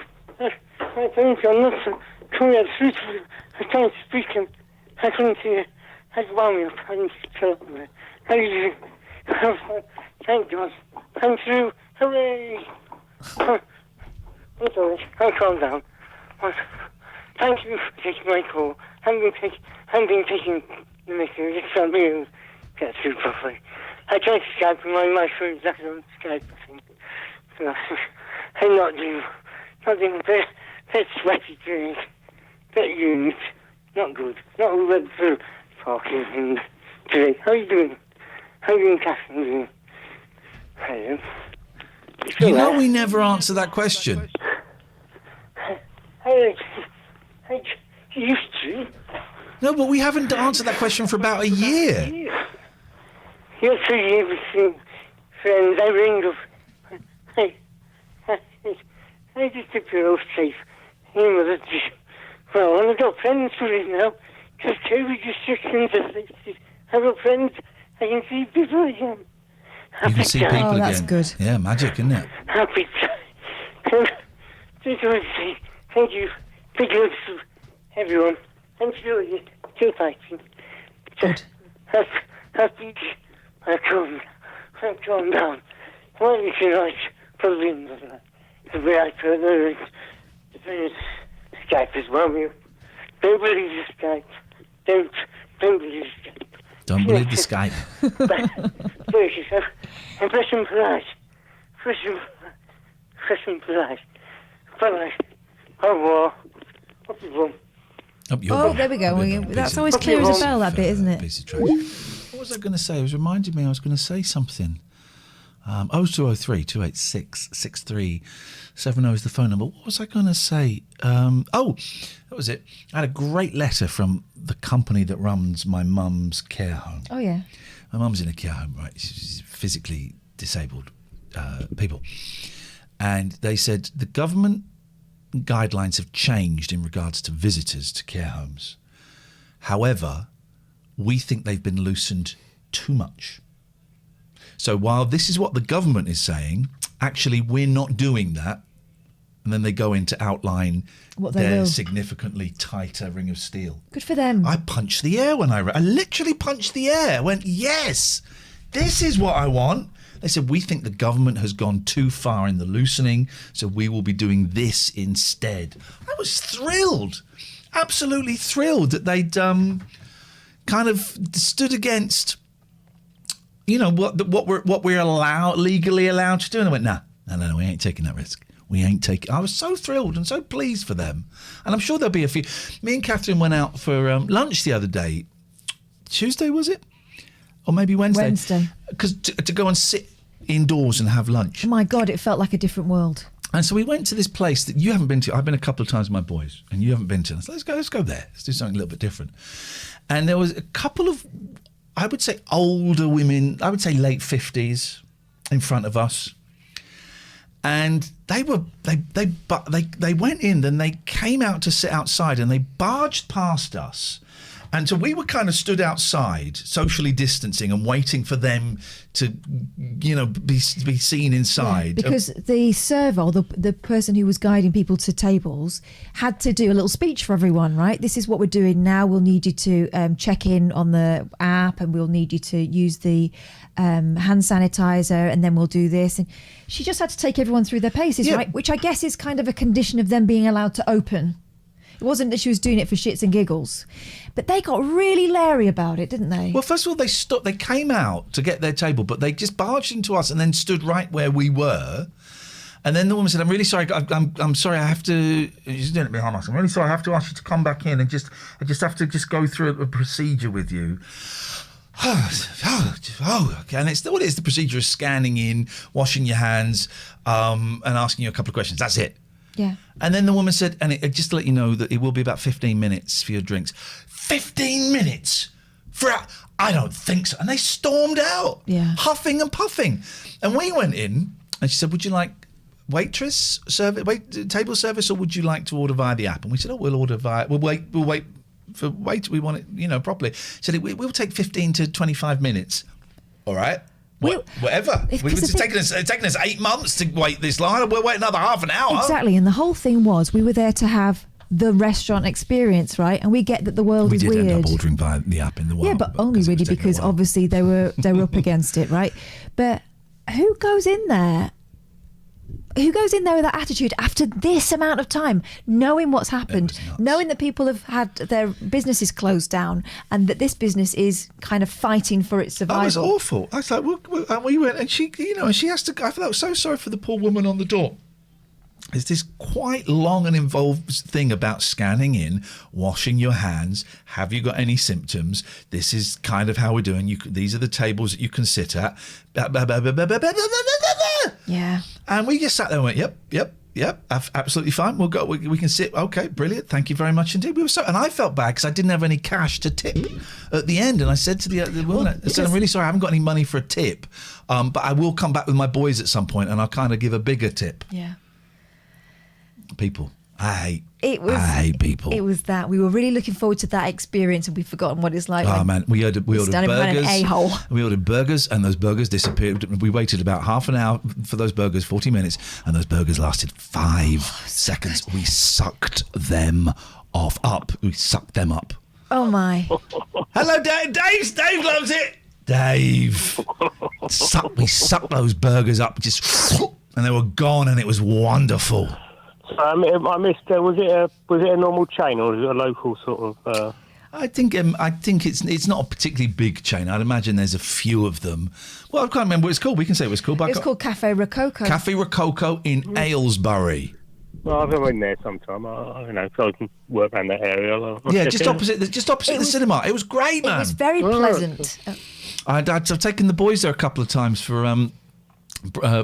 think I'm not coming out through. I can't speak and I couldn't hear. I wound me up. I didn't tell them. How do you do? Thank God. I'm through. Hooray! It's all right. I'll calm down. Thank you for taking my call. I'm been taking the message. Just so I'm able to get through properly. I tried to Skype and my phone's exactly on Skype, I think. So, I'm not doing bit sweaty drink. Bit unit. Not good. Not red for talking and today. How are you doing? How are you doing, Catherine? Hello. You know we never answer that question. I used to. No, but we haven't answered that question for about a year. You're so everything, friends. I ring up. I just keep you all safe. Well, I've got friends for it now. Because COVID restrictions are lifted. I've got friends. I can see people again. You can see people again. That's good. Yeah, magic, isn't it? Happy time. Just want to say thank you. Big love to everyone. I'm still fighting. Good. Happy. I'm calm down. Why is it like problems the way I put the Skype as well, you. Don't believe the Skype. Don't believe Skype. Don't believe the Skype. Brace yourself. And fresh and polite. Fresh and polite. Polite. Oh, what's the wrong? There we go. That's always clear as a bell, that bit, isn't it? What was I going to say? It was reminding me I was going to say something. 0203 286 6370 is the phone number. What was I going to say? That was it. I had a great letter from the company that runs my mum's care home. Oh, yeah. My mum's in a care home, right? She's physically disabled people. And they said the government guidelines have changed in regards to visitors to care homes. However, we think they've been loosened too much. So while this is what the government is saying, actually we're not doing that. And then they go in to outline their significantly tighter ring of steel. Good for them. I punched the air when I literally punched the air. I went, yes, this is what I want. They said, we think the government has gone too far in the loosening, so we will be doing this instead. I was thrilled, absolutely thrilled that they'd kind of stood against, what we're legally allowed to do. And I went, no, we ain't taking that risk. We ain't taking. I was so thrilled and so pleased for them, and I'm sure there'll be a few. Me and Catherine went out for lunch the other day. Tuesday was it, or maybe Wednesday? Wednesday. Because to go and sit indoors and have lunch. Oh my God, it felt like a different world. And so we went to this place that you haven't been to. I've been a couple of times with my boys, and you haven't been to. So let's go there. Let's do something a little bit different. And there was a couple of, I would say, older women. I would say late 50s, in front of us. And they went in, then they came out to sit outside, and they barged past us. And so we were kind of stood outside, socially distancing and waiting for them to, be seen inside. Yeah, because the server, the person who was guiding people to tables, had to do a little speech for everyone, right? This is what we're doing now. We'll need you to check in on the app, and we'll need you to use the hand sanitizer, and then we'll do this. And she just had to take everyone through their paces, right? Which I guess is kind of a condition of them being allowed to open. It wasn't that she was doing it for shits and giggles. But they got really leery about it, didn't they? Well, first of all, they came out to get their table, but they just barged into us and then stood right where we were. And then the woman said, "I'm really sorry. I'm sorry. I have to." She's doing it behind us. "I'm really sorry. I have to ask you to come back in and I just have to go through a procedure with you." Okay. And it's what it is. The procedure is scanning in, washing your hands, and asking you a couple of questions. That's it. Yeah. And then the woman said, and just to let you know that it will be about 15 minutes for your drinks. 15 minutes? I don't think so. And they stormed out, huffing and puffing. And we went in, and she said, "Would you like table service, or would you like to order via the app?" And we said, "Oh, we'll order via, we'll wait we want it, properly." She said, "It will take 15 to 25 minutes. All right. Whatever. It's taken us 8 months to wait this long. We'll wait another half an hour." Exactly. And the whole thing was, we were there to have the restaurant experience, right? And we get that the world is weird. We did end up ordering via the app in the wild. Yeah, but only really because obviously they were up against it, right? But who goes in there? Who goes in there with that attitude after this amount of time, knowing what's happened, knowing that people have had their businesses closed down, and that this business is kind of fighting for its survival? That was awful. I was like, we went, and she, and she has to. I felt so sorry for the poor woman on the door. It's this quite long and involved thing about scanning in, washing your hands. Have you got any symptoms? This is kind of how we're doing. These are the tables that you can sit at. Yeah. And we just sat there and went, yep, absolutely fine. We'll go. We can sit. Okay, brilliant. Thank you very much indeed. And I felt bad because I didn't have any cash to tip at the end. And I said to the woman, I said, "I'm really sorry, I haven't got any money for a tip, but I will come back with my boys at some point, and I'll kind of give a bigger tip." Yeah. People. I hate people. It was that. We were really looking forward to that experience, and we've forgotten what it's like. Oh, man. We ordered burgers. An a-hole. We ordered burgers, and those burgers disappeared. We waited about half an hour for those burgers, 40 minutes, and those burgers lasted 5 seconds. Good. We sucked them up. We sucked them up. Oh, my. Hello, Dave. Dave loves it. Dave. We sucked those burgers up, and they were gone, and it was wonderful. I missed. Was it a normal chain, or was it a local sort of? I think it's not a particularly big chain. I'd imagine there's a few of them. Well, I can't remember what it's called. We can say what it's called. It's called Cafe Rococo. Cafe Rococo in Aylesbury. Well, I've been there sometime. So I can work around that area. Yeah, just opposite the cinema. It was great, man. It was very pleasant. I've taken the boys there a couple of times for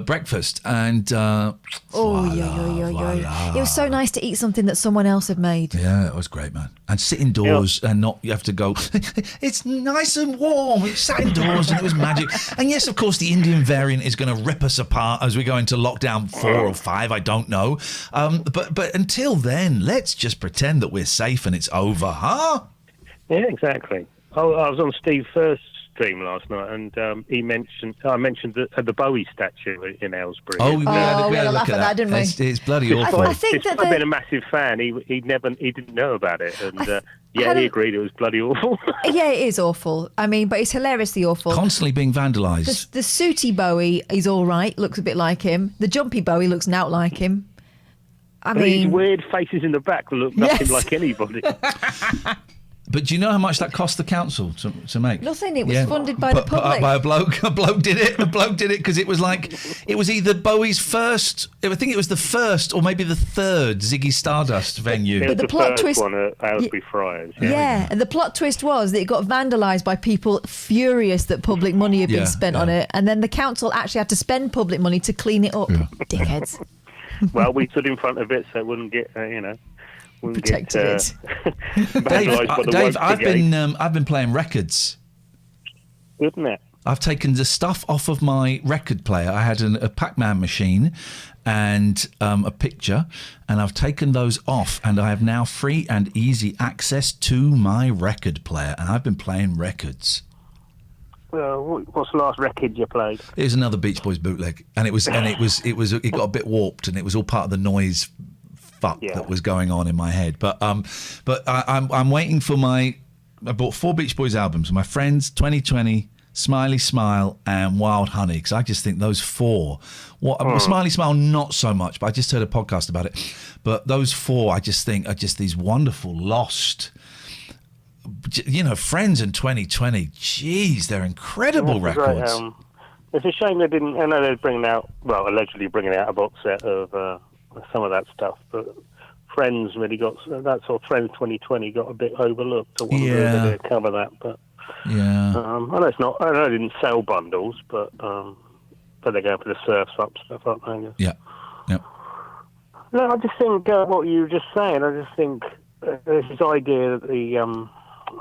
breakfast, and it was so nice to eat something that someone else had made. Yeah, it was great, man. And sit indoors and not you have to go. It's nice and warm. We sat indoors and it was magic. And yes, of course, the Indian variant is going to rip us apart as we go into lockdown 4 or 5. I don't know. But until then, let's just pretend that we're safe and it's over, huh? Yeah, exactly. I was on Steve First's stream last night, and I mentioned the Bowie statue in Aylesbury. Oh, we had a look at that, didn't we? It's bloody awful. I think that I've been a massive fan. He didn't know about it, and he agreed it was bloody awful. Yeah, it is awful. I mean, but it's hilariously awful. Constantly being vandalised. The sooty Bowie is all right. Looks a bit like him. The jumpy Bowie looks nout like him. I mean, these weird faces in the back look nothing like anybody. But do you know how much that cost the council to make? Nothing. It was funded by the public. Put up by a bloke. A bloke did it. Because it was like, it was either Bowie's first, I think it was the first or maybe the third Ziggy Stardust venue. But the plot twist one at Aylesbury Friars. Yeah, and the plot twist was that it got vandalised by people furious that public money had been spent on it, and then the council actually had to spend public money to clean it up. Dickheads. Well, we stood in front of it so it wouldn't get, protected it. Dave, I've been playing records. Isn't it? I've taken the stuff off of my record player. I had a Pac-Man machine and a picture, and I've taken those off, and I have now free and easy access to my record player, and I've been playing records. What's the last record you played? It was another Beach Boys bootleg, and it got a bit warped, and it was all part of the noise that was going on in my head. But I'm waiting for I bought 4 Beach Boys albums, My Friends, 2020, Smiley Smile, and Wild Honey, because I just think those 4. Smiley Smile, not so much, but I just heard a podcast about it. But those 4, I just think, are just these wonderful lost. Friends in 2020. Jeez, they're incredible records. Great, it's a shame they didn't. I know they're allegedly bringing out a box set of some of that stuff, but Friends really got that sort of Friends 2020 got a bit overlooked. I wanted to cover that, but I know it's not. I know they didn't sell bundles, but they're going for the Surf's Up stuff, aren't they? I guess. Yeah. No, I just think what you were just saying. I just think there's this idea that the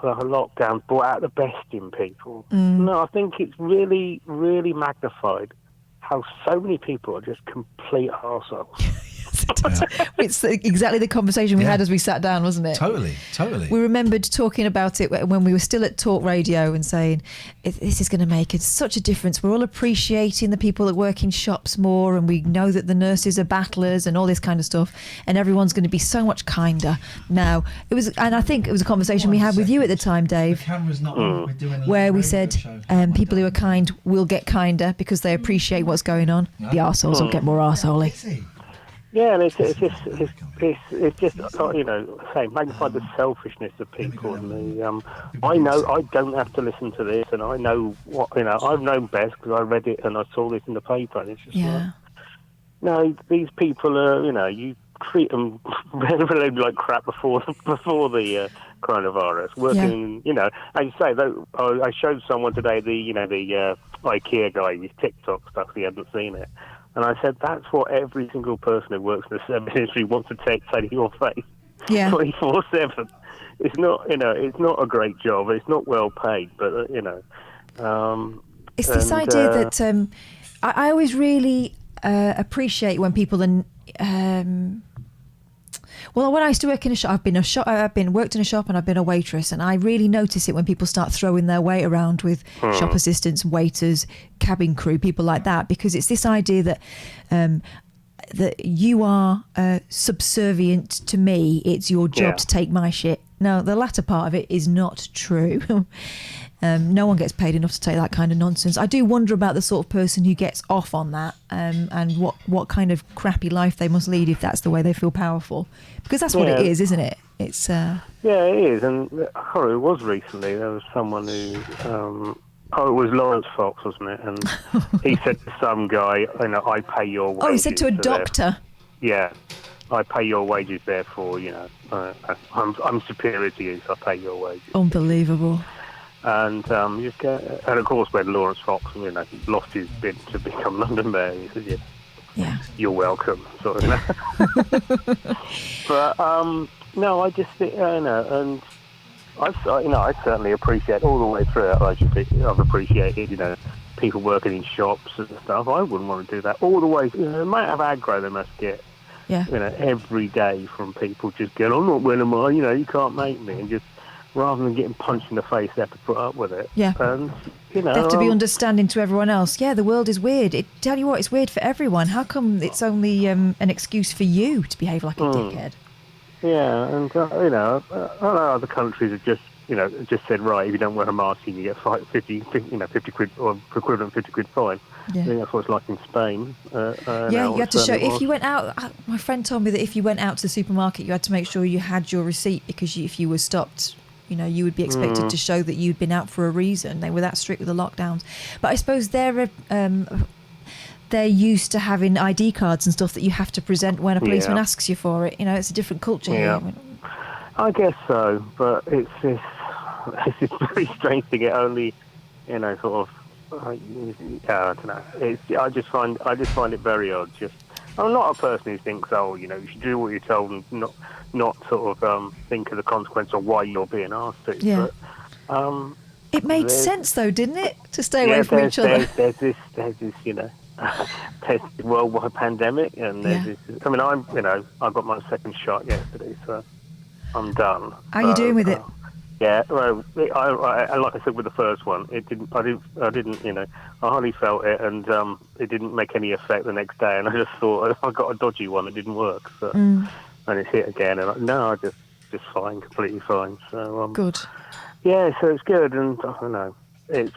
lockdown brought out the best in people. No, I think it's really, really magnified how so many people are just complete arseholes. It's exactly the conversation we had as we sat down, wasn't it? Totally. We remembered talking about it when we were still at Talk Radio and saying, this is going to make such a difference. We're all appreciating the people that work in shops more, and we know that the nurses are battlers and all this kind of stuff, and everyone's going to be so much kinder now. And I think it was a conversation we had with you at the time, Dave. The camera's not on. We're doing where we said people who are kind will get kinder because they appreciate what's going on. The arseholes will get more arseholey. Yeah, and it's just magnified the selfishness of people. And I know I don't have to listen to this, and I know I've known best because I read it and I saw this in the paper. And it's just these people are you treat them really like crap before the coronavirus. Working, as you say, though, I showed someone today the IKEA guy, his TikTok stuff. He hadn't seen it. And I said, that's what every single person who works in the service industry wants to say to your face, 24/7. It's not, it's not a great job. It's not well paid, but it's this idea that I always really appreciate when people well, when I used to work in a shop, I've been worked in a shop and I've been a waitress, and I really notice it when people start throwing their weight around with shop assistants, waiters, cabin crew, people like that, because it's this idea that that you are subservient to me. It's your job to take my shit. No, the latter part of it is not true. No one gets paid enough to take that kind of nonsense. I do wonder about the sort of person who gets off on that, and what kind of crappy life they must lead if that's the way they feel powerful. Because that's what it is, isn't it? It's yeah, it is. And it was recently. There was someone who it was Lawrence Fox, wasn't it? And he said to some guy, I pay your wages. Oh, he said to a doctor. Yeah. I pay your wages, therefore, I'm superior to you, so I pay your wages. Unbelievable. And you get, and of course, when Lawrence Fox, lost his bid to become London Mayor, he said, you're welcome, sort of. But no, I just think, and I certainly appreciate all the way through it. I've appreciated, people working in shops and stuff. I wouldn't want to do that all the way. The amount of aggro they must get. Yeah. Every day from people just going, I'm not winning mine, you can't make me, and just rather than getting punched in the face, they have to put up with it. Yeah. And they have to be understanding to everyone else. Yeah, the world is weird. Tell you what, it's weird for everyone. How come it's only an excuse for you to behave like a dickhead? Yeah, and I know other countries have just said, right, if you don't wear a mask, you get 50 quid or equivalent 50 quid fine. Yeah. I think that's what it's like in Spain. You had to show, if you went out, my friend told me that if you went out to the supermarket, you had to make sure you had your receipt, because if you were stopped you would be expected to show that you'd been out for a reason. They were that strict with the lockdowns. But I suppose they're used to having ID cards and stuff that you have to present when a policeman asks you for it. It's a different culture here. I guess so, but it's very strange to get only, sort of. I don't know. I just find it very odd. I'm not a person who thinks, you should do what you're told and not sort of think of the consequence of why you're being asked to. Yeah. But, it made sense though, didn't it, to stay away from each other? There's this, there's this worldwide pandemic, and there's this. I mean, I got my second shot yesterday, so I'm done. How are you doing with it? Yeah, well, I like I said with the first one, I didn't, I hardly felt it, and it didn't make any effect the next day, and I just thought I got a dodgy one that didn't work, so, and it's hit again, and I just fine, completely fine. So good. Yeah, so it's good, and I don't know, I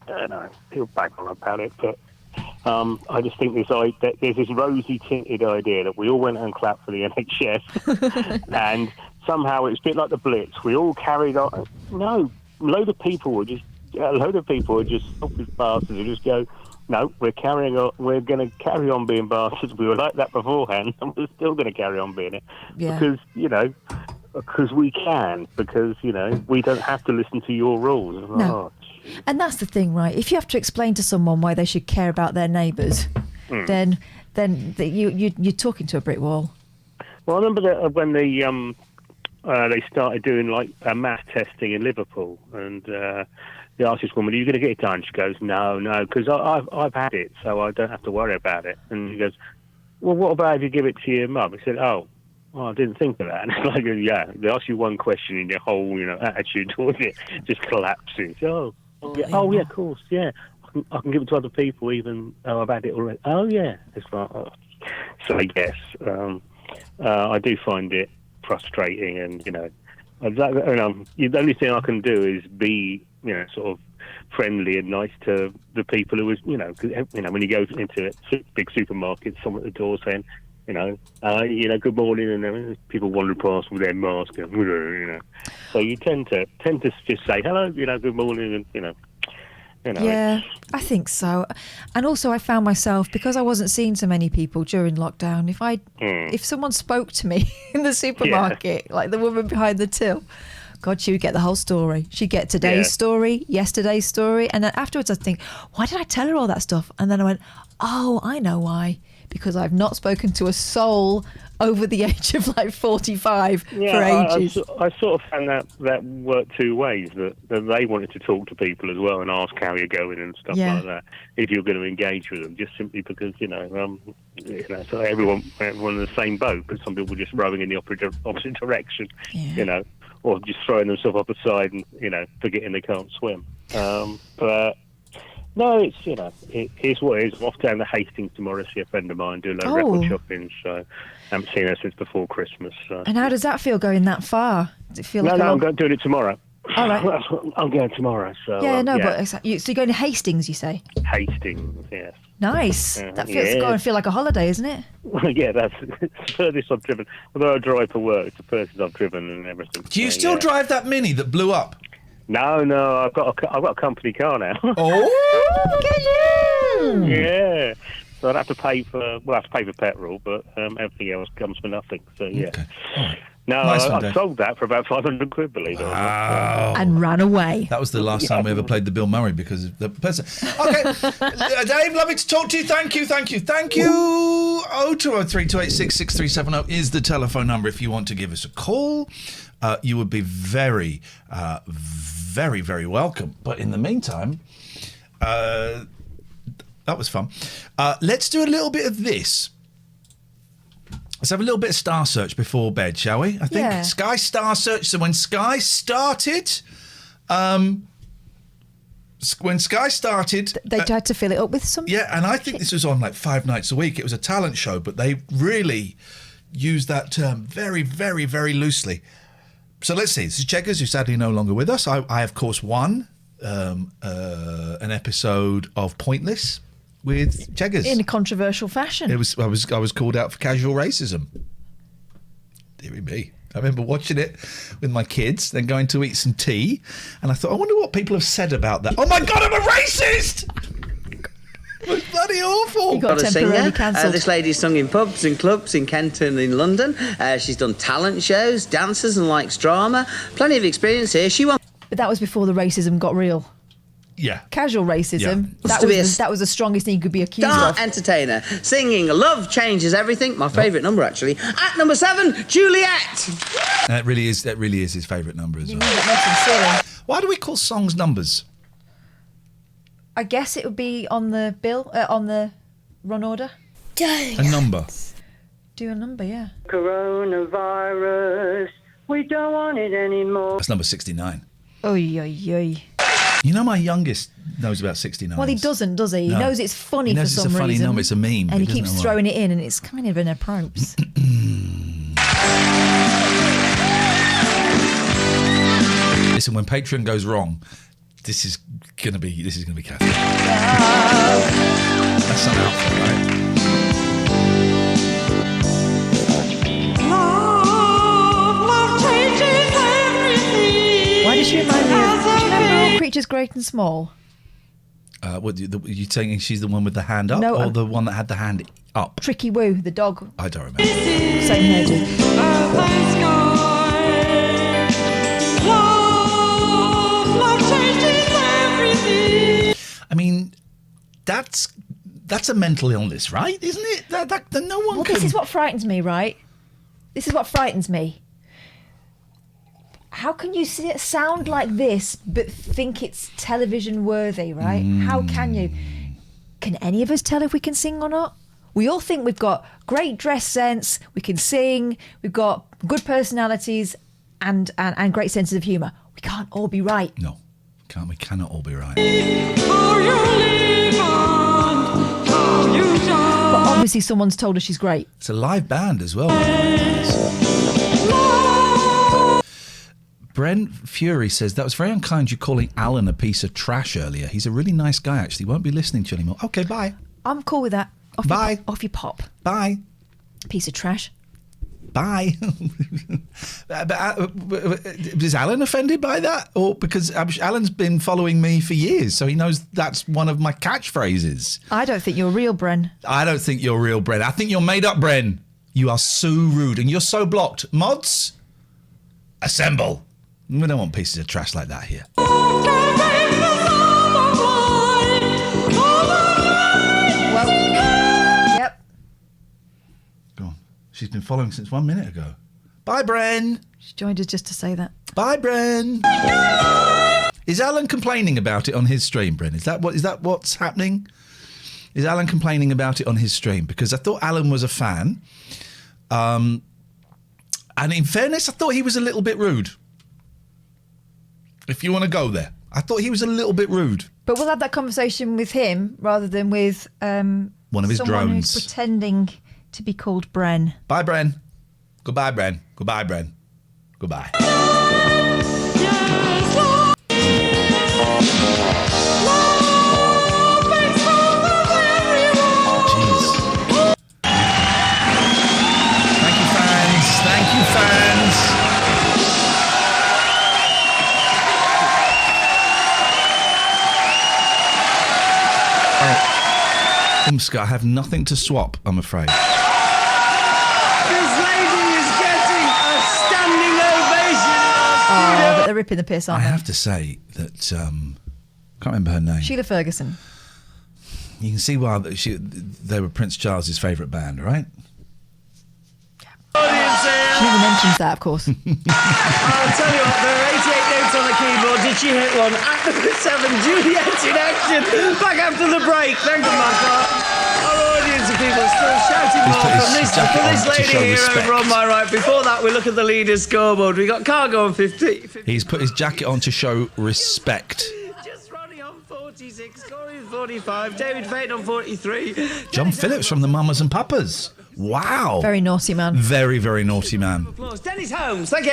don't know, feel bad about it, but I just think there's this rosy tinted idea that we all went and clapped for the NHS, and somehow it's a bit like the Blitz. We all carried on. No, a load of people were just selfish bastards who just go, no, we're carrying on. We're going to carry on being bastards. We were like that beforehand, and we're still going to carry on being it because we can. Because we don't have to listen to your rules. No. And that's the thing, right? If you have to explain to someone why they should care about their neighbours, then you're talking to a brick wall. Well, I remember that when they started doing like mass testing in Liverpool, and they asked this woman, "Are you going to get it done?" She goes, "No, because I've had it, so I don't have to worry about it." And she goes, "Well, what about if you give it to your mum?" I said, "Oh, I didn't think of that." And it's like, yeah, they ask you one question, and your whole attitude towards it just collapses. Oh, yeah, of course, yeah. I can give it to other people, even though I've had it already. Oh, yeah, it's like, so yes, I do find it frustrating, and the only thing I can do is be sort of friendly and nice to the people who when you go into a big supermarket, someone at the door saying good morning, and then people wander past with their mask, so you tend to just say hello, good morning, and Yeah, I think so. And also I found myself, because I wasn't seeing so many people during lockdown, if someone spoke to me in the supermarket, like the woman behind the till, God, she would get the whole story. She'd get today's story, yesterday's story, and then afterwards I'd think, why did I tell her all that stuff? And then I went, oh, I know why. Because I've not spoken to a soul over the age of 45 for ages. I sort of found that worked two ways, that they wanted to talk to people as well and ask how you're going and stuff like that, if you're going to engage with them, just simply because, so everyone in the same boat, but some people just rowing in the opposite direction, or just throwing themselves up the side and, forgetting they can't swim. But no, it's it's what it is. I'm off down to Hastings tomorrow to see a friend of mine, do a little record shopping. So I haven't seen her since before Christmas. So. And how does that feel going that far? Does it feel I'm doing it tomorrow. All right. I'm going tomorrow. So but so you're going to Hastings, you say? Hastings, yes. Nice. That feels going to feel like a holiday, isn't it? Yeah, that's the furthest I've driven. Although I drive for work, it's the furthest I've driven and everything. Do you still drive that Mini that blew up? No, I've got a company car now. Oh, look at you! Yeah, so I'd have to pay for petrol, but everything else comes for nothing. So yeah. Okay. Right. No, I sold that for about 500 quid, believe it or not. And ran away. That was the last time we ever played the Bill Murray because of the person. Okay, Dave, lovely to talk to you. Thank you. 0203 286 6370 is the telephone number if you want to give us a call. You would be very, very, very welcome. But in the meantime, that was fun. Let's do a little bit of this. Let's have a little bit of Star Search before bed, shall we? I think Sky Star Search. So when Sky started, they tried to fill it up with some. Yeah, and I think this was on 5 nights a week. It was a talent show, but they really used that term very, very, very loosely. So let's see. This is Checkers, who's sadly no longer with us. I of course, won an episode of Pointless with Checkers in a controversial fashion. I was called out for casual racism. Deary me. I remember watching it with my kids, then going to eat some tea, and I thought, I wonder what people have said about that. Oh my God, I'm a racist! It was bloody awful. You got temporarily cancelled. This lady's sung in pubs and clubs in Kent and in London. She's done talent shows, dances, and likes drama. Plenty of experience here. She won. But that was before the racism got real. Yeah. Casual racism. Yeah. That was the strongest thing you could be accused of. Entertainer. Singing Love Changes Everything. My favourite number, actually. At number 7, Juliet. That really is his favourite number as well. That makes him silly. Why do we call songs numbers? I guess it would be on the bill, on the run order. A number. Do a number, yeah. Coronavirus, we don't want it anymore. That's number 69. Oy, oy, oy. You know my youngest knows about 69. Well, he doesn't, does he? No. He knows it's funny He knows for some it's a funny reason. number, it's a meme. And he doesn't keeps know throwing it in, and it's kind of an approach. Listen, when Patreon goes wrong, this is gonna be catastrophe. That's some outfit, right? Why does she remind me of? Do you remember All Creatures Great and Small? What you saying? She's the one with the hand up, No, or the one that had the hand up? Tricky Woo, the dog. I don't remember. Same hairdo. I mean, that's a mental illness, right? Isn't it? That no one. Well, this is what frightens me, right? This is what frightens me. How can you sound like this but think it's television worthy, right? How can you? Can any of us tell if we can sing or not? We all think we've got great dress sense, we can sing, we've got good personalities and great senses of humour. We can't all be right. No, we cannot all be right. But obviously someone's told us she's great. It's a live band as well. Bren Fury says, that was very unkind you calling Alan a piece of trash earlier. He's a really nice guy, actually. Won't be listening to you anymore. Okay, bye. I'm cool with that. Bye. Off your pop. Bye. Piece of trash. Bye. Is Alan offended by that? Or because Alan's been following me for years, so he knows that's one of my catchphrases. I don't think you're real, Bren. I don't think you're real, Bren. I think you're made up, Bren. You are so rude and you're so blocked. Mods, assemble. We don't want pieces of trash like that here. Well, yep. Go on. She's been following since 1 minute ago. Bye, Bren. She joined us just to say that. Bye, Bren. Is Alan complaining about it on his stream, Bren? Is that what's happening? Is Alan complaining about it on his stream? Because I thought Alan was a fan. And in fairness, I thought he was a little bit rude. If you want to go there. I thought he was a little bit rude. But we'll have that conversation with him rather than with one of his someone drones. who's pretending to be called Bren. Bye, Bren. Goodbye, Bren. Goodbye, Bren. Goodbye. Jeez. Thank you, fans. Thank you, fans. Umska, I have nothing to swap, I'm afraid. This lady is getting a standing ovation in our studio. Oh, but they're ripping the piss, aren't I they? have to say that, can't remember her name. Sheila Ferguson. You can see why they were Prince Charles's favourite band, right? She never mentions that, of course. I'll tell you what, there are 88 notes on the keyboard. Did she hit one? At number 7, Juliet in action. Back after the break. Thank you, Mark. Our audience of people are still shouting more from this lady here over on my right. Before that, we look at the leaders' scoreboard. We got Cargo on 50. He's put his jacket on to show respect. Just Ronnie on 46, Corey on 45, David Fate on 43. John Phillips from the Mamas and Papas. Wow. Very naughty man. Very, very naughty man. Applause. Dennis Holmes, thank you.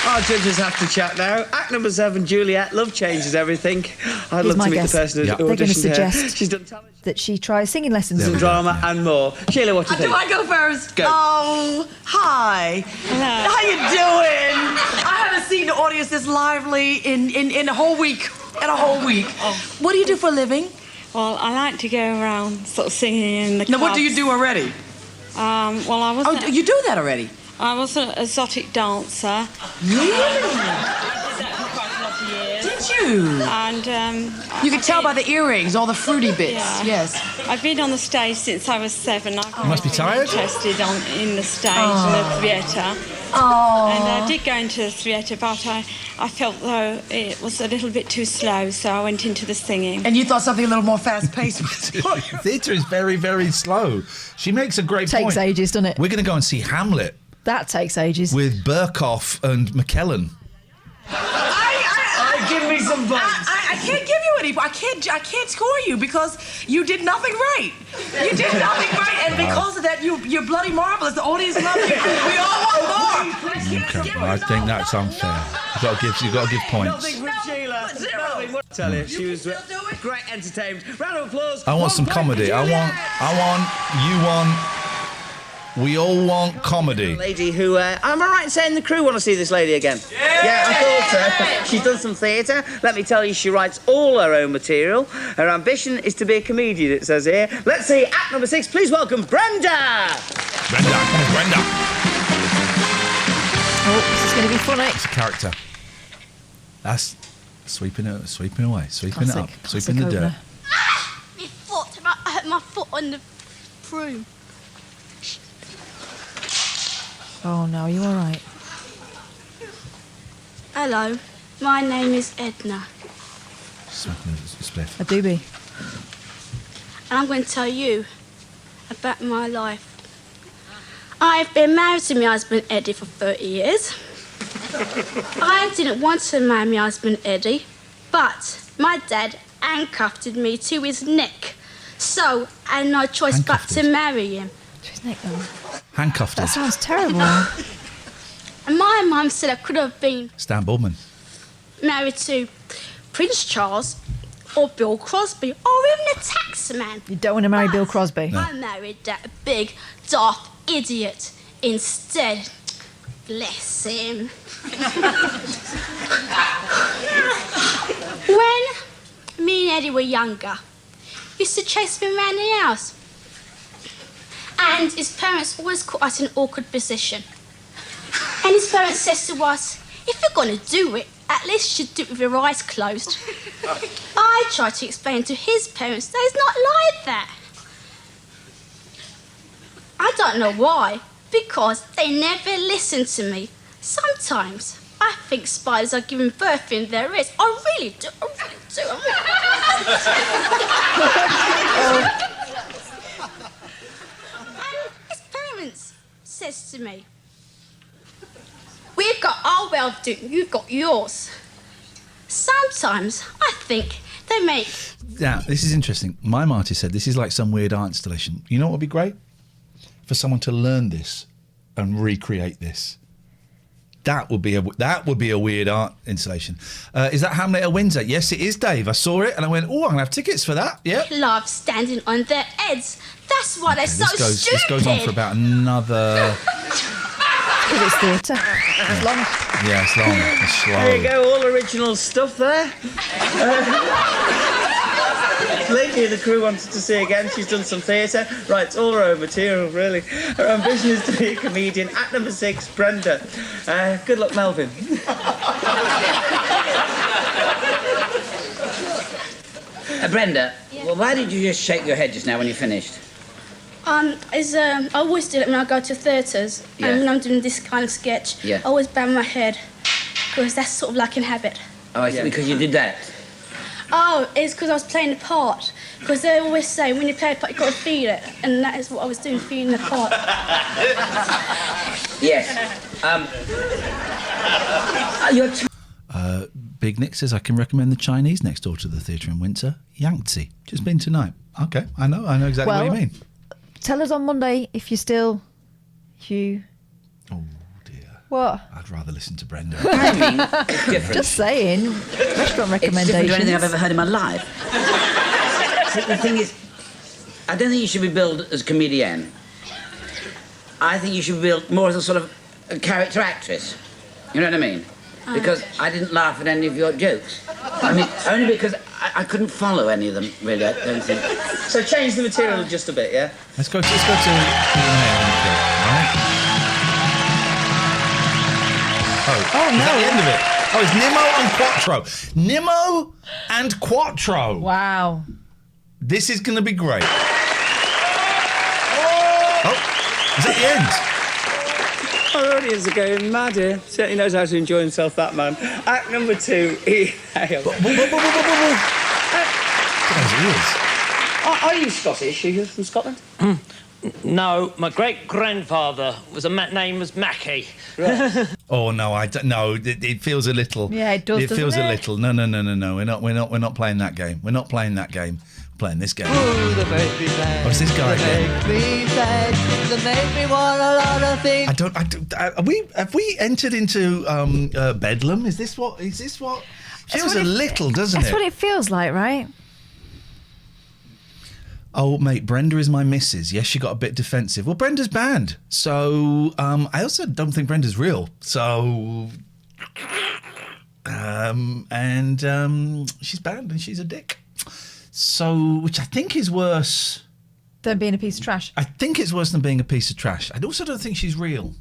Our judges have to chat now. Act number 7, Juliet. Love changes everything. I'd love to meet the person who auditioned They're going to her. suggest She's done that she tries singing lessons. some drama and more. Sheila, what do you think? Do I go first? Go. Oh, hi. Hello. How you doing? I haven't seen the audience this lively in a whole week. What do you do for a living? Well, I like to go around sort of singing in the Now, what do clubs. you do already? Well, I was. Oh, you do that already? I was an exotic dancer. Did you? And you can tell by the earrings, all the fruity bits. Yeah. Yes. I've been on the stage since I was 7. I've You must be tired. interested in the stage and the theatre. Oh. And I did go into the theatre, but I felt though it was a little bit too slow, so I went into the singing. And you thought something a little more fast-paced? Theatre is very, very slow. She makes a great point. Takes ages, doesn't it? We're going to go and see Hamlet. That takes ages. With Burkhoff and McKellen. Give me some buns. I can't give you any. I can't score you because you did nothing right. You did nothing right, and because of that, you're bloody marvelous. The audience loves you. We all want more. Okay, I think that's unfair. You've got to give points. Nothing from Sheila. Nothing. What tell you? She was great entertainment. Round of applause. I want some comedy. We all want comedy. Lady who, am I right in saying the crew want to see this lady again? Yeah, I thought so. She's done some theatre. Let me tell you, she writes all her own material. Her ambition is to be a comedian, it says here. Let's see, act number 6, please welcome Brenda! Brenda, come on, Brenda. Oh, this is going to be funny. It's a character. That's sweeping away, sweeping it up, sweeping the dirt. My foot. I hurt my foot on the broom. Oh no, are you all right? Hello, my name is Edna, Smoking a spliff. A doobie. and I'm going to tell you about my life. I've been married to my husband Eddie for 30 years. I didn't want to marry my husband Eddie, but my dad handcuffed me to his neck, so I had no choice but to marry him. To his neck, though. Handcuffed That her. sounds terrible. And my mum said I could have been Stan Boldman. married to Prince Charles or Bill Crosby or even a taxman. You don't want to marry Bill Crosby. I married that big, daft idiot instead. Bless him. When me and Eddie were younger, he used to chase me around the house. And his parents always caught us in an awkward position. And his parents says to us, if you're going to do it, at least you should do it with your eyes closed. I tried to explain to his parents that it's not like that. I don't know why, because they never listen to me. Sometimes I think spiders are giving birth in their ears. I really do. And his parents says to me, we've got our way of doing, you've got yours. Sometimes I think they make... Now, this is interesting. My artist said this is like some weird art installation. You know what would be great? For someone to learn this and recreate this. That would be a weird art installation. Is that Hamlet at Windsor? Yes, it is, Dave. I saw it and I went, oh, I'm going to have tickets for that. Yeah. Love standing on their heads. That's why they're so stupid. This goes on for about another... Because it's theatre. It's long. Yeah, it's long. It's slow. There you go, all original stuff there. Lady in the crew wanted to see again. She's done some theatre. Right, it's all her own material, really. Her ambition is to be a comedian. Act number 6, Brenda. Good luck, Melvin. Brenda, well, why did you just shake your head just now when you finished? I always do it when I go to theatres, and when I'm doing this kind of sketch, I always bang my head, because that's sort of like in habit. Oh, I see, because you did that. Oh, it's because I was playing the part. Because they always say when you play a part, you've got to feel it, and that is what I was doing, feeling the part. Yes. Big Nick says I can recommend the Chinese next door to the theatre in Windsor, Yangtze. Just been tonight. Okay, I know exactly what you mean. Tell us on Monday if you're still... Oh dear. What? I'd rather listen to Brenda. Timing is different. Just saying. Restaurant recommendations. It's different to anything I've ever heard in my life. See, the thing is, I don't think you should be billed as a comedian. I think you should be billed more as a sort of a character actress. You know what I mean? Because I didn't laugh at any of your jokes. I mean, only because I couldn't follow any of them, really, I don't think. So change the material just a bit, yeah? Let's go to Iain, right? Oh, no. Is that the end of it? Oh, it's Nemo and Quattro. Nemo and Quattro. Wow. This is going to be great. Oh, is that the end? Our audience are going mad here. Certainly knows how to enjoy himself, that man. Act number 2, Iain. Are you Scottish? Are you from Scotland? No, my great-grandfather was name was Mackie. Right. Oh no, I don't. No, it feels a little. Yeah, it does. It feels a little. No. We're not playing that game. We're not playing that game. We're playing this game. Ooh, the baby bed. Oh, it's this guy again. Baby bed, that made me want a lot of things. I don't. Have we entered into Bedlam? Is this what? Feels a little, doesn't it? That's what it feels like, right? Oh, mate, Brenda is my missus. Yes, she got a bit defensive. Well, Brenda's banned. So, I also don't think Brenda's real. So, she's banned and she's a dick. So, which I think is worse... than being a piece of trash. I think it's worse than being a piece of trash. I also don't think she's real.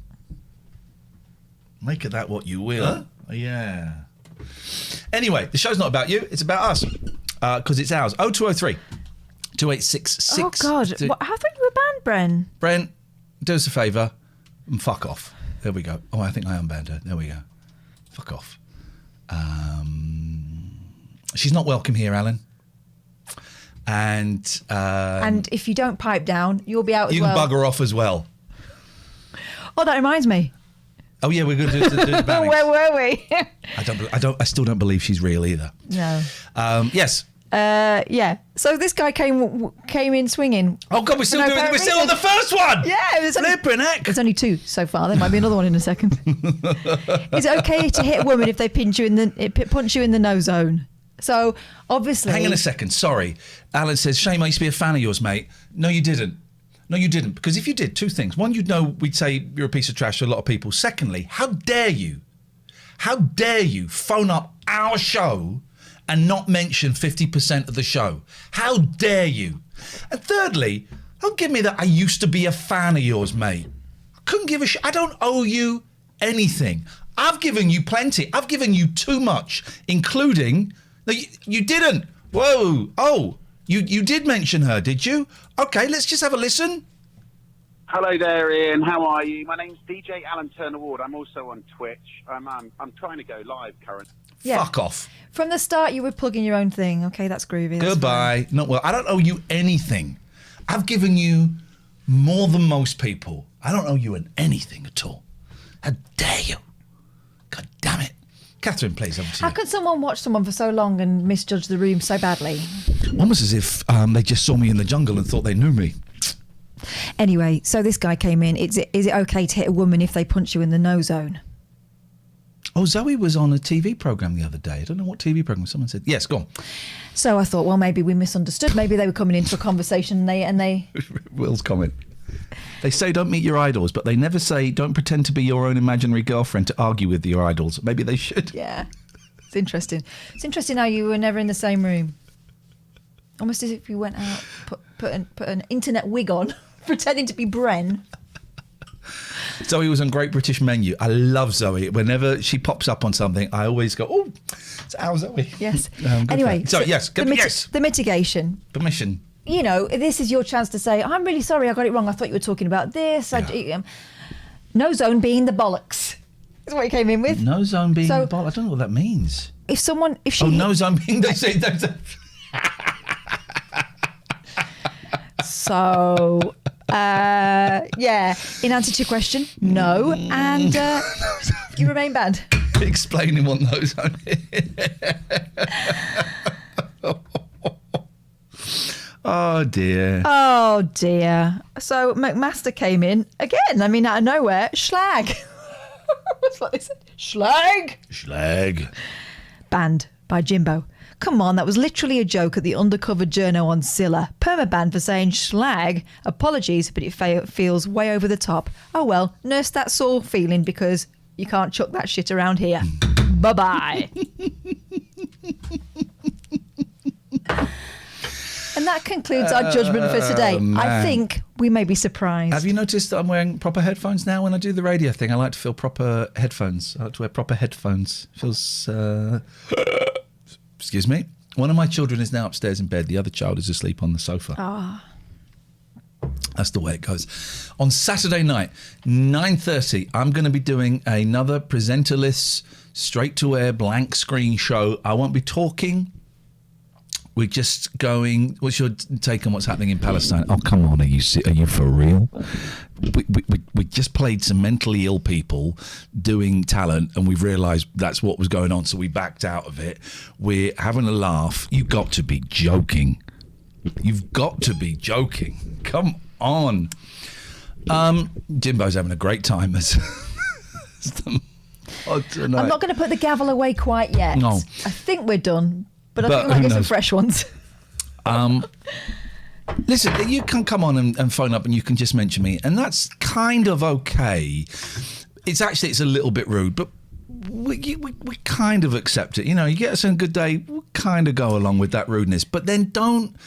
Make of that what you will. Huh? Yeah. Anyway, the show's not about you. It's about us. Because it's ours. 0203 2866. Oh, God. I thought you were banned, Bren. Brent, do us a favour and fuck off. There we go. Oh, I think I unbanned her. There we go. Fuck off. She's not welcome here, Alan. And if you don't pipe down, you'll be out as well. You can bugger off as well. Oh, that reminds me. Oh yeah, we're going to do the bannings. Where were we? I still don't believe she's real either. No. Yes. Yeah. So this guy came in swinging. Oh God, we're still on the first one. Yeah, flipping heck. There's only 2 so far. There might be another one in a second. Is it okay to hit a woman if they punch you in the no zone? So obviously. Hang on a second. Sorry, Alan says, "Shame, I used to be a fan of yours, mate." No, you didn't. No, you didn't. Because if you did, 2 things. One, you'd know we'd say you're a piece of trash to a lot of people. Secondly, how dare you? How dare you phone up our show and not mention 50% of the show? How dare you? And thirdly, don't give me that I used to be a fan of yours, mate. I couldn't give a shit. I don't owe you anything. I've given you plenty. I've given you too much, including... No, you didn't. Whoa. Oh, you did mention her, did you? Okay, let's just have a listen. Hello there, Iain. How are you? My name's DJ Alan Turner Ward. I'm also on Twitch. I'm trying to go live currently. Yeah. Fuck off. From the start, you were plugging your own thing. Okay, that's groovy. That's Goodbye. Not well. I don't owe you anything. I've given you more than most people. I don't owe you anything at all. How dare you? God damn it. Catherine, please, over to you. How can someone watch someone for so long and misjudge the room so badly? Almost as if they just saw me in the jungle and thought they knew me. Anyway, so this guy came in. Is it okay to hit a woman if they punch you in the no zone? Oh, Zoe was on a TV programme the other day. I don't know what TV programme. Someone said, yes, go on. So I thought, well, maybe we misunderstood. Maybe they were coming into a conversation and they... Will's comment. They say don't meet your idols, but they never say don't pretend to be your own imaginary girlfriend to argue with your idols. Maybe they should. Yeah. It's interesting. It's interesting how you were never in the same room. Almost as if you went out, put an internet wig on, pretending to be Bren. Zoe was on Great British Menu. I love Zoe. Whenever she pops up on something, I always go, oh, it's our Zoe. Yes. Anyway. So, yes. The mitigation. Permission. You know, this is your chance to say, I'm really sorry, I got it wrong. I thought you were talking about this. Yeah. No zone being the bollocks. That's what he came in with. No zone being the bollocks. I don't know what that means. If she... Oh, no zone being the... So... yeah, in answer to your question, no, and you remain banned. Explaining what no zone is. Oh dear. Oh dear. So McMaster came in again. I mean, out of nowhere, schlag. That's what they said. Schlag. Schlag. Banned by Jimbo. Come on, that was literally a joke at the undercover journo on Scylla. Permabanned for saying schlag. Apologies, but it feels way over the top. Oh well, nurse that sore feeling because you can't chuck that shit around here. Bye-bye. And that concludes our judgment for today. I think we may be surprised. Have you noticed that I'm wearing proper headphones now when I do the radio thing? I like to feel proper headphones. I like to wear proper headphones. Feels... Excuse me. One of my children is now upstairs in bed. The other child is asleep on the sofa. That's the way it goes. On Saturday night, 9:30, I'm going to be doing another presenterless, straight-to-air, blank screen show. I won't be talking. We're just going... What's your take on what's happening in Palestine? Oh, come on. Are you for real? We just played some mentally ill people doing talent, and we've realised that's what was going on, so we backed out of it. We're having a laugh. You've got to be joking. You've got to be joking. Come on. Jimbo's having a great time as I'm not going to put the gavel away quite yet. No. I think we're done, but I think we might get some fresh ones. Listen, you can come on and phone up and you can just mention me, and that's kind of okay. It's a little bit rude, but we kind of accept it. You know, you get us on a good day, we'll kind of go along with that rudeness, but then don't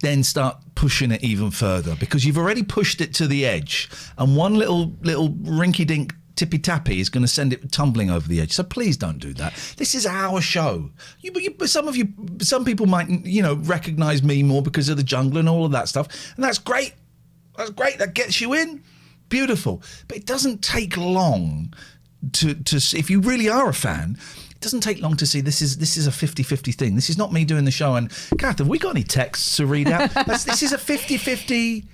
then start pushing it even further, because you've already pushed it to the edge, and one little rinky-dink tippy-tappy is going to send it tumbling over the edge. So please don't do that. This is our show. Some people might, recognise me more because of the jungle and all of that stuff, and that's great. That's great. That gets you in. Beautiful. But it doesn't take long to if you really are a fan. It doesn't take long to see this is a 50-50 thing. This is not me doing the show and Kath, have we got any texts to read out? This is a 50-50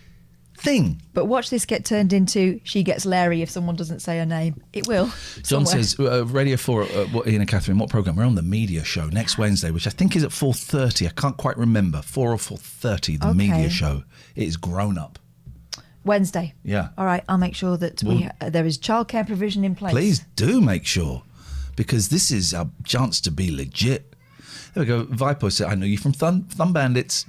thing. But watch this get turned into she gets Larry if someone doesn't say her name. It will. John somewhere. says, Radio 4, Ian and Catherine, what programme? We're on the media show next Wednesday, which I think is at 4:30. I can't quite remember. 4 or 4:30, the media show. It is grown up. Wednesday. Yeah. All right, I'll make sure that there is childcare provision in place. Please do make sure, because this is a chance to be legit. There we go. Vipo said, I know you from Thumb Bandits.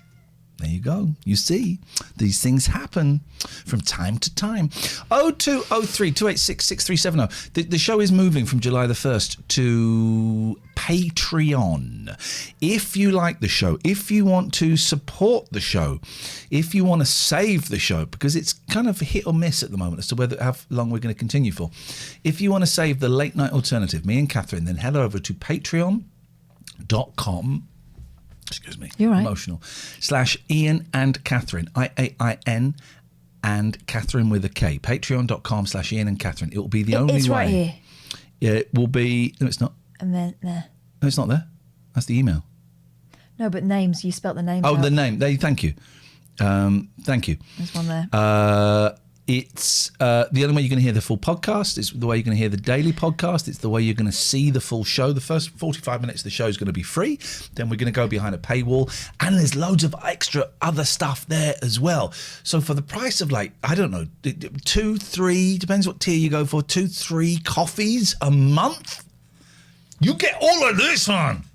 There you go. You see, these things happen from time to time. 0203 286 6370. The show is moving from July the 1st to Patreon. If you like the show, if you want to support the show, if you want to save the show, because it's kind of hit or miss at the moment as to how long we're going to continue for. If you want to save the late night alternative, me and Catherine, then head over to patreon.com. Excuse me. You're right. Emotional. /Ian and Catherine. IAIN and Catherine with a K. Patreon.com/Ian and Catherine. It will be the only way. It's right here. Yeah, it will be. No, it's not. And then there. No, it's not there. That's the email. No, but names. You spelt the name. Oh, the name. Thank you. Thank you. There's one there. It's the only way you're going to hear the full podcast. It's the way you're going to hear the daily podcast. It's the way you're going to see the full show. The first 45 minutes of the show is going to be free. Then we're going to go behind a paywall. And there's loads of extra other stuff there as well. So for the price of, I don't know, 2, 3, depends what tier you go for, 2, 3 coffees a month, you get all of this on.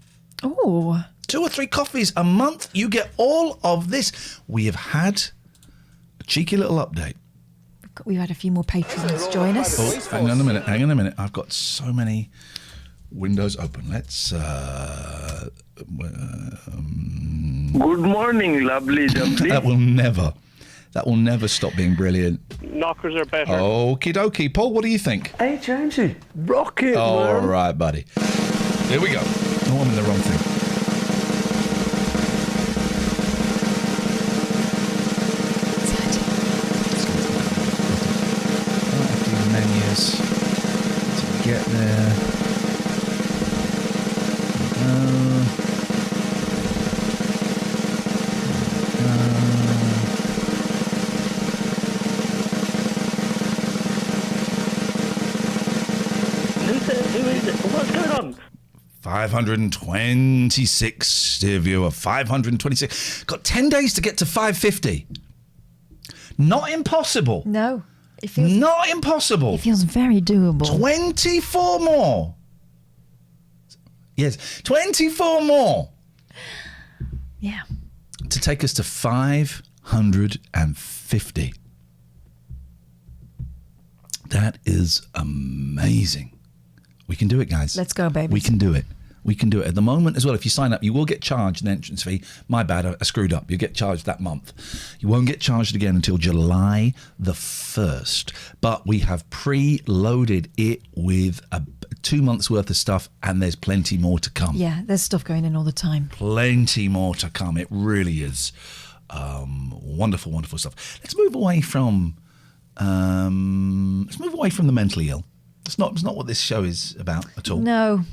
Oh. 2 or 3 coffees a month, you get all of this. We have had a cheeky little update. We've had a few more patrons join us. Oh, hang on a minute. I've got so many windows open. Let's... Good morning, lovely. That will never stop being brilliant. Knockers are better. Okie dokie. Paul, what do you think? Hey, Jamesy. Rock it, All man. right, buddy. Here we go. Oh, I'm in the wrong thing. To get there. Who is it? What's going on? 526, dear viewer. 526. Got 10 days to get to 550. Not impossible. No. Not impossible. It feels very doable. 24 more. Yes, 24 more. Yeah. To take us to 550. That is amazing. We can do it, guys. Let's go, baby. We can do it. We can do it. At the moment as well, if you sign up, you will get charged an entrance fee. My bad, I screwed up. You get charged that month. You won't get charged again until July the 1st. But we have pre-loaded it with 2 months worth of stuff, and there's plenty more to come. Yeah, there's stuff going in all the time. Plenty more to come. It really is wonderful, wonderful stuff. Let's move away from the mentally ill. It's not what this show is about at all. No.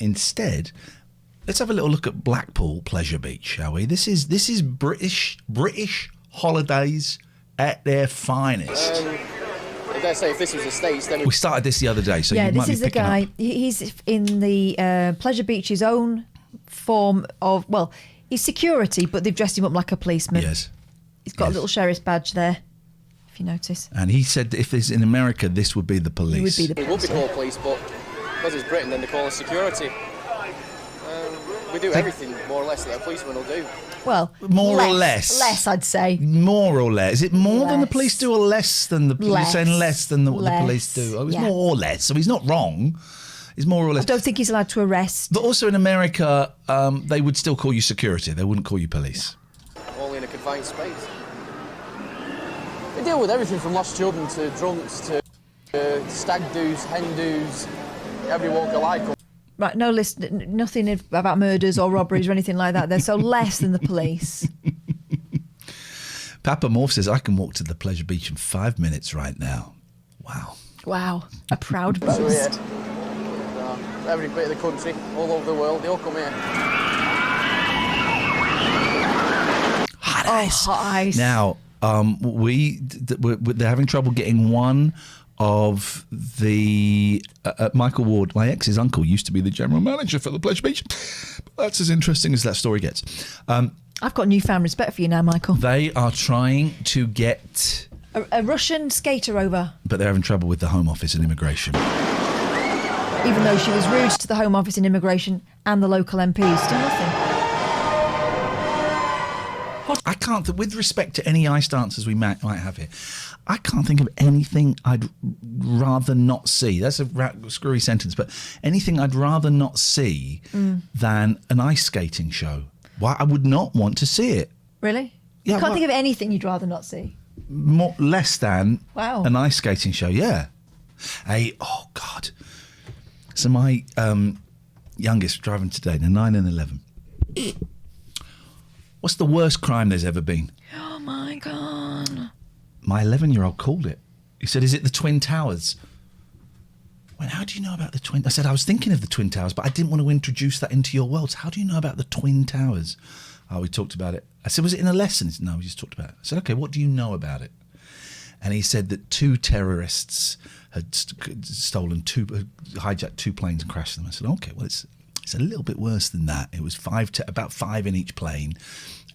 Instead, let's have a little look at Blackpool Pleasure Beach, shall we? This is British holidays at their finest. I dare say if this was the States, then we started this the other day, so you might be picking guy. up. He's in the Pleasure Beach's own form of he's security, but they've dressed him up like a policeman. Yes, he's got a little sheriff's badge there. You notice. And he said that if it's in America, this would be the police. We would be called police, but because it's Britain, then they call us security. We do everything more or less that a policeman will do. Well, more or less. Less, I'd say. More or less. Is it more than the police do, or less than the police? You're saying less than the police do. Oh, it's more or less. So he's not wrong. He's more or less. I don't think he's allowed to arrest. But also in America, they would still call you security. They wouldn't call you police. All in a confined space. We deal with everything from lost children to drunks to stag do's, hen do's, every walk of life. Right, no list, nothing about murders or robberies or anything like that. They're so less than the police. Papa Morph says, I can walk to the Pleasure Beach in 5 minutes right now. Wow. Wow, a proud boast. So, every bit of the country, all over the world, they all come here. Hot ice. Hot ice. Now, they're having trouble getting one of the Michael Ward, my ex's uncle, used to be the general manager for the Pleasure Beach. But that's as interesting as that story gets. I've got newfound respect for you now, Michael. They are trying to get a Russian skater over, but they're having trouble with the Home Office and immigration. Even though she was rude to the Home Office and immigration and the local MPs, still nothing. I can't, with respect to any ice dancers we might have here, I can't think of anything I'd rather not see. That's a screwy sentence, but anything I'd rather not see than an ice skating show. Why I would not want to see it. Really? Yeah, you can't think of anything you'd rather not see? Less than wow. An ice skating show, yeah. Oh, God. So my youngest driving today, they're 9 and 11. What's the worst crime there's ever been? Oh, my God. My 11-year-old called it. He said, is it the Twin Towers? I went, how do you know about the Twin... I said, I was thinking of the Twin Towers, but I didn't want to introduce that into your world. So how do you know about the Twin Towers? Oh, we talked about it. I said, was it in a lesson? He said, no, we just talked about it. I said, okay, what do you know about it? And he said that 2 terrorists had hijacked 2 planes and crashed them. I said, okay, well, it's a little bit worse than that. It was about 5 in each plane.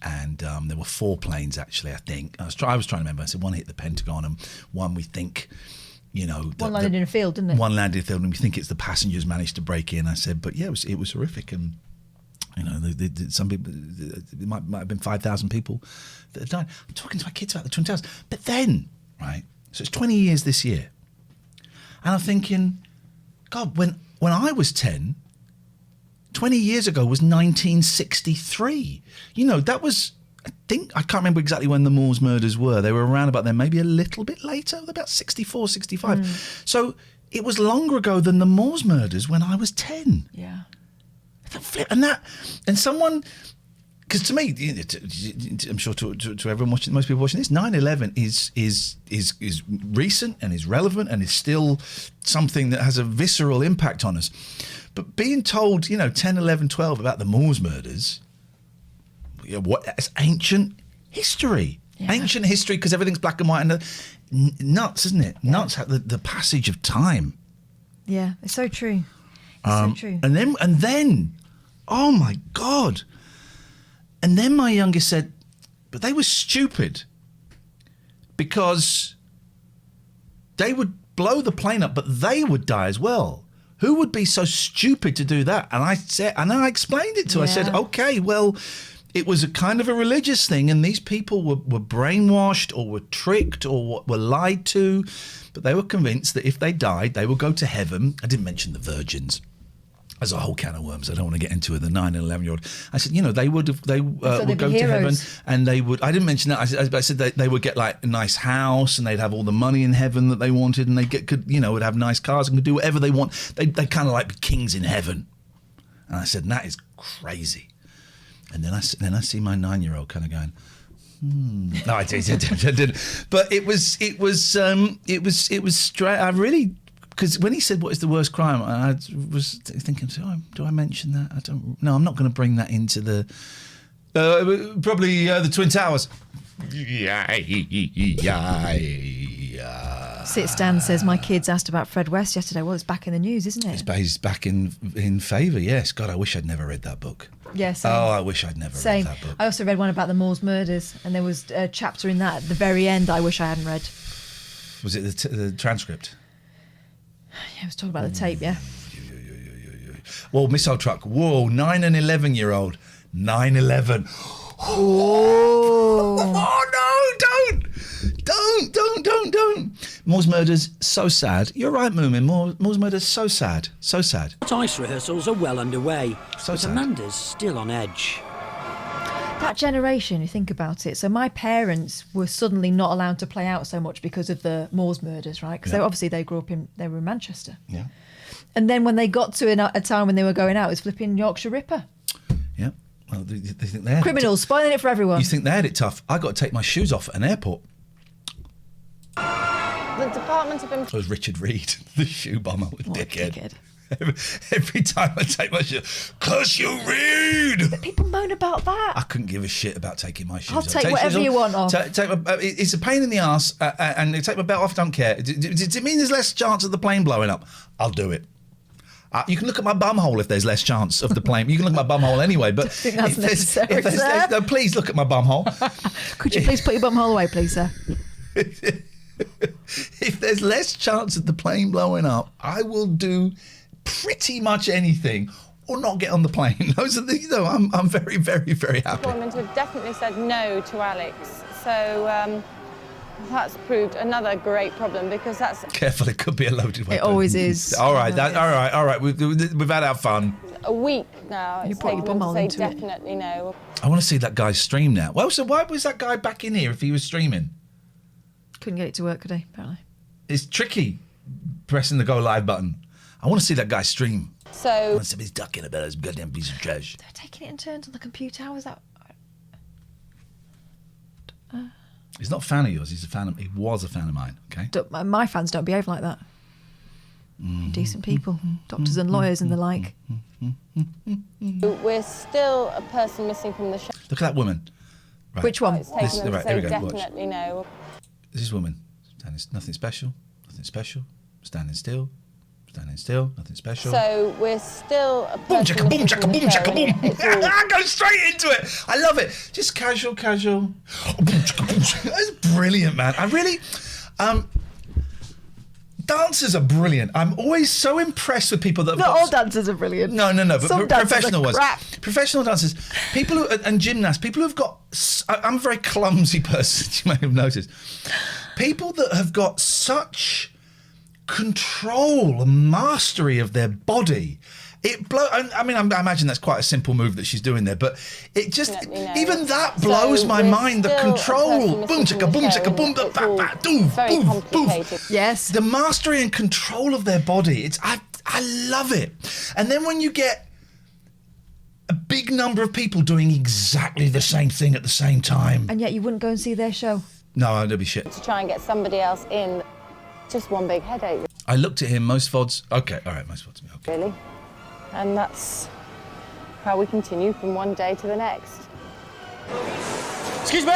And there were 4 planes, actually, I think. I was trying to remember. I said 1 hit the Pentagon and 1 we think, one landed in a field, didn't it? 1 landed in a field and we think it's the passengers managed to break in. I said, but yeah, it was horrific. And, some people, it might have been 5,000 people that had died. I'm talking to my kids about the Twin Towers. But then, right, so it's 20 years this year. And I'm thinking, God, when I was 10... 20 years ago was 1963. That was, I can't remember exactly when the Moors murders were. They were around about then, maybe a little bit later, about 64, 65. So it was longer ago than the Moors murders when I was 10. Yeah. And someone, because to me, I'm sure to everyone watching, most people watching this, 9/11 is recent and is relevant and is still something that has a visceral impact on us. But being told, 10, 11, 12 about the Moors murders, it's ancient history. Yeah. Ancient history, because everything's black and white. And nuts, isn't it? Yeah. Nuts, the passage of time. Yeah, it's so true. So true. And then, oh my God. And then my youngest said, but they were stupid. because they would blow the plane up, but they would die as well. Who would be so stupid to do that? And I said, and I explained it to her. I said, okay, well, it was a kind of a religious thing, and these people were brainwashed or were tricked or were lied to, but they were convinced that if they died, they would go to heaven. I didn't mention the virgins. There's a whole can of worms I don't want to get into it, the 9 and 11-year-old. I said, they would go to heaven, and they would, I didn't mention that, I said they would get like a nice house, and they'd have all the money in heaven that they wanted, and would have nice cars and could do whatever they want. They'd kind of like be kings in heaven. And I said, that is crazy. And then I see my 9-year-old kind of going, No, I didn't. But it was straight. I really, because when he said, what is the worst crime, I was thinking, do I mention that? I don't. No, I'm not going to bring that into the. Probably the Twin Towers. Stan says, my kids asked about Fred West yesterday. Well, it's back in the news, isn't it? He's back in favour, yes. God, I wish I'd never read that book. Yes. I wish I'd never read that book. I also read one about the Moors murders, and there was a chapter in that at the very end I wish I hadn't read. Was it the transcript? Yeah, I was talking about the tape, yeah. Well, missile truck. Whoa, 9 and 11-year-old. 9/11. Oh. Oh, no, don't. Moors murders, so sad. You're right, Moomin. Moors murders, so sad. So sad. Ice rehearsals are well underway. So sad. Amanda's still on edge. That generation, you think about it. So my parents were suddenly not allowed to play out so much because of the Moors murders, right? Because obviously they grew up they were in Manchester. Yeah. And then when they got to a time when they were going out, it was flipping Yorkshire Ripper. Yeah. Well, they think they had criminals spoiling it for everyone. You think they had it tough? I got to take my shoes off at an airport. The department have been. It was Richard Reed, the shoe bomber, with dickhead. Every time I take my shoes, curse you, Reed! But people moan about that. I couldn't give a shit about taking my shoes I'll off. take whatever you want off. It's a pain in the arse, and they take my belt off. I don't care. Does it mean there's less chance of the plane blowing up? I'll do it. You can look at my bum hole if there's less chance of the plane. You can look at my bum hole anyway, but I think that's necessary, sir. No, please look at my bum hole. Could you please put your bum hole away, please, sir? If there's less chance of the plane blowing up, I will do pretty much anything or not get on the plane. Those are the, I'm very, very, very happy. The government have definitely said no to Alex, so that's proved another great problem because that's. Careful, it could be a loaded weapon. It always is. All right, all right. We've had our fun. A week now. It's taken them to say definitely no. I want to see that guy stream now. Well, so why was that guy back in here if he was streaming? Couldn't get it to work, could he? Apparently. It's tricky pressing the go live button. I want to see that guy stream. So. I want somebody's ducking about this goddamn piece of trash. They're taking it in turns on the computer. How is that? He's not a fan of yours. He was a fan of mine. Okay. My fans don't behave like that. Decent people, doctors and lawyers and the like. We're still a person missing from the show. Look at that woman. Right. Which one? It's taken them to say definitely no. This woman. Nothing special. Nothing special. Standing still. Standing still. Nothing special. So we're still a boom person boom chaka boom chaka boom. I go straight into it. I love it. Just casual. That's brilliant, man. I really. Dancers are brilliant. I'm always so impressed with people that have Not all dancers are brilliant. No, but some professional ones. Crap. Professional dancers. People who, and gymnasts, people who've got... I'm a very clumsy person, you may have noticed. People that have got such control and mastery of their body. I imagine that's quite a simple move that she's doing there, but it just, even that blows my mind. The control, boom, chicka, boom, doof. Yes. The mastery and control of their body. I love it. And then when you get a big number of people doing exactly the same thing at the same time. And yet you wouldn't go and see their show. No, that'd be shit. To try and get somebody else in, just one big headache. I looked at him, most VODs. Okay, all right, most VODs. Okay. Really? And that's how we continue from one day to the next. Excuse me!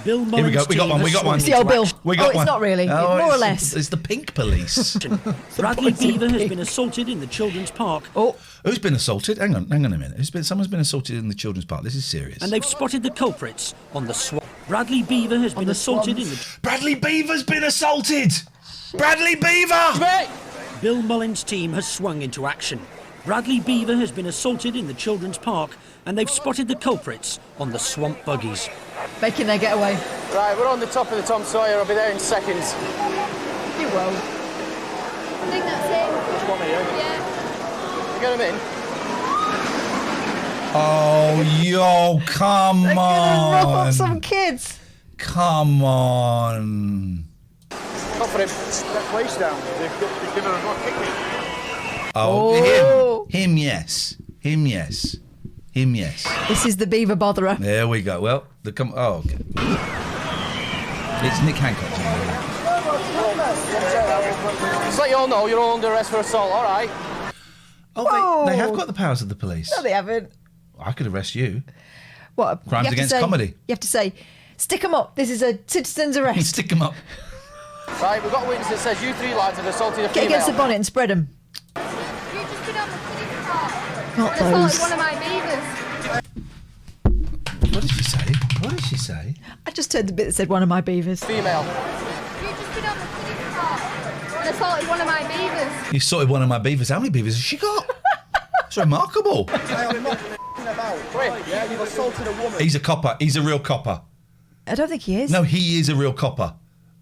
Bill Here we go, we got one. It's the old Bill. We got it's one. not really, more or less. It's the pink police. Bradley Beaver has been assaulted in the children's park. Oh, who's been assaulted? Hang on a minute. Someone's been assaulted in the children's park. This is serious. And they've spotted the culprits on the swamp. Bradley Beaver has been assaulted in the... Bradley Beaver's been assaulted! Bradley Beaver! Bill Mullins' team has swung into action. Bradley Beaver has been assaulted in the children's park and they've spotted the culprits on the swamp buggies. Making their getaway. Right, we're on the top of the Tom Sawyer. I'll be there in seconds. You won't. I think that's it. Which one are you? Yeah. You get him in? Oh, yo, come They're on. gonna rough up some kids. Come on. Go for him. That waist down. They've given him a kick. Oh, him, yes. Him, yes. Him, yes. This is the beaver botherer. There we go. Well, okay. It's Nick Hancock. Just let you all know, you're all under arrest for assault, all right? Oh, they have got the powers of the police. No, they haven't. I could arrest you. What? Crimes against comedy. You have to say, stick 'em up. This is a citizen's arrest. Stick 'em up. Right, we've got a witness that says you three lads have assaulted a female. Get against the bonnet and spread 'em. Not those. One of my beavers. What did she say? What did she say? I just heard the bit that said one of my beavers. Female. You just been on the city park and assaulted one of my beavers. You sorted one of my beavers. How many beavers has she got? It's remarkable. I'm not about. Wait, yeah, you've assaulted a woman. He's a copper. He's a real copper. I don't think he is. No, he is a real copper.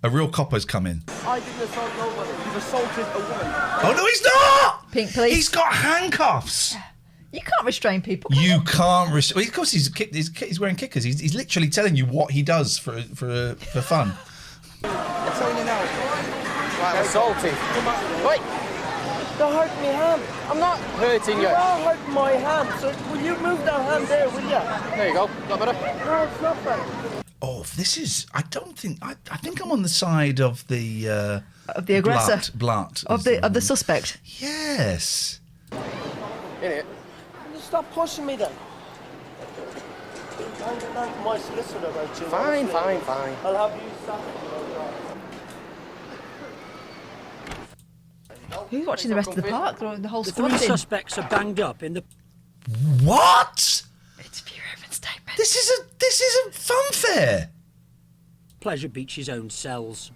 A real copper's come in. I didn't assault nobody. You've assaulted a woman. Oh, no, he's not! Pink police. He's got handcuffs. You can't restrain people. You can't restrain... Well, of course, he's wearing kickers. He's literally telling you what he does for fun. I'm telling you now. Right, assaulted. Wait. Don't hurt my hand. I'm not hurting you. You are hurting my hand. So will you move that hand there, will you? There you go. Not better? No, it's not better. Oh, this is... I don't think... I think I'm on the side of the... of the aggressor. Blat. Of the suspect. Yes. In it. Stop pushing me then. I'm going to my solicitor about you. Fine. I'll have you stop. Who's watching the rest of the park? The whole The squad three in. suspects are banged up in the... What? It's a Evan statement. This is a fun fair. Pleasure Beach's own cells.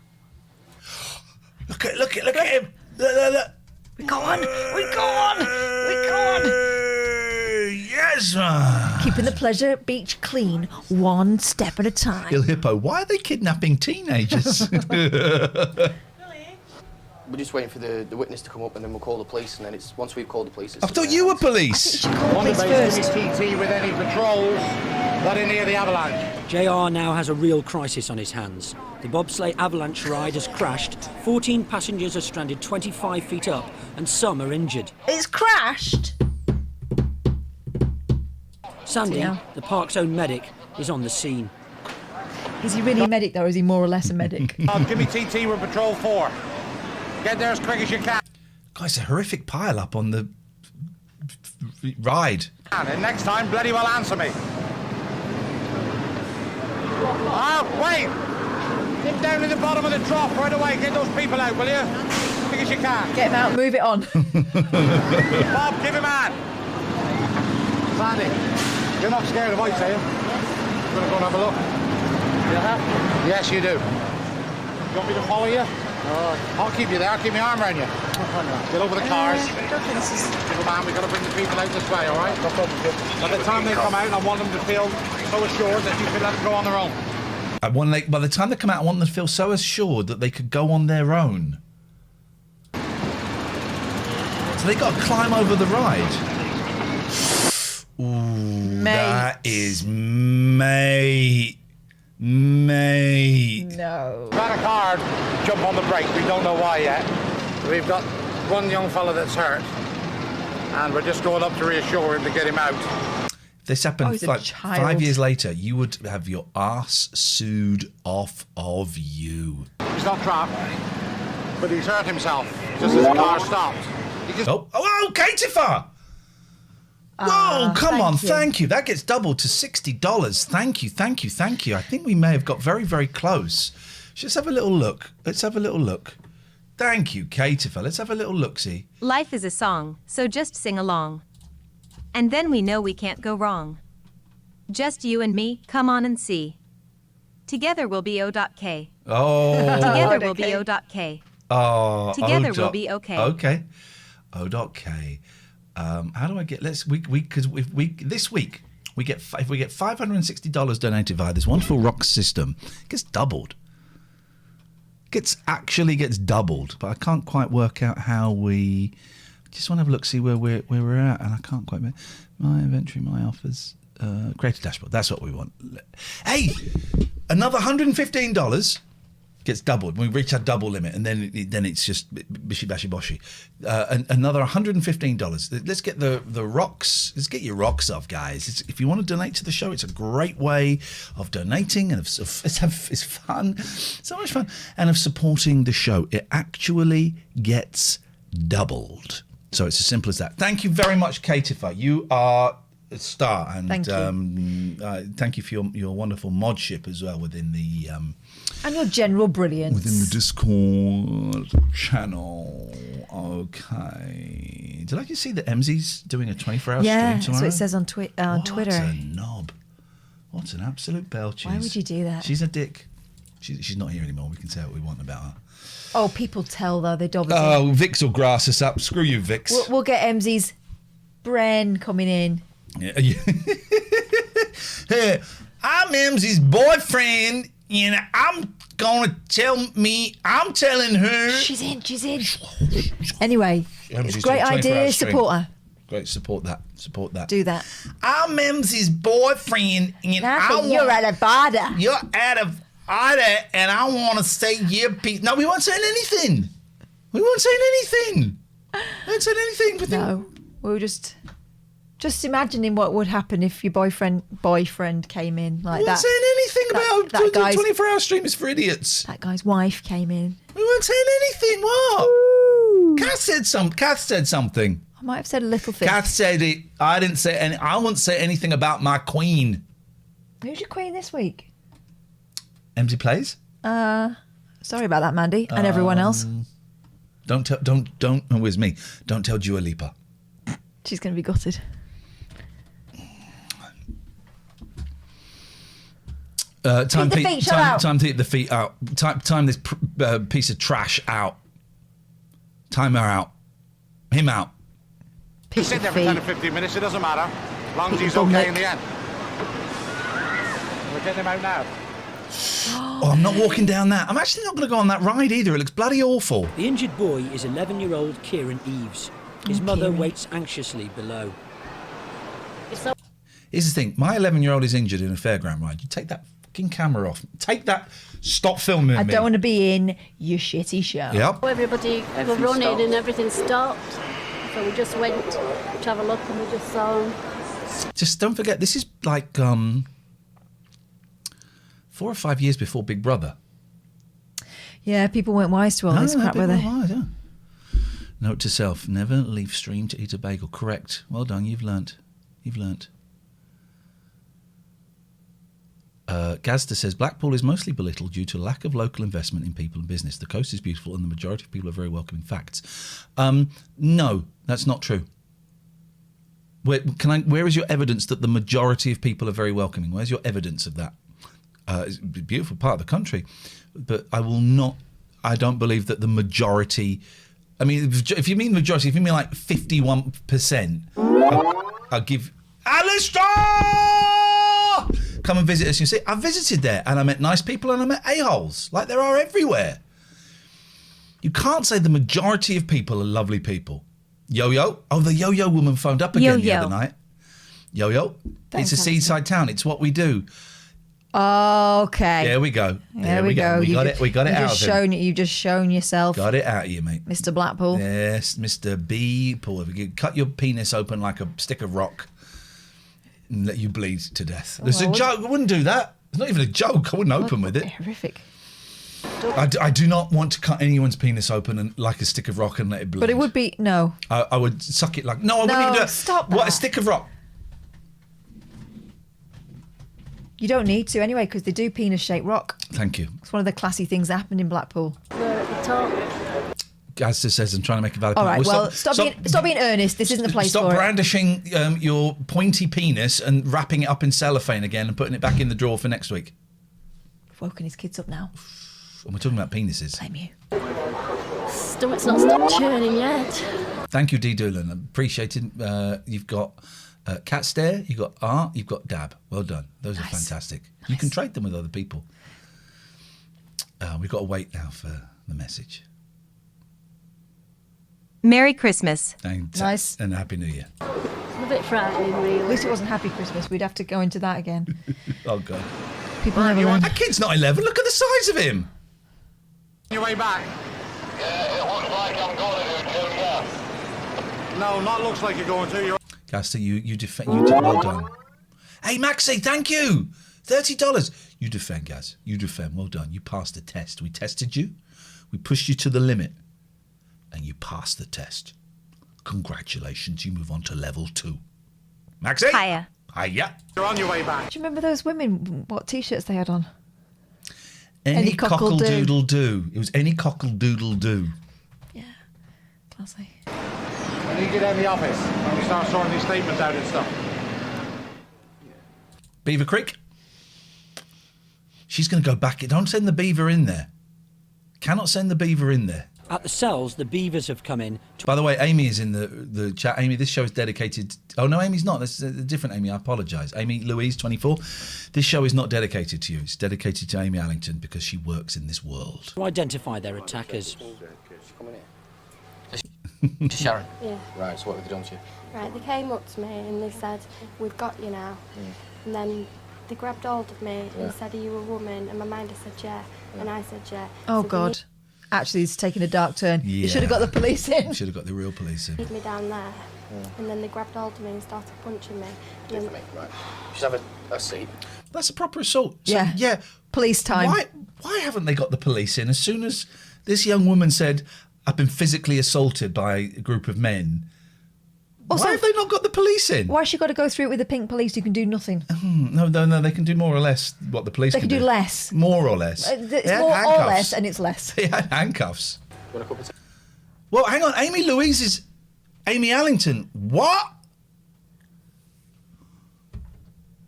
Look at him. Look. We go on. Yes, man. Keeping the Pleasure Beach clean, one step at a time. Il Hippo, why are they kidnapping teenagers? We're just waiting for the witness to come up and then we'll call the police and then it's once we've called the police... I thought you were police. On the basis TT with any patrols that are near the avalanche. JR now has a real crisis on his hands. The bobsleigh avalanche ride has crashed, 14 passengers are stranded 25 feet up and some are injured. It's crashed. Sandy, Yeah. the park's own medic, is on the scene. Is he really a medic though, or is he more or less a medic? Give me TT with patrol 4. Get there as quick as you can. Guys, a horrific pile-up on the ride. And next time, bloody well answer me. Oh, wait! Get down to the bottom of the trough right away. Get those people out, will you? As quick as you can. Get him out, move it on. Bob, give him a hand. Sandy, you're not scared of heights, are you? You're going to go and have a look. Yeah? Yes, you do. You want me to follow you? I'll keep you there. I'll keep my arm around you. Get over the cars. Give a man, we've got to bring the people out this way, all right? No problem. By the time they come out, I want them to feel so assured that you can let them go on their own. By the time they come out, I want them to feel so assured that they could go on their own. So they got to climb over the ride. Ooh, that is mate. No. Got a card, jump on the brake. We don't know why yet. We've got one young fella that's hurt, and we're just going up to reassure him to get him out. If this happened like 5 years later, you would have your arse sued off of you. He's not trapped, but he's hurt himself just as the car stopped. Oh, Katifa! Whoa, come on, thank you. That gets doubled to $60. Thank you. I think we may have got very, very close. Let's have a little look. Thank you, Katifa. Let's have a little look-see. Life is a song, so just sing along. And then we know we can't go wrong. Just you and me, come on and see. Together we'll be O.K. Oh. Together we'll be O.K. Oh. Together we'll be okay. Okay. O.K. How do I get? This week we get if we get $560 donated via this wonderful rock system, it gets doubled. Actually gets doubled, but I can't quite work out how we. Just want to have a look, see where we're at, and I can't quite. My inventory, my offers, create a dashboard. That's what we want. Hey, another $115 gets doubled. We reach our double limit, and then it's just bishy bashy boshy. Another $115. Let's get the rocks. Let's get your rocks off, guys. If you want to donate to the show, it's a great way of donating, and it's fun, so much fun, and of supporting the show. It actually gets doubled. So it's as simple as that. Thank you very much, Katifa. You are a star, and thank you, thank you for your wonderful modship as well within the and your general brilliance within the Discord channel. Okay, did I just see that Emsy's doing a 24-hour stream tomorrow? Yeah, that's what it says on Twitter. What a knob! What an absolute belch! Why would you do that? She's a dick. She's not here anymore. We can say what we want about her. Oh, people tell though, they dob us Oh, in. Vix will grass us up. Screw you, Vix. We'll get Emsy's Bren coming in. Yeah. Hey, I'm Emsy's boyfriend, and I'm telling her. She's in. Anyway, it's a great idea. Support her. Great, support that. Do that. I'm Emsy's boyfriend, and you're out of order. You're out of order, and I want to say your piece. No, we weren't saying anything. We won't say anything. No, we were just imagining what would happen if your boyfriend came in like we that. We weren't saying anything about that guy's 24-hour stream is for idiots. That guy's wife came in. We weren't saying anything. What? Kath said something. I might have said a little thing. Kath said it. I didn't say any. I won't say anything about my queen. Who's your queen this week? Emsy Plays. Sorry about that, Mandy, and everyone else. Don't. Oh, it's me. Don't tell Dua Lipa. She's going to be gutted. Time to get the feet out. Time this piece of trash out. Time her out. Him out. Sit there for 10 or 15 minutes, it doesn't matter. As long as he's okay in the end. We're getting him out now. Oh, I'm not walking down that. I'm actually not going to go on that ride either. It looks bloody awful. The injured boy is 11-year-old Kieran Eves. His mother waits anxiously below. Here's the thing. My 11-year-old is injured in a fairground ride. You take that fucking camera off. Take that. Stop filming me. I don't want to be in your shitty show. Yep. Everybody were running and everything stopped. So we just went to have a look and we just saw him. Just don't forget, this is like 4 or 5 years before Big Brother. Yeah, people weren't wise to all this crap, were they? Wise, yeah. Note to self, never leave stream to eat a bagel. Correct. Well done, you've learnt. Gazda says, Blackpool is mostly belittled due to lack of local investment in people and business. The coast is beautiful and the majority of people are very welcoming. Facts. No, that's not true. Where is your evidence that the majority of people are very welcoming? Where's your evidence of that? It's a beautiful part of the country, but I don't believe that the majority... I mean, if you mean majority, if you mean like 51%, I'll give... Alistair! Come and visit us. You see, I visited there and I met nice people and I met a-holes, like there are everywhere. You can't say the majority of people are lovely people. Yo-Yo. Oh, the Yo-Yo woman phoned up again the other night. Yo-Yo. It's a seaside town. It's what we do. Okay. There we go. There we go. We got it out of him. You've just shown yourself. Got it out of you, mate. Mr. Blackpool. Yes, Mr. B. Paul. If you could cut your penis open like a stick of rock and let you bleed to death. There's a joke. I wouldn't do that. It's not even a joke. I wouldn't open with it. Horrific. I do not want to cut anyone's penis open and like a stick of rock and let it bleed. But it would be... No. I would suck it like... No, I wouldn't even do that. Stop that. What, a stick of rock? You don't need to anyway, because they do penis-shaped rock. Thank you. It's one of the classy things that happened in Blackpool. They're at the top. Gazda says I'm trying to make a valid point. All right, well, stop being earnest. This isn't the place for it. Stop brandishing your pointy penis and wrapping it up in cellophane again and putting it back in the drawer for next week. We've woken his kids up now. And we're talking about penises. Blame you. Stomach's not stopped churning yet. Thank you, Dee Doolan. Appreciated. You've got Cat Stare, you've got Art, you've got Dab. Well done. Those are fantastic. Nice. You can trade them with other people. We've got to wait now for the message. Merry Christmas. Nice. And Happy New Year. It's a bit frightening, really. At least it wasn't Happy Christmas. We'd have to go into that again. Oh, God. People never learn. That kid's not 11. Look at the size of him. Your way back. Yeah, it looks like I'm going to do, yeah. No, not looks like you're going to. Gaster, you defend. You did well done. Hey, Maxie, thank you. $30. You defend, Gaz. You defend. Well done. You passed the test. We tested you. We pushed you to the limit. And you passed the test. Congratulations. You move on to level 2. Maxie? Hiya. Hiya. You're on your way back. Do you remember those women, what T-shirts they had on? Any cockle-doodle-doo. It was any cockle-doodle-doo. Classy. I need you down in the office when we start sorting these statements out and stuff. Beaver Creek? She's going to go back. Don't send the beaver in there. Cannot send the beaver in there. At the cells, the beavers have come in. By the way, Amy is in the chat. Amy, this show is dedicated... Oh, no, Amy's not. This is a different Amy. I apologise. Amy Louise, 24. This show is not dedicated to you. It's dedicated to Amy Allington because she works in this world. To identify their attackers. To Sharon? Yeah. Right, so what have they done to you? Right, they came up to me and they said, "We've got you now." And then they grabbed hold of me and said, "Are you a woman?" And my minder said, "Yeah." And I said, "Yeah." Oh, So God. Actually, it's taken a dark turn. Yeah. You should have got the police in. You should have got the real police in. They me down there. And then they grabbed hold of me and started punching me. And then, Right. Just have a seat. That's a proper assault. So, Yeah. Yeah. Police time. Why haven't they got the police in? As soon as this young woman said, "I've been physically assaulted by a group of men," Also, why have they not got the police in? Why has she got to go through it with the pink police who can do nothing? No, they can do more or less what the police They can do less. More or less. It's They had more or handcuffs. less, and it's less. They had handcuffs. Well, hang on. Amy Louise is Amy Allington. What?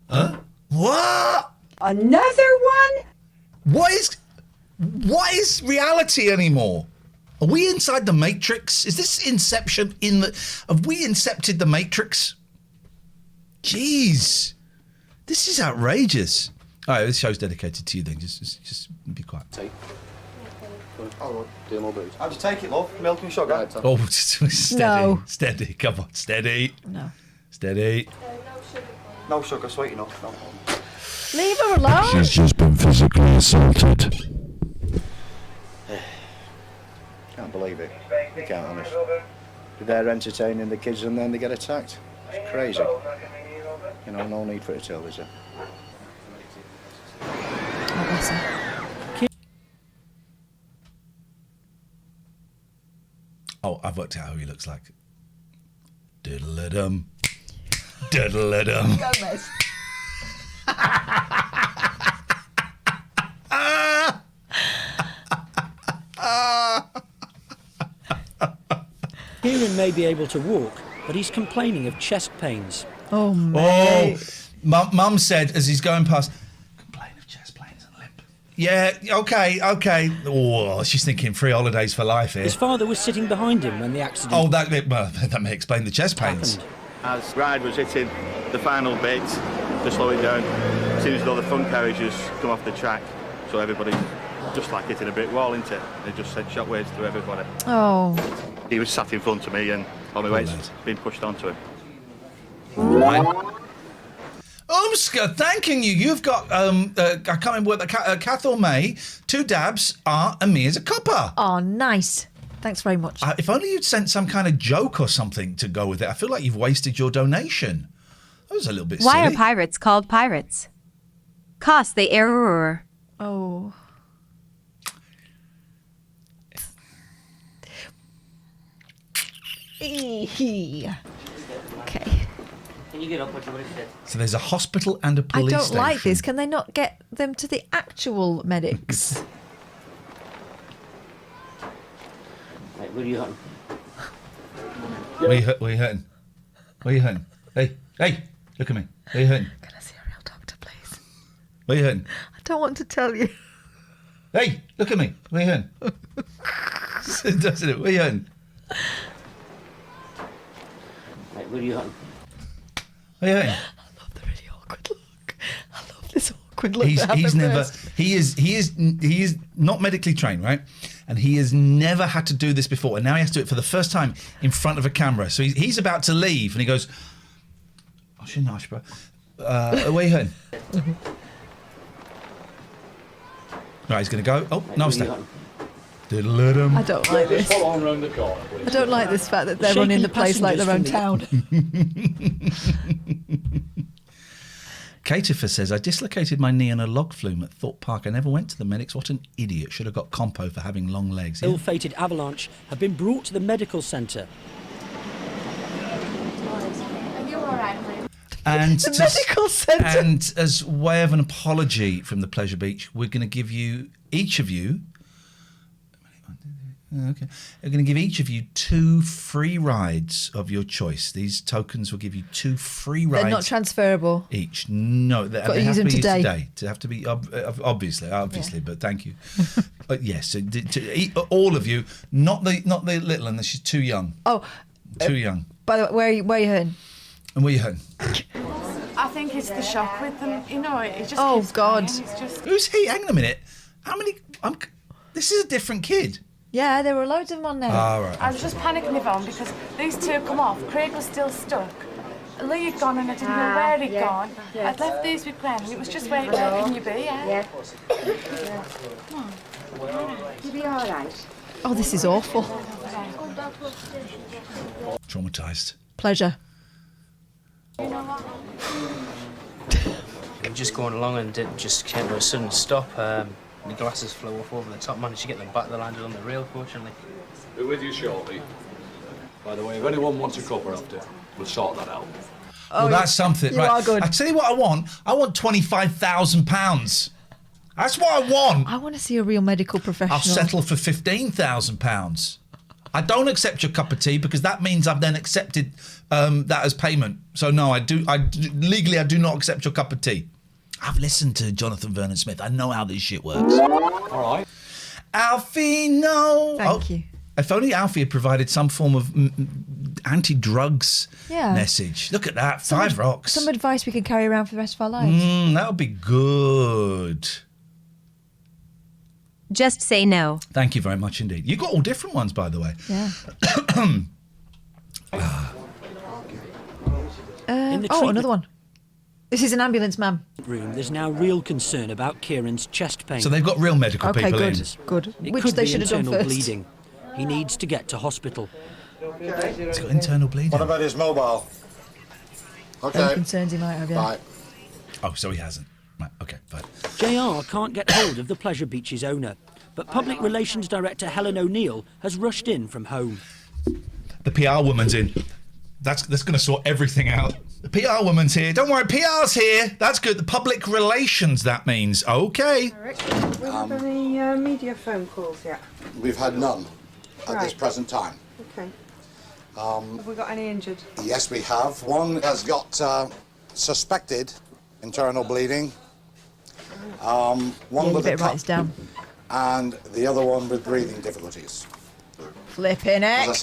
Huh? What? Another one? What is reality anymore? Are we inside the Matrix? Is this Inception have we incepted the Matrix? Jeez. This is outrageous. All right, this show's dedicated to you then. Just be quiet. Oh, do more booze. How'd you take it, love? Milk and sugar? Oh, steady. No. Steady. Come on, steady. No. Steady. No sugar, sweet enough. No. Leave her alone. She's just been physically assaulted. Can't believe it. I can't, honest. They're entertaining the kids and then they get attacked. It's crazy. You know, no need for it at all, is there? Oh, bless her. Oh, I've worked out who he looks like. Diddle-a-dum. Diddle-a-dum. Gomez. Kieran may be able to walk, but he's complaining of chest pains. Oh, mate. Oh, Mum said as he's going past, complain of chest pains and limp. Yeah, okay. Oh, she's thinking free holidays for life here. His father was sitting behind him when the accident Oh, that may explain the chest pains. happened. As Ride was hitting the final bit to slow it down, it seems as though the front carriages come off the track, so everybody just like hitting a brick wall, isn't it? It just sent shockwaves through everybody. Oh. He was sat in front of me and on my weight's been pushed onto him. Umska, thanking you. You've got, I can't remember what Kath or May, 2 dabs, Art, and me as a copper. Oh, nice. Thanks very much. If only you'd sent some kind of joke or something to go with it. I feel like you've wasted your donation. That was a little bit Why silly. are pirates called pirates? Cost the error. Oh. Okay. Can you get up? What you said? So there's a hospital and a I police don't station. like this. Can they not get them to the actual medics? Right, where are you hurting? Where you hurting? Where you hurting? Hey, look at me. Where you hurting? Can I see a real doctor, please? Where you hurting? I don't want to tell you. Hey, look at me. What are you doing? Doesn't it? What are you doing? Right, where are you going? What are you doing? I love the really awkward look. I love this awkward look. He is not medically trained, right? And he has never had to do this before, and now he has to do it for the first time in front of a camera. So he's about to leave, and he goes, "Oh, she's nice, bro. Where are you heading?" Right, he's going to go. Oh, no, stay. Let him. I don't like this. I don't like this fact that they're running the place like their own town. Caterfer says, I dislocated my knee on a log flume at Thorpe Park. I never went to the medics. What an idiot. Should have got compo for having long legs. Yeah. Ill-fated avalanche have been brought to the medical centre. Are you all right, And the medical centre. And as way of an apology from the Pleasure Beach, we're going to give you, each of you, okay, we're going to give each of you 2 free rides of your choice. These tokens will give you 2 free rides. They're not transferable. Each. No, they have to be used today. To have to be, obviously, yeah. But thank you. Yes, all of you, not the little one, she's too young. Oh. Too young. By the way, where are you heading? And where are you heading? I think it's the shock with them. You know, it just. Oh keeps God! Going. It's just... Who's he? Hang on a minute. How many? This is a different kid. Yeah, there were loads of them on there. Ah, right. I was just panicking, Yvonne, because these 2 come off. Craig was still stuck. Lee had gone and I didn't know where he'd gone. Yeah. I'd left these with Glenn and it was just where can you be? Yeah. Come on. You'll be all right. Oh, this is awful. Traumatised. Pleasure. You know what? Just going along and it just came to a sudden stop. The glasses flew off over the top. Managed to get them back. They landed on the rail, fortunately. We're with you shortly. By the way, if anyone wants a cuppa after, we'll sort that out. Well, that's something, you right? are good. I tell you what I want. I want £25,000. That's what I want. I want to see a real medical professional. I'll settle for £15,000. I don't accept your cup of tea because that means I've then accepted that as payment. So no, legally I do not accept your cup of tea. I've listened to Jonathan Vernon Smith. I know how this shit works. All right. Alfie, no. Thank you. If only Alfie had provided some form of anti-drugs message. Look at that, 5 rocks. Some advice we can carry around for the rest of our lives. That would be good. Just say no. Thank you very much indeed. You got all different ones, by the way. Yeah. Another one. This is an ambulance, ma'am. Room. There's now real concern about Kieran's chest pain. So they've got real medical people in. Good. It Which could they be should have done internal first. bleeding. He needs to get to hospital. He's got internal bleeding. What about his mobile? Okay. Any concerns he might have, yeah. Right. Oh, so he hasn't. Right, okay, fine. JR can't get hold of the Pleasure Beach's owner, but Public Relations Director Helen O'Neill has rushed in from home. The PR woman's in. That's going to sort everything out. The PR woman's here. Don't worry, PR's here. That's good. The public relations, that means. Okay. Eric, have we had any media phone calls yet? We've had none at this present time. Okay. Have we got any injured? Yes, we have. One has got suspected internal bleeding. One you with a better write this down. And the other one with breathing difficulties. Flipping heck.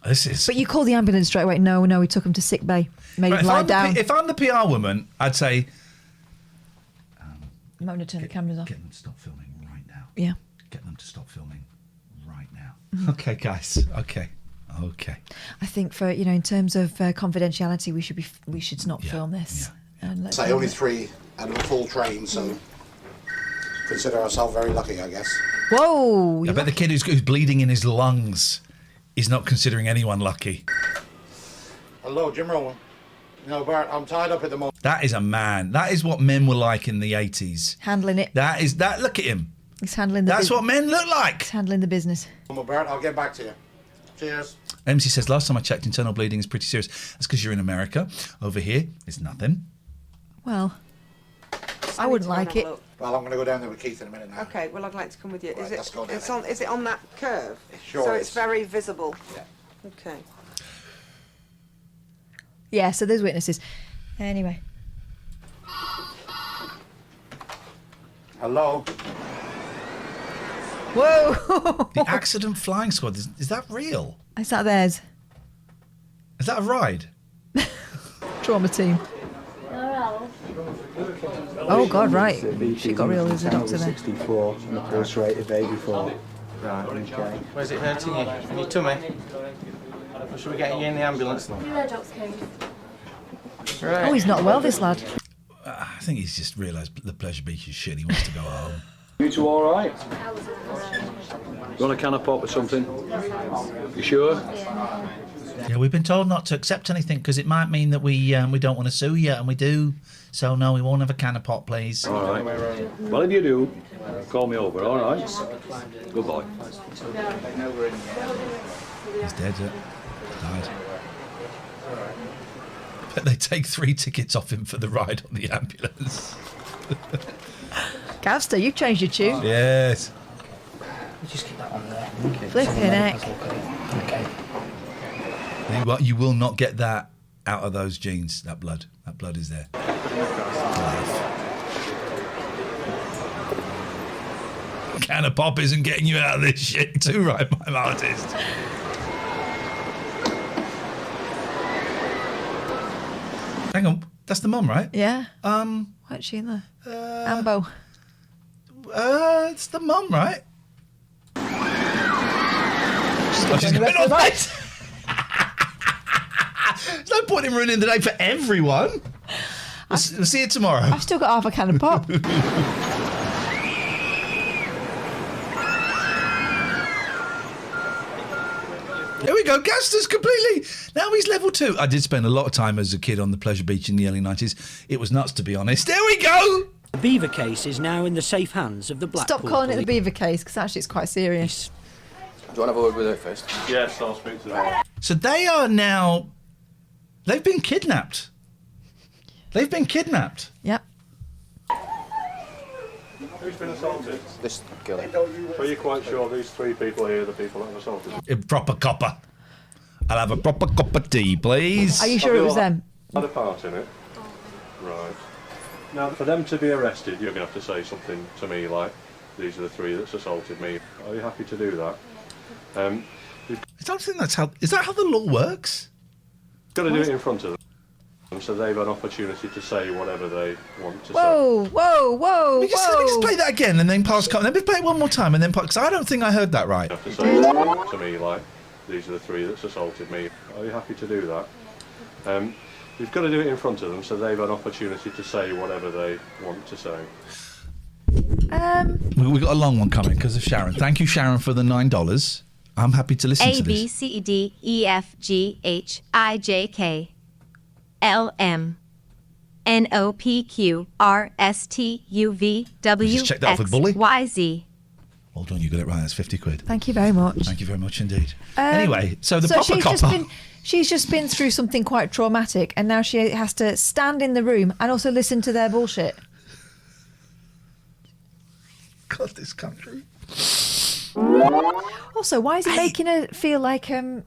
This is. But you call the ambulance straight away. No, we took him to sick bay. Made him lie down. If I'm the PR woman, I'd say. You might want to turn the cameras off. Get them to stop filming right now. Yeah. Get them to stop filming right now. Okay, guys. Okay. I think for in terms of confidentiality, we should not film this. Yeah. And Say only 3 out of a full train, so consider ourselves very lucky, I guess. Whoa! I bet the kid who's bleeding in his lungs is not considering anyone lucky. Hello, Jim Rowan. No, Bart, I'm tied up at the moment. That is a man. That is what men were like in the 80s. Handling it. That. Look at him. He's handling the That's what men look like. He's handling the business. Bart, I'll get back to you. Cheers. MC says, last time I checked, internal bleeding is pretty serious. That's because you're in America. Over here, it's nothing. Well, I wouldn't like it. Well, I'm going to go down there with Keith in a minute now. Okay, well, I'd like to come with you. Right, let's go down there. Is it on that curve? It sure so is. It's very visible. Yeah. Okay. Yeah, so there's witnesses. Anyway. Hello? Whoa! The Accident Flying Squad, is that real? Is that theirs? Is that a ride? Trauma team. Oh God, right. She got real as a doctor there. 64 and a pulse rate of 84. Right, okay. Where's it hurting you? In your tummy? Or should we get you in the ambulance now? Oh, he's not well, this lad. I think he's just realised the Pleasure Beach is shit and he wants to go home. You two all right? You want a can of pop or something? You sure? Yeah, we've been told not to accept anything because it might mean that we don't want to sue you, and we do. So no, we won't have a can of pop, please. All right. Well, if you do, call me over. All right. Goodbye. He's dead. Died. But they take 3 tickets off him for the ride on the ambulance. Gavster, you've changed your tune. Yes. You just keep that on there. Flipping heck. Okay. You will not get that out of those jeans. That blood is there. Can of pop isn't getting you out of this shit too, right, my artist? Hang on, that's the mum, right? Yeah. What's she in there? Ambo. It's the mum, right? She's going on right. There's no point in ruining the day for everyone. We'll see you tomorrow. I've still got half a can of pop. There we go. Gaster's completely. Now he's level 2. I did spend a lot of time as a kid on the Pleasure Beach in the early 90s. It was nuts, to be honest. There we go. The beaver case is now in the safe hands of the Blackpool Stop calling it the police. beaver case, because actually it's quite serious. Do you want to have a word with her first? Yes, I'll speak to them. So they are now. They've been kidnapped. They've been kidnapped. Yep. Who's been assaulted? This girl. Are you quite sure these 3 people here are the people that were assaulted? A proper copper. I'll have a proper cup of tea, please. Are you sure it was them? Had a part in it. Right. Now, for them to be arrested, you're going to have to say something to me like, these are the 3 that's assaulted me. Are you happy to do that? I don't think that's how. Is that how the law works? Got to do it in front of them, so they've an opportunity to say whatever they want to say. Whoa, Let me just play that again and then pass. Let me play it one more time and then pass. Because I don't think I heard that right. You have to say something to me like, these are the 3 that's assaulted me. Are you happy to do that? You've got to do it in front of them, so they've an opportunity to say whatever they want to say. We got a long one coming because of Sharon. Thank you, Sharon, for the $9. I'm happy to listen to A, this. B, C, D, E, F, G, H, I, J, K, L, M, N, O, P, Q, R, S, T, U, V, W, Just check that off with X, Bully. Y, Z. Hold on, you got it right. That's 50 quid. Thank you very much. Thank you very much indeed. Anyway, so the proper copper. She's just been through something quite traumatic, and now she has to stand in the room and also listen to their bullshit. God, this country. Also, why is he making her feel like, are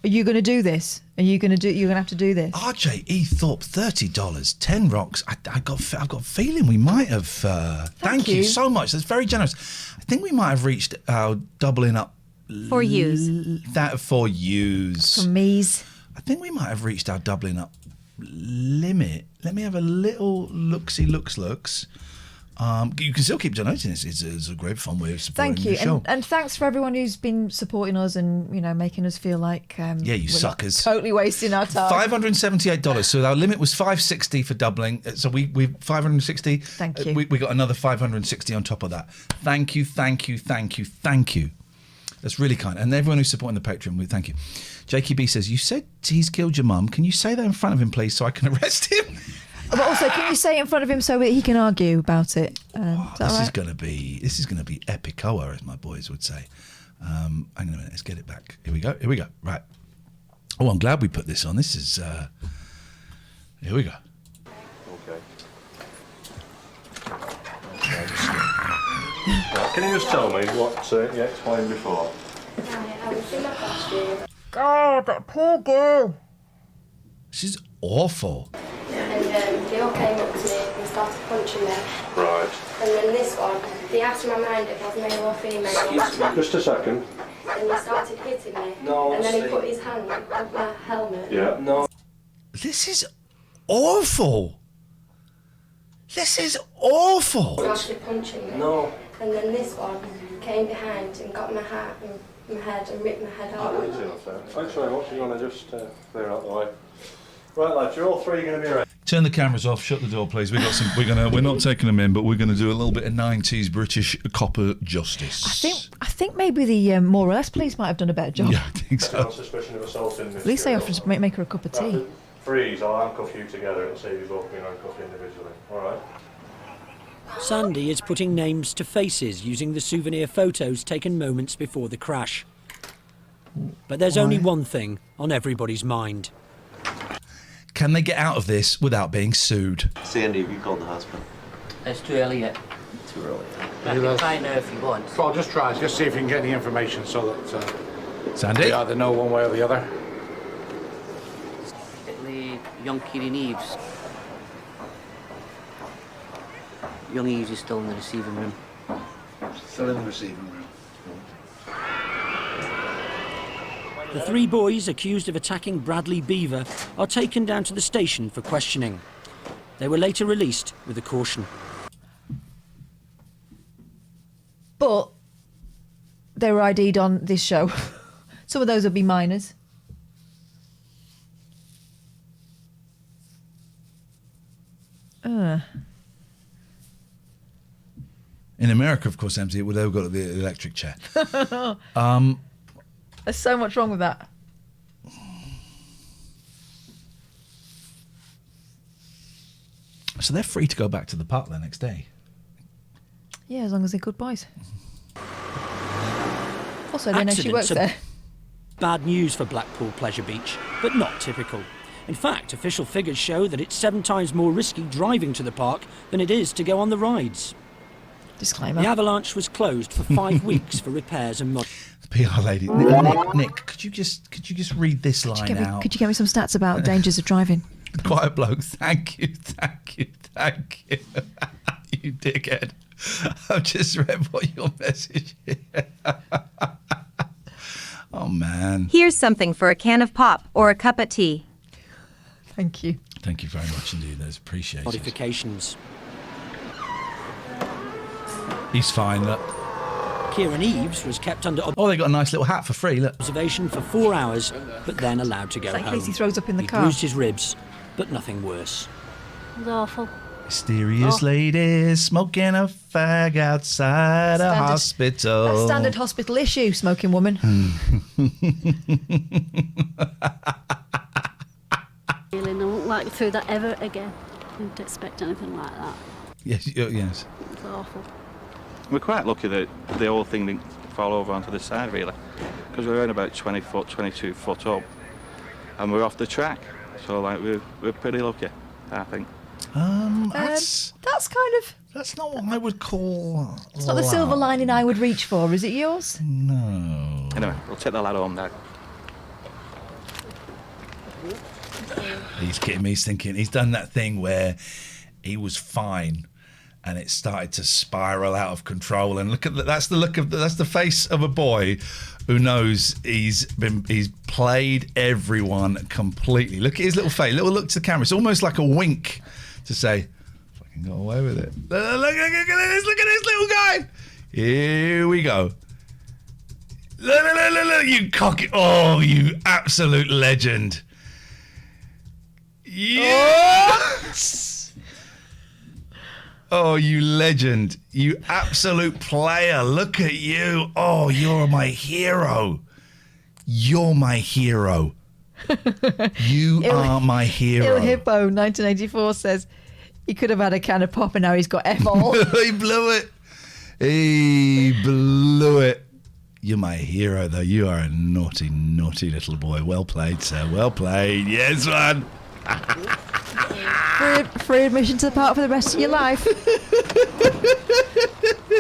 you going to do this? You're going to have to do this. RJE Thorpe, $30, 10 rocks. I've got a feeling we might have. Thank you so much. That's very generous. I think we might have reached our doubling up. For yous. That for yous. For me's. I think we might have reached our doubling up limit. Let me have a little looksy looks. You can still keep donating. It's a great fun way of supporting Thank you, the show. and thanks for everyone who's been supporting us and making us feel like you we're suckers, not totally wasting our time. $578. So our limit was $560 for doubling. So we $560. Thank you. We got another $560 on top of that. Thank you. That's really kind. And everyone who's supporting the Patreon, we thank you. Jakey B says, you said he's killed your mum. Can you say that in front of him, please, so I can arrest him? But also, can you say it in front of him so that he can argue about it? This is going to be epicoa, as my boys would say. Hang on a minute, let's get it back. Here we go. Right. Oh, I'm glad we put this on. This is. Here we go. Okay. Can you just tell me what you explained before? I was in my costume. God, that poor girl. This is awful. And they all came up to me and started punching punching me. Right. And then this one, they asked my mind if I was male or female. Just a second. And he started hitting me. No, and then he put his hand on my helmet. Yeah. No. This is awful. This is awful. Started punching me. No. And then this one came behind and got my hat and my head and ripped my head off. Thanks very much. You want to just clear out the way? Right, lads, you're all three going to be ready. Turn the cameras off. Shut the door, please. We've got some. We're not taking them in, but we're going to do a little bit of 90s British copper justice. I think maybe the more or less police might have done a better job. Yeah, I think so. On suspicion of assault in At least they offered to make her a cup of tea. Freeze, I'll handcuff you together. It'll save you both being handcuffed individually. All right. Sandy is putting names to faces using the souvenir photos taken moments before the crash. But there's only one thing on everybody's mind. Can they get out of this without being sued? Sandy, have you called the hospital? It's too early yet. Too early. You can try now if you want. Well, just try. Just see if you can get any information so that Sandy? we either know one way or the other. The young Kieran Eves. Young Eves is still in the receiving room. Still in the receiving room. The three boys accused of attacking Bradley Beaver are taken down to the station for questioning. They were later released with a caution. But they were ID'd on this show. Some of those will be minors. In America, of course, MT, well, they've got the electric chair. There's so much wrong with that. So they're free to go back to the park the next day. Yeah, as long as they're good boys. Also, I don't know she works there. Bad news for Blackpool Pleasure Beach, but not typical. In fact, official figures show that it's 7 times more risky driving to the park than it is to go on the rides. Disclaimer. The Avalanche was closed for 5 weeks for repairs and mod. PR lady, Nick, could you just read this line out? Could you get me some stats about dangers of driving? Quiet bloke, thank you. You dickhead. I've just read what your message is. Oh, man. Here's something for a can of pop or a cup of tea. Thank you. Thank you very much indeed. That's appreciated. Modifications. He's fine, look. Kieran Eves was kept under they got a nice little hat for free, look. Observation for 4 hours, but then allowed to go in home. case he throws up in the He car. bruised his ribs, but nothing worse. It was awful. Mysterious lady smoking a fag outside a hospital. That's standard hospital issue, smoking woman. Really, I won't like to do that ever again. I didn't expect anything like that. Yes. It's awful. We're quite lucky that the whole thing didn't fall over onto the side, really, because we were only about 20 foot, 22 foot up, and we're off the track. So, like, we're pretty lucky, I think. That's not what I would call. It's not the silver lining I would reach for, is it yours? No. Anyway, we'll take the lad home now. He's kidding me. He's thinking he's done that thing where he was fine, and it started to spiral out of control. And look at that's the face of a boy who knows he's played everyone completely. Look at his little face. Little look to the camera. It's almost like a wink to say, "Fucking got away with it." Look at this little guy. Here we go. Look, you cocky. Oh, you absolute legend. Yes. Oh, you legend. You absolute player. Look at you. Oh, you're my hero. You're my hero. You are my hero. Il Hippo 1984 says he could have had a can of pop and now he's got F-all. He blew it. He blew it. You're my hero, though. You are a naughty, naughty little boy. Well played, sir. Well played. Yes, man. Free admission to the park for the rest of your life.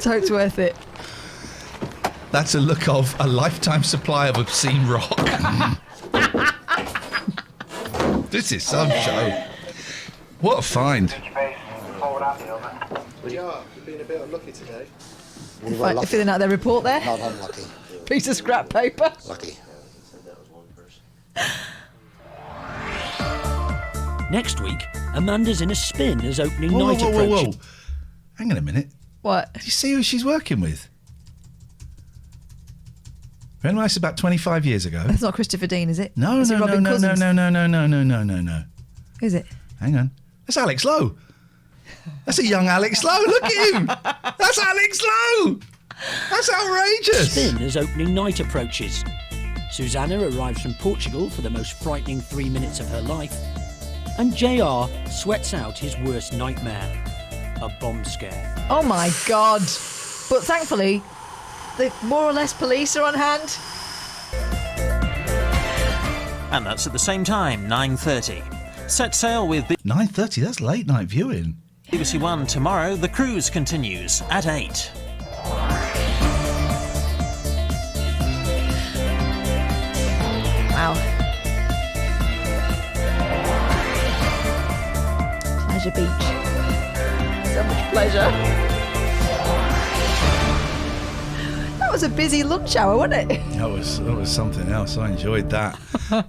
So it's worth it. That's a look of a lifetime supply of obscene rock. This is some show. What a find. Yeah, you've been a bit unlucky today. Filling out their report there. Not unlucky. Piece of scrap paper. Lucky. Next week, Amanda's in a spin as opening night approaches. Whoa. Hang on a minute. What? Did you see who she's working with? Remember I said about 25 years ago? That's not Christopher Dean, is it? No. Is it Robin Cousins? No. Is it? Hang on. That's Alex Lowe. That's a young Alex Lowe. Look at him. That's Alex Lowe. That's outrageous. Spin as opening night approaches. Susanna arrives from Portugal for the most frightening 3 minutes of her life. And JR sweats out his worst nightmare. A bomb scare. Oh my God. But thankfully, the more or less police are on hand. And that's at the same time, 9:30. Set sail with 9:30, that's late night viewing. BBC One tomorrow. The cruise continues at 8. Wow. Pleasure Beach. So much pleasure. That was a busy lunch hour, wasn't it? That was something else. I enjoyed that.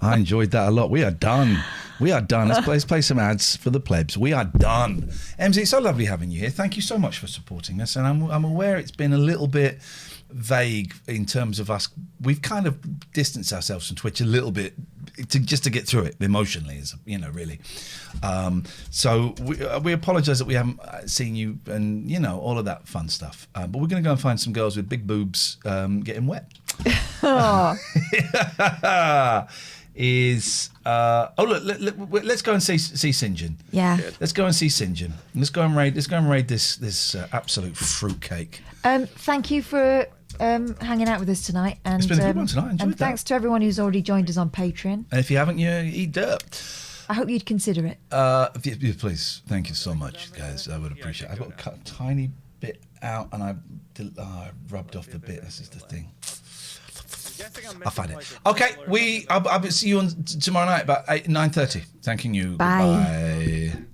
I enjoyed that a lot. We are done. Let's play some ads for the plebs. We are done. MZ, it's so lovely having you here. Thank you so much for supporting us. And I'm aware it's been a little bit vague in terms of us. We've kind of distanced ourselves from Twitch a little bit just to get through it emotionally, really. So we apologise that we haven't seen you and, all of that fun stuff. But we're going to go and find some girls with big boobs getting wet. Oh. Let's go and see St. John. Yeah. Let's go and see St. John. Let's go and raid this absolute fruitcake. Thank you for hanging out with us tonight. And, it's been a good one tonight. I enjoyed and that. thanks to everyone who's already joined us on Patreon. And if you haven't, you eat dirt. I hope you'd consider it. Please, thank you so much, guys. I would appreciate it. I've got to cut a tiny bit out, and I rubbed off the bit. This is the thing. I'll find it. Okay, I'll see you on tomorrow night about 9:30. Thanking you. Bye. Goodbye.